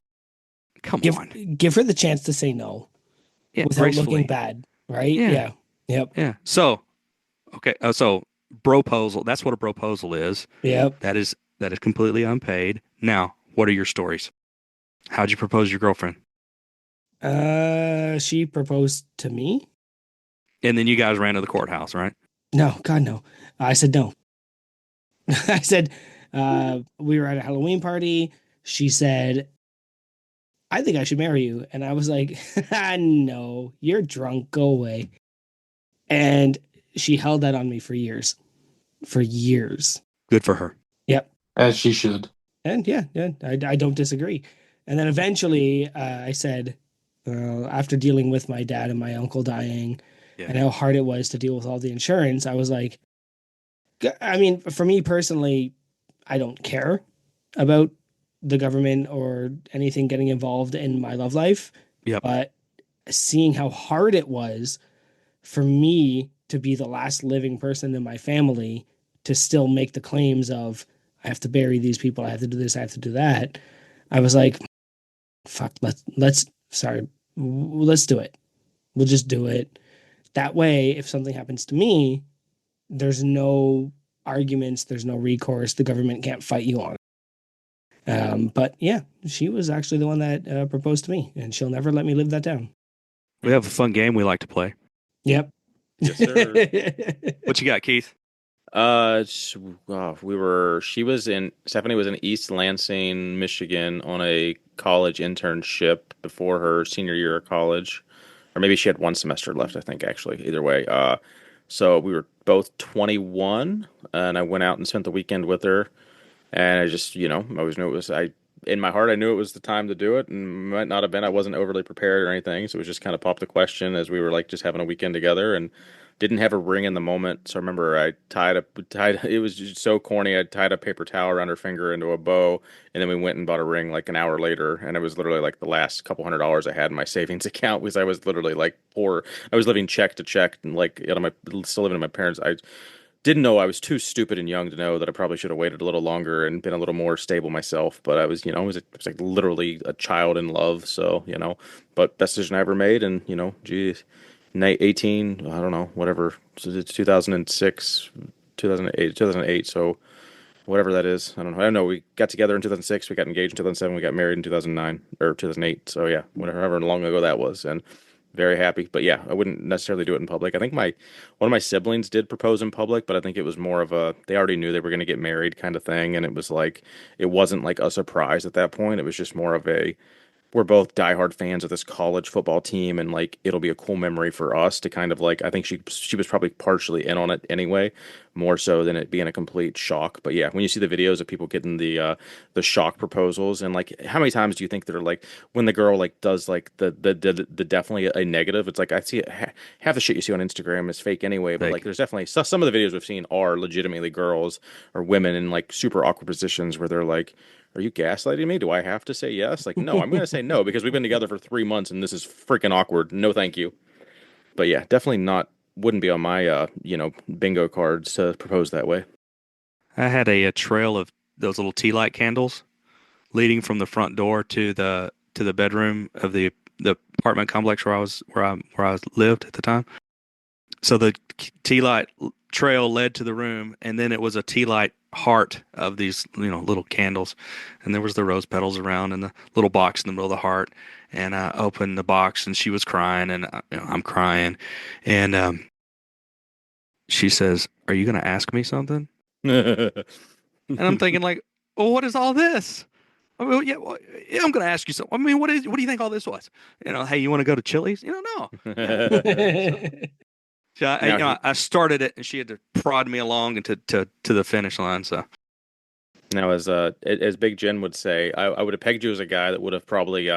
Come on. Give her the chance to say no without gracefully. looking bad, right? Yeah. Yep. Yeah. So, okay. So broposal, that's what a broposal is. Yep. That is completely unpaid. Now, what are your stories? How'd you propose to your girlfriend? She proposed to me. And then you guys ran to the courthouse, right? No, God, no. I said no. I said, we were at a Halloween party. She said, I think I should marry you. And I was like, no, you're drunk. Go away. And she held that on me for years. For years. Good for her. Yep. As she should. And yeah, I don't disagree. And then eventually I said, after dealing with my dad and my uncle dying and how hard it was to deal with all the insurance, I was like, I mean, for me personally, I don't care about the government or anything getting involved in my love life. Yep. But seeing how hard it was for me to be the last living person in my family to still make the claims of, I have to bury these people. I have to do this. I have to do that. I was like, fuck, let's do it. We'll just do it. That way, if something happens to me, there's no arguments, there's no recourse. The government can't fight you on it. But yeah, she was actually the one that proposed to me, and she'll never let me live that down. We have a fun game we like to play. Yep. Yes, sir. What you got, Keith? Stephanie was in East Lansing, Michigan on a college internship before her senior year of college. Or maybe she had one semester left, I think, actually. Either way. So we were both 21, and I went out and spent the weekend with her. And I just, I always knew in my heart, I knew it was the time to do it, and might not have been. I wasn't overly prepared or anything, so it was just kind of popped the question as we were like just having a weekend together, and didn't have a ring in the moment. So I remember I it was just so corny. I tied a paper towel around her finger into a bow, and then we went and bought a ring like an hour later, and it was literally like the last couple $100 I had in my savings account because I was literally like poor. I was living check to check and like still living in my parents'. I didn't know I was too stupid and young to know that I probably should have waited a little longer and been a little more stable myself. But I was, it was like literally a child in love. So, but best decision I ever made. And, geez, 18, I don't know, whatever. So it's 2006, 2008. So whatever that is. I don't know. We got together in 2006. We got engaged in 2007. We got married in 2009 or 2008. So yeah, whatever long ago that was. And very happy. But yeah, I wouldn't necessarily do it in public. I think one of my siblings did propose in public, but I think it was more of they already knew they were going to get married kind of thing. And it wasn't like a surprise at that point. It was just more of we're both diehard fans of this college football team, and like it'll be a cool memory for us to kind of like. I think she was probably partially in on it anyway, more so than it being a complete shock. But yeah, when you see the videos of people getting the shock proposals, and like how many times do you think they're like when the girl like does like the definitely a negative? It's like I see it, half the shit you see on Instagram is fake anyway. But like there's definitely some of the videos we've seen are legitimately girls or women in like super awkward positions where they're like, are you gaslighting me? Do I have to say yes? Like, no, I'm going to say no because we've been together for 3 months and this is freaking awkward. No, thank you. But yeah, definitely wouldn't be on my, bingo cards to propose that way. I had a trail of those little tea light candles leading from the front door to the bedroom of the apartment complex where I lived at the time. So the tea light trail led to the room, and then it was a tea light heart of these little candles, and there was the rose petals around and the little box in the middle of the heart. And I opened the box, and she was crying, and I'm crying, and she says, "Are you going to ask me something?" And I'm thinking like, well, what is all this? I mean, yeah, I'm going to ask you something. I mean, what do you think all this was? Hey, you want to go to Chili's? No. So I started it, and she had to prod me along into to the finish line. So now, as Big Jen would say, I would have pegged you as a guy that would have probably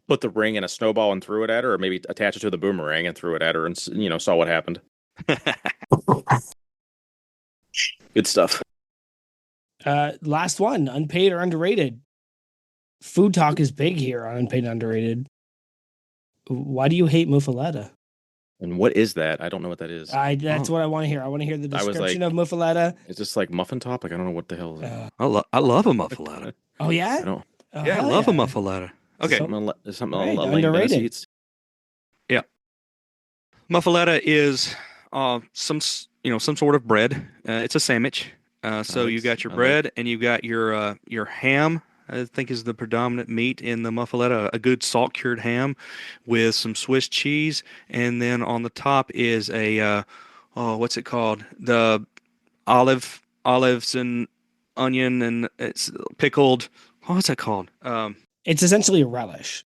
put the ring in a snowball and threw it at her, or maybe attached it to the boomerang and threw it at her, and saw what happened. Good stuff. Last one, unpaid or underrated. Food talk is big here on Unpaid and Underrated. Why do you hate muffaletta? And what is that? I don't know what that is. That's what I want to hear. I want to hear the description of muffaletta. Is this like muffin top? Like I don't know what the hell is that. I love a muffaletta. Oh yeah? I love a muffaletta. Okay. Something right, underrated. Eats. Yeah. Muffaletta is some sort of bread. It's a sandwich. So you got your bread and you got your ham. I think is the predominant meat in the muffaletta, a good salt cured ham with some Swiss cheese, and then on the top is a what's it called? The olives and onion, and it's pickled. What's that called? It's essentially a relish.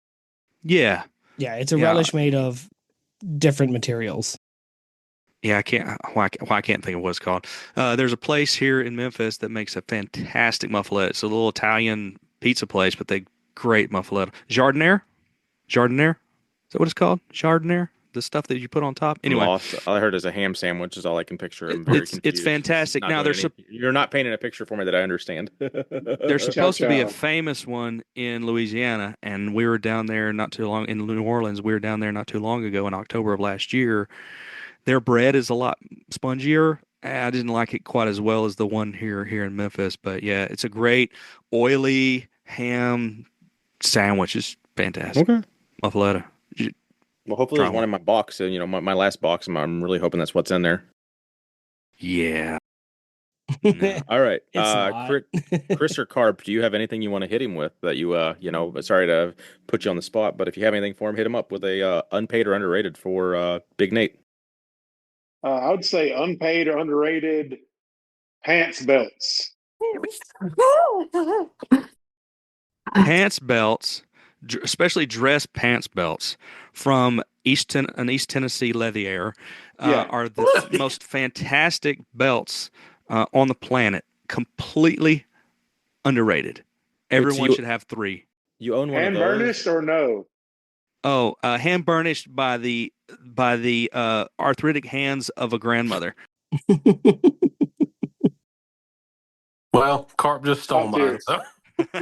Yeah. Yeah, it's a relish made of different materials. Yeah, I can't think of what it's called. There's a place here in Memphis that makes a fantastic muffaletta. It's a little Italian pizza place, but they great muffaletta. Jardiniere? Is that what it's called? Jardiniere? The stuff that you put on top? Anyway. All I heard is a ham sandwich is all I can picture. I'm very confused. It's fantastic. Now you're not painting a picture for me that I understand. There's supposed to be a famous one in Louisiana, and we were down there not too long in New Orleans. We were down there not too long ago in October of last year. Their bread is a lot spongier I didn't like it quite as well as the one here in Memphis, but yeah, it's a great oily ham sandwich. It's fantastic. Okay. Muffaletta. You should Well, hopefully try there's one one. in my box. So, my last box. I'm really hoping that's what's in there. Yeah. No. All right. It's not. Chris or Carp, do you have anything you want to hit him with that sorry to put you on the spot, but if you have anything for him, hit him up with a unpaid or underrated for Big Nate. I would say unpaid or underrated pants belts. Pants belts, especially dress pants belts from an East Tennessee Leathier, Yeah. are the most fantastic belts on the planet. Completely underrated. Everyone should have 3. You own one of Hand those? burnished or no? Oh, hand burnished by the arthritic hands of a grandmother. Well, Carp just stole Top mine. tier. So.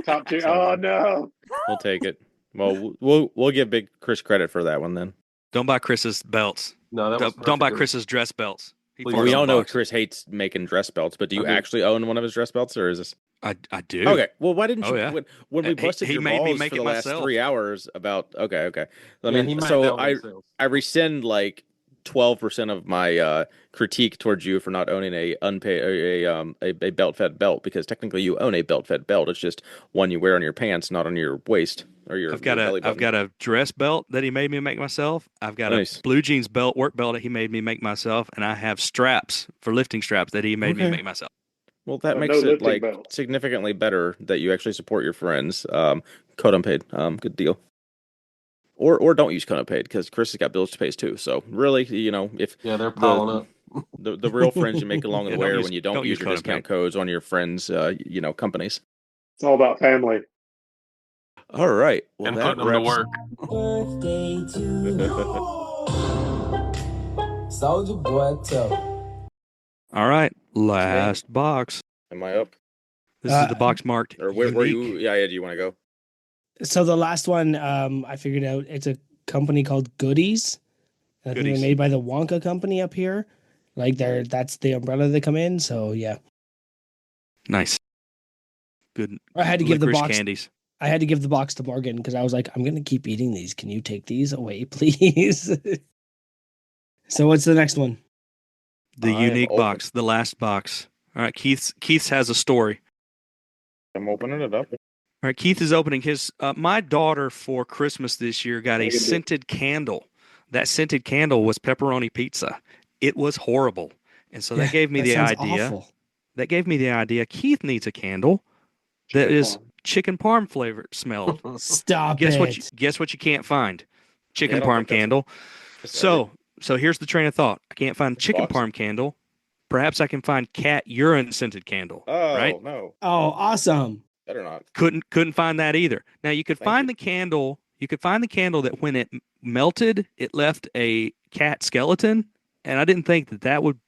Top tier. So- Oh no. We'll take it. Well, we'll give Big Chris credit for that one then. Don't buy Chris's belts. No, that was Don't buy perfect. Chris's dress belts. He Please farts We in all the know box. Chris hates making dress belts, but do you I do. actually own one of his dress belts, or is this? I do. Okay. Well, why didn't Oh, you yeah. when we He- busted he your made me balls make for it the last myself. 3 hours about? Okay. I Yeah, mean, he made so that one I himself. I rescind like 12% of my critique towards you for not owning a unpaid a belt fed belt, because technically you own a belt fed belt. It's just one you wear on your pants, not on your waist or your I've got belly button. I've got a dress belt that he made me make myself. I've got Nice. a blue jeans belt, work belt that he made me make myself, and I have straps for lifting straps that he made me Okay. make myself. Well, that No makes it lifting like belt. significantly better that you actually support your friends. Code unpaid. Good deal. Or don't use code unpaid, because Chris has got bills to pay too. So really, if Yeah, they're piling up. the real friends you make along the Yeah, way don't are use- when you don't don't use use your code discount unpaid. codes on your friends, companies. It's all about family. All right. Well, And that putting them to wraps. work. Birthday to Soldier Boy Toe. All right, last box. Am I up? This is the box marked Or where unique. you? Yeah, do you want to go? So the last one, I figured out it's a company called Goodies. I think they're Goodies. made by the Wonka company up here. Like that's the umbrella they come in. So yeah, Nice. Good. I had to give the licorice box. candies. I had to give the box to Morgan because I was like, I'm gonna keep eating these. Can you take these away, please? So what's the next one? The I am unique open. box, the last box. All right, Keith's has a story. I'm opening it up. All right, Keith is opening his. My daughter for Christmas this year got a Very good. scented candle. That scented candle was pepperoni pizza. It was horrible, and so that gave me the sounds idea. awful. That gave me the idea. Keith needs a candle that is chicken parm flavored smelled. Stop Guess it. what you can't find? Chicken Yeah, I don't parm think that's- candle. So here's the train of thought. I can't find chicken box. parm candle. Perhaps I can find cat urine scented candle. Oh right? no, Oh, awesome. better not. Couldn't find that either. Now you could Thank find you. the candle. You could find the candle that when it melted, it left a cat skeleton, and I didn't think that would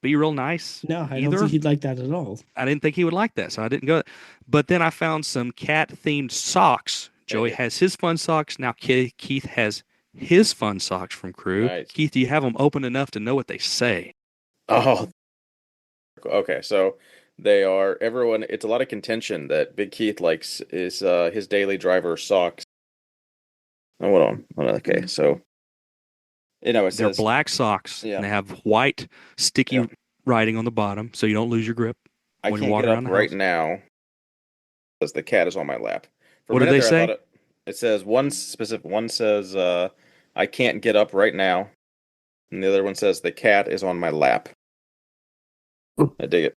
be real nice. No, I either. don't think he'd like that at all. I didn't think he would like that, so I didn't go. But then I found some cat-themed socks. Joey you. has his fun socks. Now Keith has his fun socks from Crew. Nice. Keith, do you have them open enough to know what they say? Oh, okay. So they are everyone. It's a lot of contention that Big Keith likes is his daily driver socks. Oh, hold on. Okay, so it They're says black socks, Yeah. and they have white sticky Yeah. writing on the bottom, so you don't lose your grip I when can't you walk get around up the right house. now because the cat is on my lap. For a What do minute they there, I say? thought it says one specific one says I can't get up right now, and the other one says the cat is on my lap. I dig it.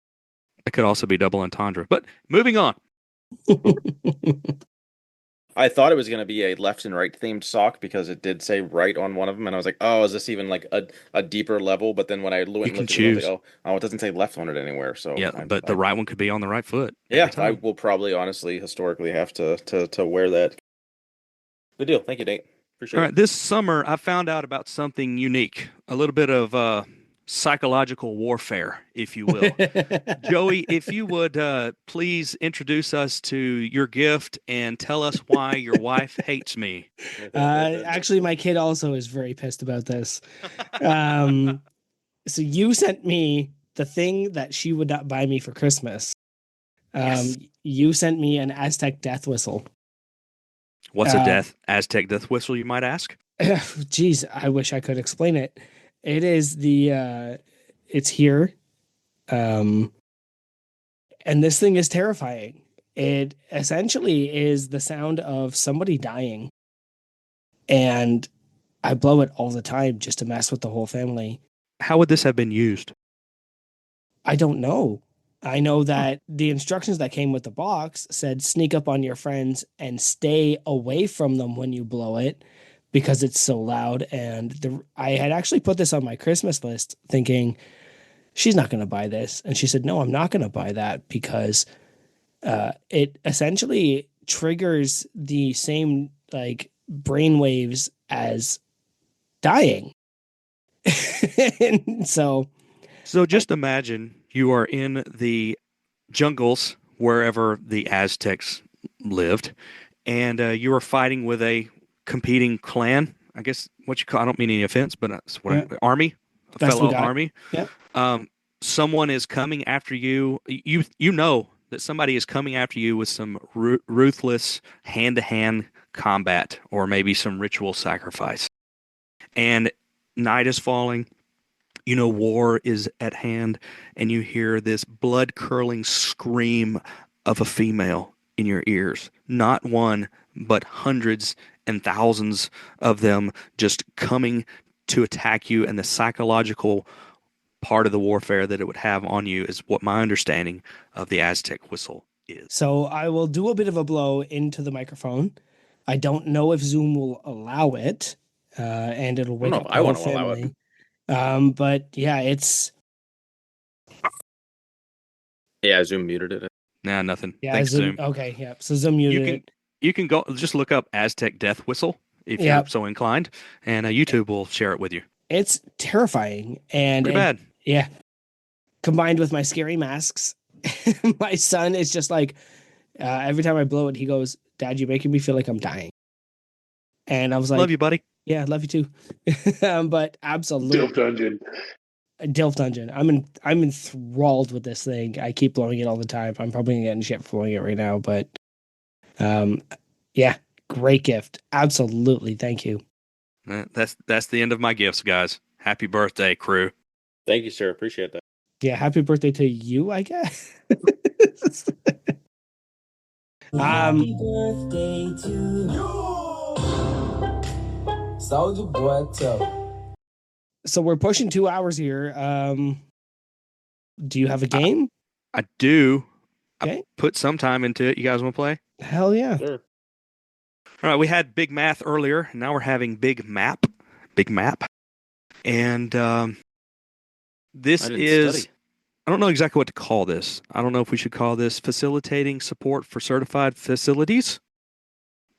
That could also be double entendre. But moving on. I thought it was going to be a left and right themed sock because it did say right on one of them, and I was like, oh, is this even like a deeper level? But then when I went and can looked at it, I was choose. like, oh, it doesn't say left on it anywhere. So Yeah, but the right one could be on the right foot. Yeah, every I time. will probably honestly historically have to wear that. Good deal. Thank you, Nate. Appreciate All it. right, this summer I found out about something unique, a little bit of psychological warfare, if you will. Joey, if you would please introduce us to your gift and tell us why your wife hates me. Actually, my kid also is very pissed about this. So you sent me the thing that she would not buy me for Christmas. Yes. You sent me an Aztec death whistle. What's a Aztec death whistle, you might ask? Geez, I wish I could explain it. It is it's here. And this thing is terrifying. It essentially is the sound of somebody dying. And I blow it all the time just to mess with the whole family. How would this have been used? I don't know. I know that the instructions that came with the box said sneak up on your friends and stay away from them when you blow it because it's so loud. And I had actually put this on my Christmas list thinking, she's not going to buy this. And she said, no, I'm not going to buy that because it essentially triggers the same like brain waves as dying. And so just imagine you are in the jungles wherever the Aztecs lived, and you are fighting with a competing clan. I guess what you call, I don't mean any offense, but that's what army, a Best we fellow got. army. Yeah. Someone is coming after you. You know that somebody is coming after you with some ruthless hand-to-hand combat or maybe some ritual sacrifice. And night is falling. You know, war is at hand, and you hear this blood-curdling scream of a female in your ears. Not one, but hundreds and thousands of them just coming to attack you, and the psychological part of the warfare that it would have on you is what my understanding of the Aztec whistle is. So I will do a bit of a blow into the microphone. I don't know if Zoom will allow it, and it'll wake up the whole family. But yeah, it's Zoom muted it. Nah, nothing. yeah, Thanks, Zoom. Okay, yeah. So Zoom muted it. You can go just look up Aztec death whistle if you're so inclined, and YouTube will share it with you. It's terrifying and pretty bad. Yeah. Combined with my scary masks, my son is just like every time I blow it, he goes, "Dad, you're making me feel like I'm dying." And I was like, "Love you, buddy." Yeah, love you too. But absolutely. Dilf Dungeon. I'm enthralled with this thing. I keep blowing it all the time. I'm probably gonna get in shit for blowing it right now, but yeah, great gift. Absolutely. Thank you. That's the end of my gifts, guys. Happy birthday, crew. Thank you, sir. Appreciate that. Yeah, happy birthday to you, I guess. Happy birthday to you. Soldier Boy Toe. So we're pushing 2 hours here. Do you have a game? I do. Okay. I put some time into it. You guys want to play? Hell yeah. Sure. All right, we had Big Math earlier. Now we're having Big Map. Big Map. And this is... study. I don't know exactly what to call this. I don't know if we should call this facilitating support for certified facilities.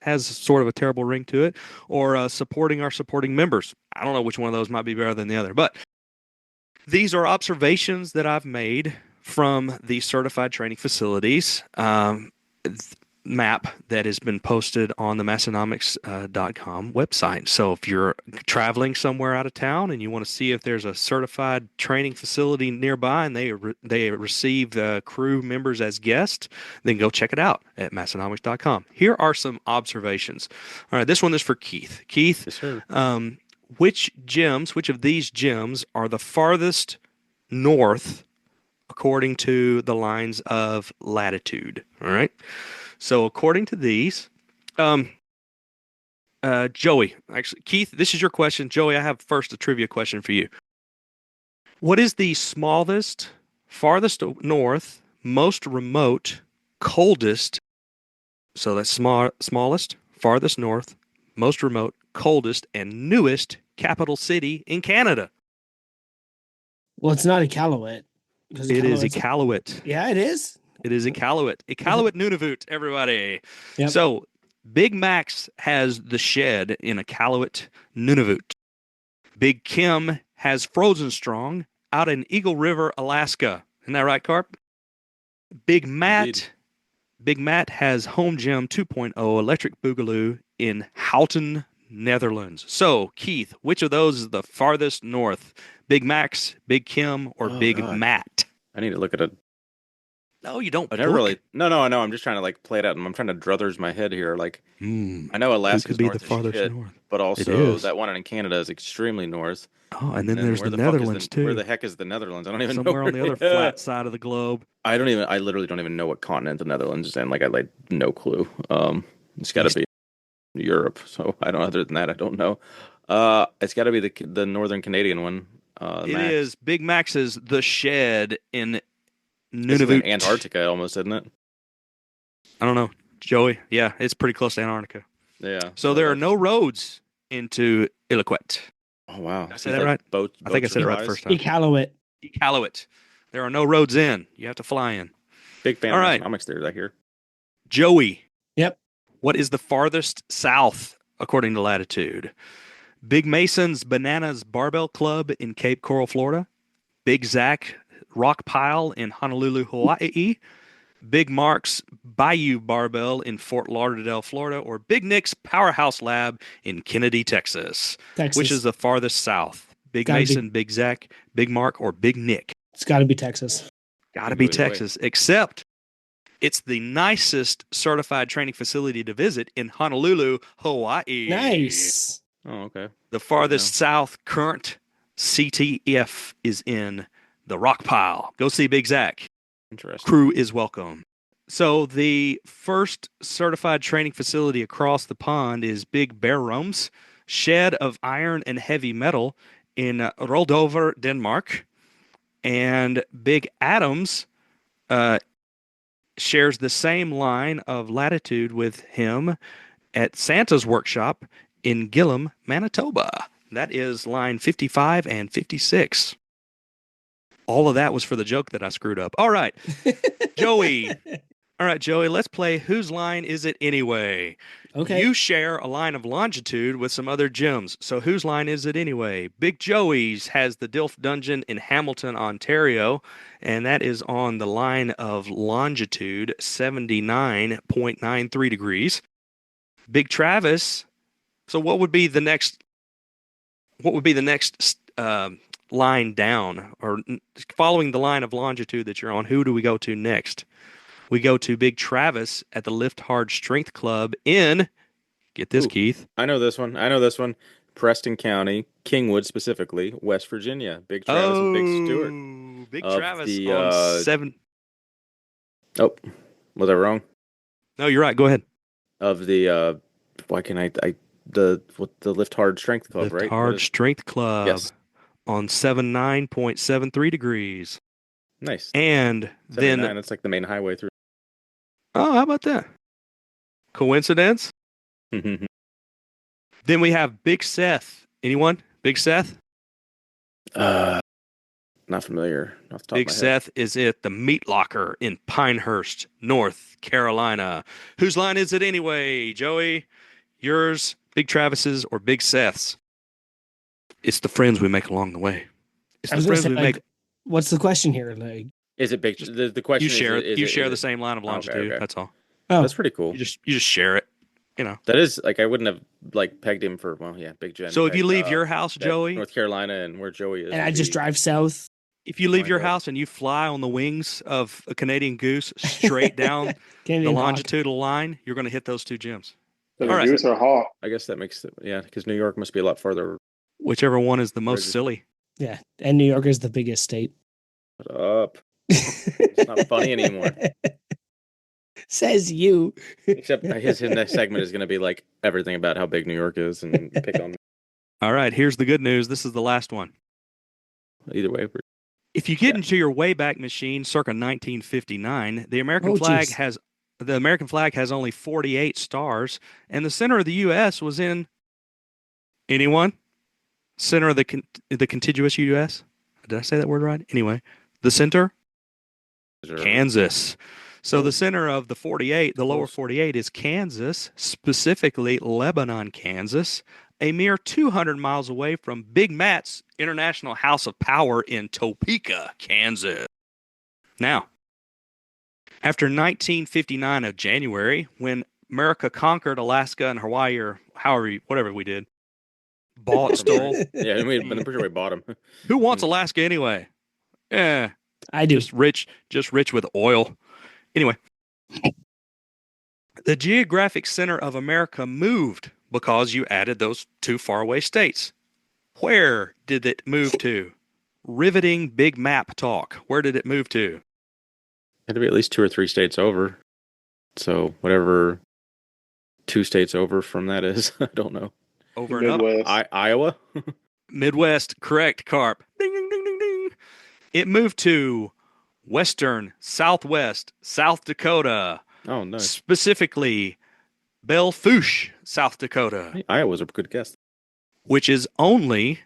Has sort of a terrible ring to it. Or supporting our supporting members. I don't know which one of those might be better than the other. But these are observations that I've made from the certified training facilities map that has been posted on the Massonomics.com website. So if you're traveling somewhere out of town and you want to see if there's a certified training facility nearby and they receive crew members as guests, then go check it out at Massonomics.com. Here are some observations. All right, this one is for Keith. Keith, yes, sir. Which of these gyms are the farthest north according to the lines of latitude? All right. So according to these, Joey, actually, Keith, this is your question. Joey, I have first a trivia question for you. What is the smallest, farthest north, most remote, coldest, so that's smallest, farthest north, most remote, coldest, and newest capital city in Canada? Well, it's not Iqaluit. It is Iqaluit. Yeah, it is. It is Iqaluit. Iqaluit Nunavut, everybody. Yep. So Big Max has the shed in Iqaluit Nunavut. Big Kim has Frozen Strong out in Eagle River, Alaska. Isn't that right, Carp? Big Matt has Home Gym 2.0 Electric Boogaloo in Houghton, Netherlands. So, Keith, which of those is the farthest north? Big Max, Big Kim, or Oh, Big God. Matt? I need to look at it. No, you don't. I never look. really. No, I know. I'm just trying to like play it out, and I'm trying to druthers my head here. Like, I know Who Alaska's could be north the as farthest shit, north? but It also is. that one in Canada is extremely north. Oh, and then there's where the fuck is Netherlands Where too. the heck is the Netherlands? I don't even know. Somewhere on the other flat side of the globe. I literally don't even know what continent the Netherlands is in. Like, I like no clue. It's got to be Europe. So I don't. Other than that, I don't know. It's got to be the northern Canadian one. It Max. is Big Max's The Shed in Basically in Nunavut. Antarctica, almost, isn't it? I don't know, Joey. Yeah, it's pretty close to Antarctica. Yeah. So there are no roads into Iqaluit. Oh wow! Did I say that right? I think I said it right the first time. Iqaluit. Iqaluit. There are no roads in. You have to fly in. Big fan All of right. economics there, I hear. Joey. Yep. What is the farthest south according to latitude? Big Mason's Bananas Barbell Club in Cape Coral, Florida. Big Zach Rock Pile in Honolulu, Hawaii. Big Mark's Bayou Barbell in Fort Lauderdale, Florida. Or Big Nick's Powerhouse Lab in Kennedy, Texas. Texas. Which is the farthest south? Big Gotta Mason, Big Zach, Big Mark, or Big Nick? It's got to be Texas. Got to be Texas, except it's the nicest certified training facility to visit in Honolulu, Hawaii. Nice. Oh, okay. The farthest south current CTF is in the Rock Pile. Go see Big Zach. Interesting. Crew is welcome. So the first certified training facility across the pond is Big Bear Rome's Shed of Iron and Heavy Metal in Roldover, Denmark. And Big Adams shares the same line of latitude with him at Santa's workshop in Gillum, Manitoba. That is line 55 and 56. All of that was for the joke that I screwed up. All right, Joey. All right, Joey, let's play Whose Line Is It Anyway? Okay. You share a line of longitude with some other gyms. So whose line is it anyway? Big Joey's has the Dilf Dungeon in Hamilton, Ontario, and that is on the line of longitude 79.93 degrees. Big Travis. So what would be the next line down, or following the line of longitude that you're on? Who do we go to next? We go to Big Travis at the Lift Hard Strength Club in, get this, Keith. I know this one. Preston County, Kingwood specifically, West Virginia. Big Travis and Big Stewart. Big Travis the, on 7. Oh, was I wrong? No, you're right. Go ahead. Of the, the Lift Hard Strength Club, right? Lift Hard Strength Club. Yes. On 79.73 degrees. Nice. And then that's like the main highway through. Oh, how about that? Coincidence? Then we have Big Seth. Anyone? Big Seth? Not familiar. Off the top Big of my Seth head. is at the Meat Locker in Pinehurst, North Carolina. Whose line is it anyway, Joey? Yours, Big Travis's, or Big Seth's? It's the friends we make along the way. It's the friends we make. What's the question here? Like, is it big? The question you share is, you share the same line of longitude. Okay. That's all. Oh, that's pretty cool. You just share it. You know. That is like, I wouldn't have like pegged him for, well, yeah, Big Jen. So if you leave your house, Joey, North Carolina, and where Joey is, and I just drive south. If you leave your house and you fly on the wings of a Canadian goose straight down the longitudinal line, you're going to hit those two gyms. All right. Goose or hawk? I guess that makes it, yeah, because New York must be a lot farther. Whichever one is the most silly. Yeah, and New York is the biggest state. Shut up. It's not funny anymore. Says you. Except his next segment is going to be like everything about how big New York is and pick on me. All right, here's the good news. This is the last one. Either way. If you get into your Wayback Machine circa 1959, the American flag has only 48 stars, and the center of the U.S. was in anyone? Center of the contiguous U.S.? Did I say that word right? Anyway, the center? Sure. Kansas. So the center of the 48, the lower 48, is Kansas, specifically Lebanon, Kansas, a mere 200 miles away from Big Matt's International House of Power in Topeka, Kansas. Now, after 1959 of January, when America conquered Alaska and Hawaii, or whatever we did. Bought, stole. Yeah, and I'm pretty sure we bought them. Who wants Alaska anyway? Yeah, I do. just rich with oil. Anyway, the geographic center of America moved because you added those two faraway states. Where did it move to? Riveting big map talk. Where did it move to? Had to be at least 2 or 3 states over. So whatever 2 states over from that is, I don't know. Over and up. Midwest. Iowa? Midwest, correct, Carp. Ding, ding, ding, ding, ding. It moved to Western, Southwest, South Dakota. Oh, nice. Specifically, Belle Fourche, South Dakota. Hey, Iowa's a good guess. Which is only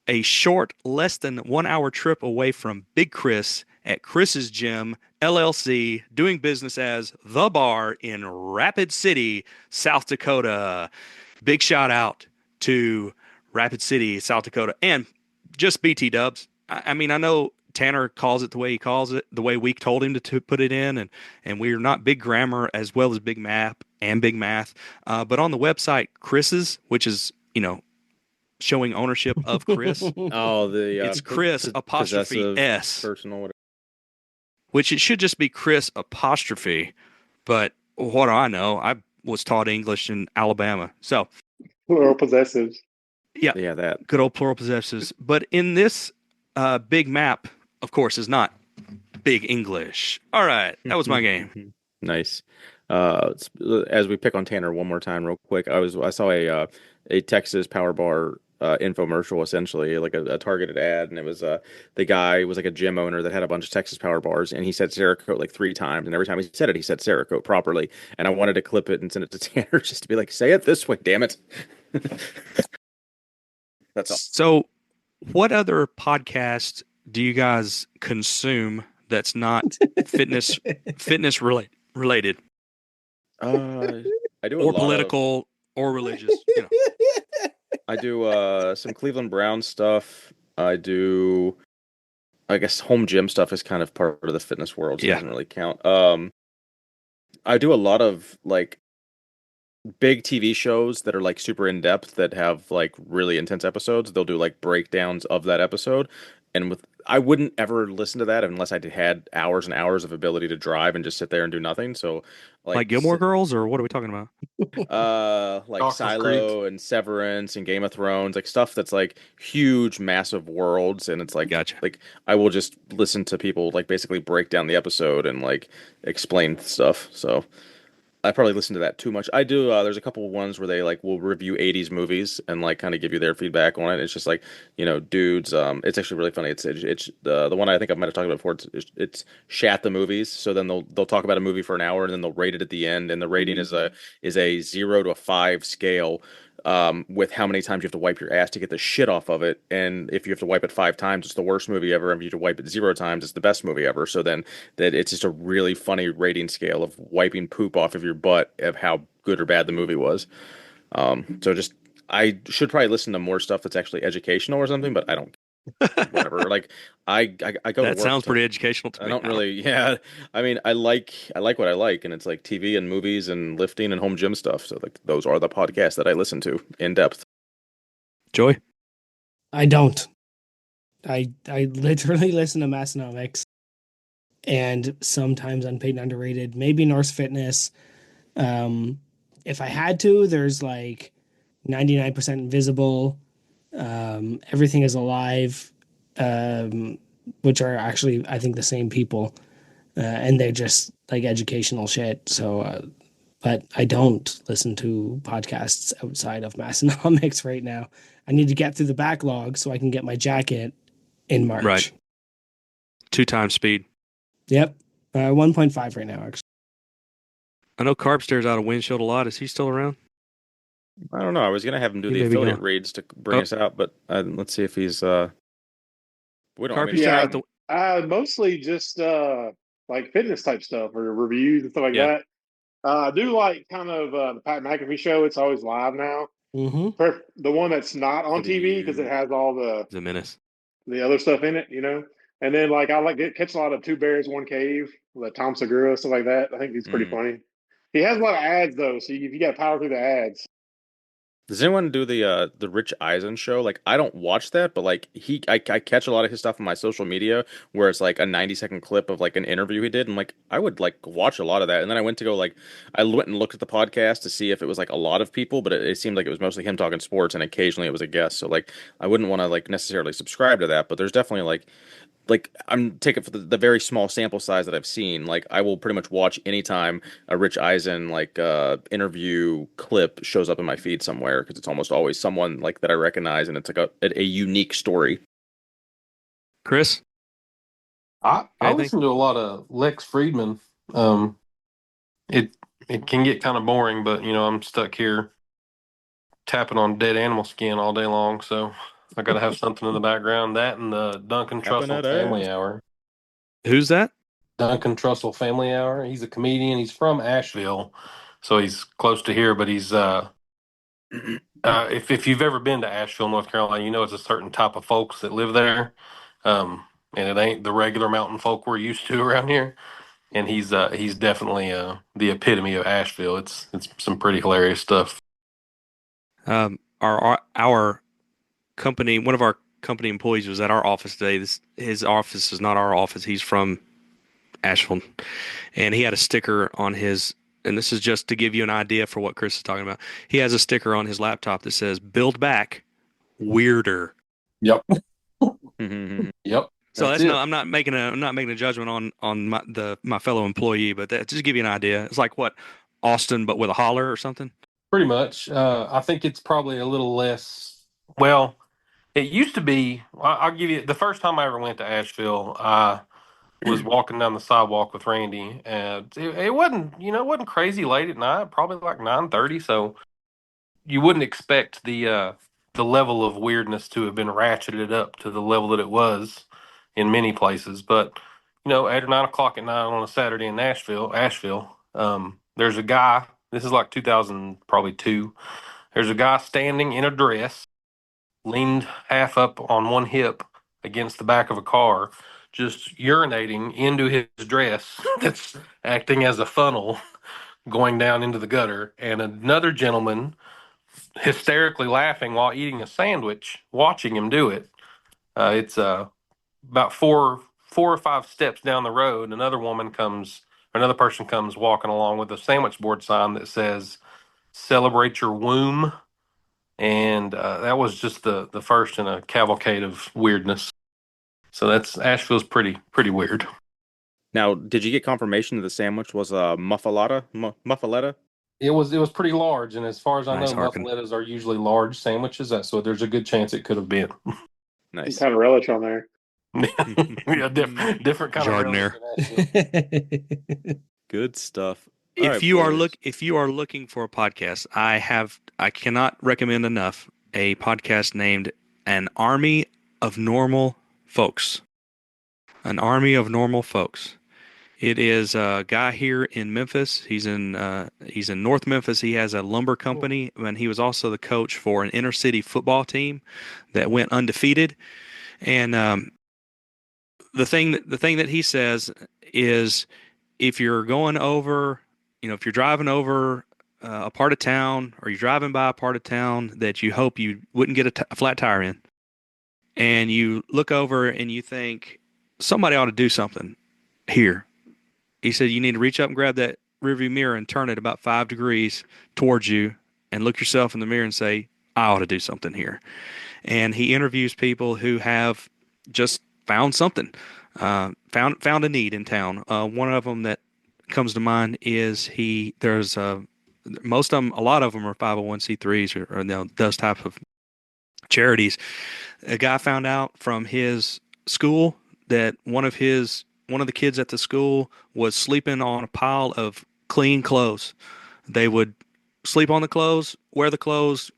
a short, less than 1 hour trip away from Big Kris at Kris's Gym, LLC, doing business as The Bar in Rapid City, South Dakota. Big shout out to Rapid City, South Dakota, and just BT dubs. I mean, I know Tanner calls it the way he calls it, the way we told him to put it in, and we're not big grammar as well as big map and big math. But on the website, Kris's, which is, showing ownership of Kris. Oh, it's Kris apostrophe S. Personal, whatever. Which it should just be Kris apostrophe. But what do I know? I was taught English in Alabama. So, Plural possessives. yeah, that. Good old plural possessives. But in this big map, of course, is not big English. All right, that was my game. Nice. As we pick on Tanner one more time, real quick, I saw a Texas Power Bar infomercial, essentially like a targeted ad, and it was the guy was like a gym owner that had a bunch of Texas Power Bars, and he said Cerakote like 3 times, and every time he said it, he said Cerakote properly. And I wanted to clip it and send it to Tanner just to be like, say it this way, damn it. That's all. So, what other podcast do you guys consume that's not fitness related? I do or political or religious. I do some Cleveland Brown stuff. I do, I guess, home gym stuff is kind of part of the fitness world, so it doesn't really count. I do a lot of like big TV shows that are like super in depth that have like really intense episodes. They'll do like breakdowns of that episode, and I wouldn't ever listen to that unless I had hours and hours of ability to drive and just sit there and do nothing. So, like Gilmore Girls, or what are we talking about? Like Silo and Severance and Game of Thrones, like stuff that's like huge, massive worlds, and it's like, gotcha. Like I will just listen to people like basically break down the episode and like explain stuff. So I probably listen to that too much. I do. There's a couple of ones where they like will review 80s movies and like kind of give you their feedback on it. It's just like, dudes. It's actually really funny. It's the one I think I might have talked about before. It's Shat the Movies. So then they'll talk about a movie for an hour and then they'll rate it at the end. And the rating is a 0 to a 5 scale. With how many times you have to wipe your ass to get the shit off of it. And if you have to wipe it 5 times, it's the worst movie ever. And if you have to wipe it 0 times, it's the best movie ever. So then that it's just a really funny rating scale of wiping poop off of your butt of how good or bad the movie was. I should probably listen to more stuff that's actually educational or something, but I don't. Whatever. Like I go to work. That sounds pretty educational to me. I don't really. Yeah. I mean, I like what I like, and it's like TV and movies and lifting and home gym stuff. So like those are the podcasts that I listen to in depth. Joy? I don't. I literally listen to Massonomics and sometimes Unpaid and Underrated, maybe Norse Fitness. If I had to, there's like 99% Invisible. Everything is Alive, which are actually, I think, the same people, and they're just like educational shit. So, but I don't listen to podcasts outside of Massonomics right now. I need to get through the backlog so I can get my jacket in March. Right. 2 times speed. Yep. 1.5 right now, actually. I know Carp stares out a windshield a lot. Is he still around? I don't know. I was gonna have him do the affiliate reads to bring us out, but let's see if he's. We don't. Carp, mostly just like fitness type stuff or reviews and stuff like that. I do like kind of the Pat McAfee show. It's always live now. Mm-hmm. The one that's not on TV because it has all the menace, the other stuff in it, And then like I like to catch a lot of Two Bears One Cave, like Tom Segura, stuff like that. I think he's pretty funny. He has a lot of ads though, so if you got to power through the ads. Does anyone do the Rich Eisen show? Like I don't watch that, but like I catch a lot of his stuff on my social media where it's like a 90-second clip of like an interview he did, and like I would like watch a lot of that. And then I went to go like I went and looked at the podcast to see if it was like a lot of people, but it seemed like it was mostly him talking sports, and occasionally it was a guest. So like I wouldn't want to like necessarily subscribe to that, but there's definitely like I'm taking for the very small sample size that I've seen. Like I will pretty much watch anytime a Rich Eisen like interview clip shows up in my feed somewhere because it's almost always someone like that I recognize and it's like a unique story. Kris, I anything? listen to a lot of Lex Friedman. Um, it it can get kind of boring, but I'm stuck here tapping on dead animal skin all day long, so I got to have something in the background. That and the Duncan Happen Trussell at Family ass. Hour. Who's that? Duncan Trussell Family Hour. He's a comedian. He's from Asheville, so he's close to here. But he's if you've ever been to Asheville, North Carolina, you know it's a certain type of folks that live there, and it ain't the regular mountain folk we're used to around here. And he's definitely the epitome of Asheville. It's some pretty hilarious stuff. Our company, one of our company employees was at our office today. His office is not our office. He's from Asheville, and he had a sticker on his. And this is just to give you an idea for what Kris is talking about. He has a sticker on his laptop that says "Build Back Weirder." Yep. Mhm. Yep. So That's that's it. no, I'm not making a judgment on my fellow employee, but that just to give you an idea. It's like what Austin, but with a holler or something. Pretty much. I think it's probably a little less. Well, it used to be. I'll give you the first time I ever went to Asheville. I was walking down the sidewalk with Randy, and it wasn't. It wasn't crazy late at night. Probably like 9:30. So you wouldn't expect the level of weirdness to have been ratcheted up to the level that it was in many places. But 8 or 9 o'clock at night on a Saturday in Asheville, there's a guy. This is like 2000, probably two. There's a guy standing in a dress, leaned half up on one hip against the back of a car, just urinating into his dress that's acting as a funnel going down into the gutter, and another gentleman hysterically laughing while eating a sandwich, watching him do it. It's about four or five steps down the road. Another person comes walking along with a sandwich board sign that says "Celebrate your womb," and that was just the first in a cavalcade of weirdness. So that's Asheville's pretty weird. Now, did you get confirmation that the sandwich was a muffaletta? It was pretty large, and as far as I Nice, know, Harkin. muffalettas are usually large sandwiches. So there's a good chance it could have been. Some Nice. kind of relish on there. Yeah, different kind of relish Jardinier. in Asheville. Good stuff. All right, If you are boys. looking for a podcast, I cannot recommend enough a podcast named An Army of Normal Folks. An Army of Normal Folks. It is a guy here in Memphis. He's in North Memphis. He has a lumber company, and he was also the coach for an inner city football team that went undefeated. And the thing that he says is, if you're going over, if you're driving over a part of town, or you're driving by a part of town that you hope you wouldn't get a flat tire in, and you look over and you think somebody ought to do something here. He said you need to reach up and grab that rearview mirror and turn it about 5 degrees towards you and look yourself in the mirror and say, I ought to do something here. And he interviews people who have just found something, found a need in town. One of them that comes to mind is there's most of them, a lot of them are 501c3s or those type of charities. A guy found out from his school that one of the kids at the school was sleeping on a pile of clean clothes. They would sleep on the clothes, wear the clothes,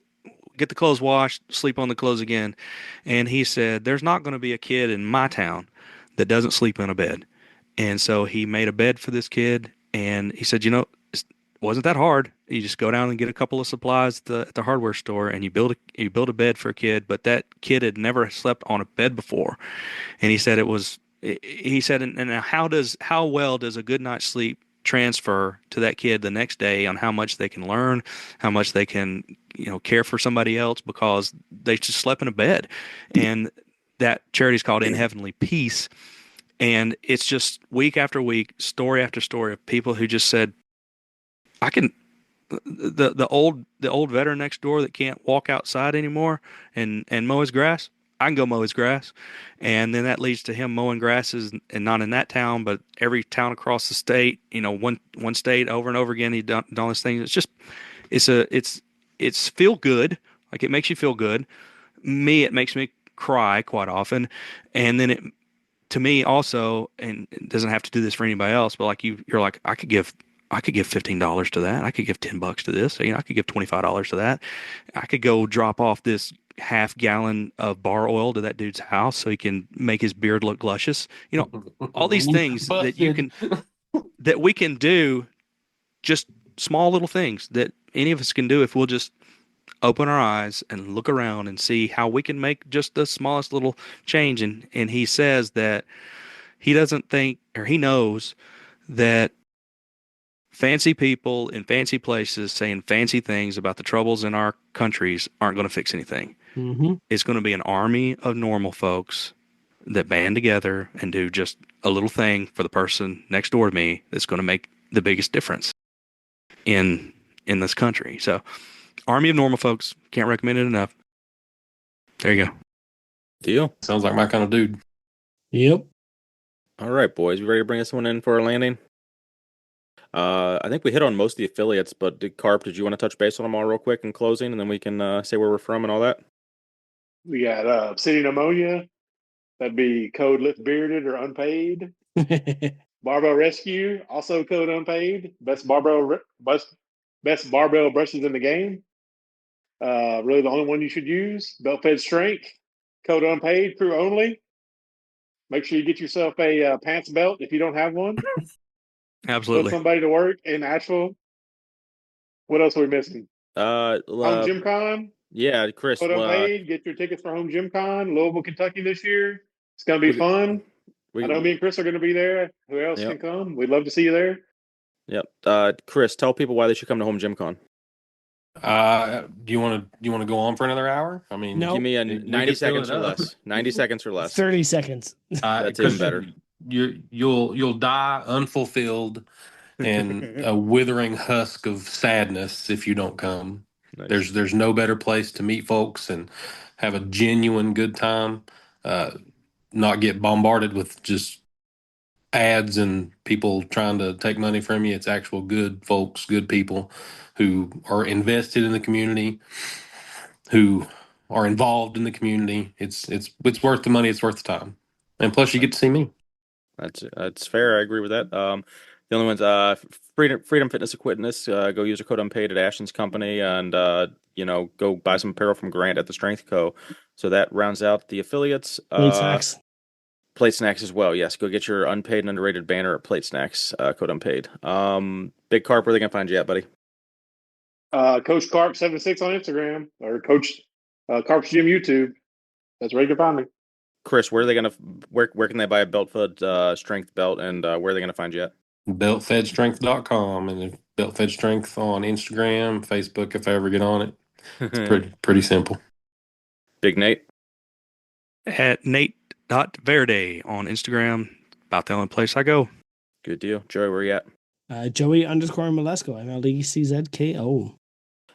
get the clothes washed, sleep on the clothes again. And he said, there's not going to be a kid in my town that doesn't sleep in a bed. And so he made a bed for this kid. And he said, it wasn't that hard. You just go down and get a couple of supplies at the hardware store, and you build a bed for a kid. But that kid had never slept on a bed before. And he said and how well does a good night's sleep transfer to that kid the next day on how much they can learn, how much they can, care for somebody else because they just slept in a bed. And that charity is called In Heavenly Peace. And it's just week after week, story after story of people who just said, I can, the old veteran next door that can't walk outside anymore and mow his grass, I can go mow his grass. And then that leads to him mowing grasses, and not in that town, but every town across the state, one state over and over again. He's done all these things. It's just, it's feel good. Like, it makes you feel good. It makes me cry quite often. And then to me also, and it doesn't have to do this for anybody else, but like you're like, I could give $15 to that. I could give $10 to this. I could give $25 to that. I could go drop off this half gallon of bar oil to that dude's house so he can make his beard look luscious. All these things that we can do, just small little things that any of us can do if we'll just open our eyes and look around and see how we can make just the smallest little change. And he says that he doesn't think, or he knows that fancy people in fancy places saying fancy things about the troubles in our countries aren't going to fix anything. Mm-hmm. It's going to be an army of normal folks that band together and do just a little thing for the person next door to me that's going to make the biggest difference in this country. So, army of normal folks, can't recommend it enough. There you go. Deal. Sounds like my kind of dude. Yep. All right, boys, we ready to bring this one in for a landing? I think we hit on most of the affiliates, but Carp, did you want to touch base on them all real quick in closing, and then we can say where we're from and all that? We got Obsidian Ammonia. That'd be code Lift Bearded or Unpaid. Barbell Rescue, also code Unpaid. Best barbell brushes in the game. Really the only one you should use. Belt Fed Strength, code Unpaid, crew only. Make sure you get yourself a pants belt if you don't have one. Absolutely. Put somebody to work in Asheville. What else are we missing? Home Gym Con. Yeah, Kris. Code Unpaid. Get your tickets for Home Gym Con, Louisville, Kentucky this year. It's going to be fun. I know me and Kris are going to be there. Who else can come? We'd love to see you there. Yep. Kris, tell people why they should come to Home Gym Con. Do you want to go on for another hour? I mean, No. Give me a we 90 could fill seconds it or up. less. 90 seconds or less. 30 seconds. That's even better. You'll die unfulfilled and a withering husk of sadness if you don't come. Nice. There's no better place to meet folks and have a genuine good time. Not get bombarded with just ads and people trying to take money from you. It's actual good folks, good people who are invested in the community, who are involved in the community. It's worth the money. It's worth the time, and plus you get to see me. That's fair. I agree with that. The only ones, Freedom Fitness Equipment. Go use a code Unpaid at Ashton's company, and go buy some apparel from Grant at the Strength Co. So that rounds out the affiliates. Plate Snacks. Plate Snacks as well. Yes, go get your unpaid and underrated banner at Plate Snacks. Code Unpaid. Big Carp, where they gonna find you at, buddy? Coach Carp 76 on Instagram, or Coach Carp's Gym YouTube. That's where you can find me. Kris, where can they buy a belt fed strength belt, and where are they gonna find you at? Beltfedstrength.com and Beltfed Strength on Instagram, Facebook if I ever get on it. It's pretty simple. Big Nate. At Nate.Verde on Instagram. About the only place I go. Good deal. Joey, where you at? Joey_Molesco, MLECZKO.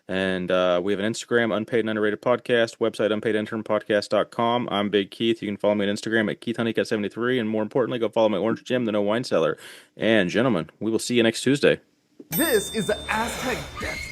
And we have an Instagram, Unpaid and Underrated Podcast, website, unpaidinternpodcast.com. I'm Big Keith. You can follow me on Instagram at KeithHoneycutt73. And more importantly, go follow my Orange Gym, the No Wine Cellar. And gentlemen, we will see you next Tuesday. This is the Aztec Death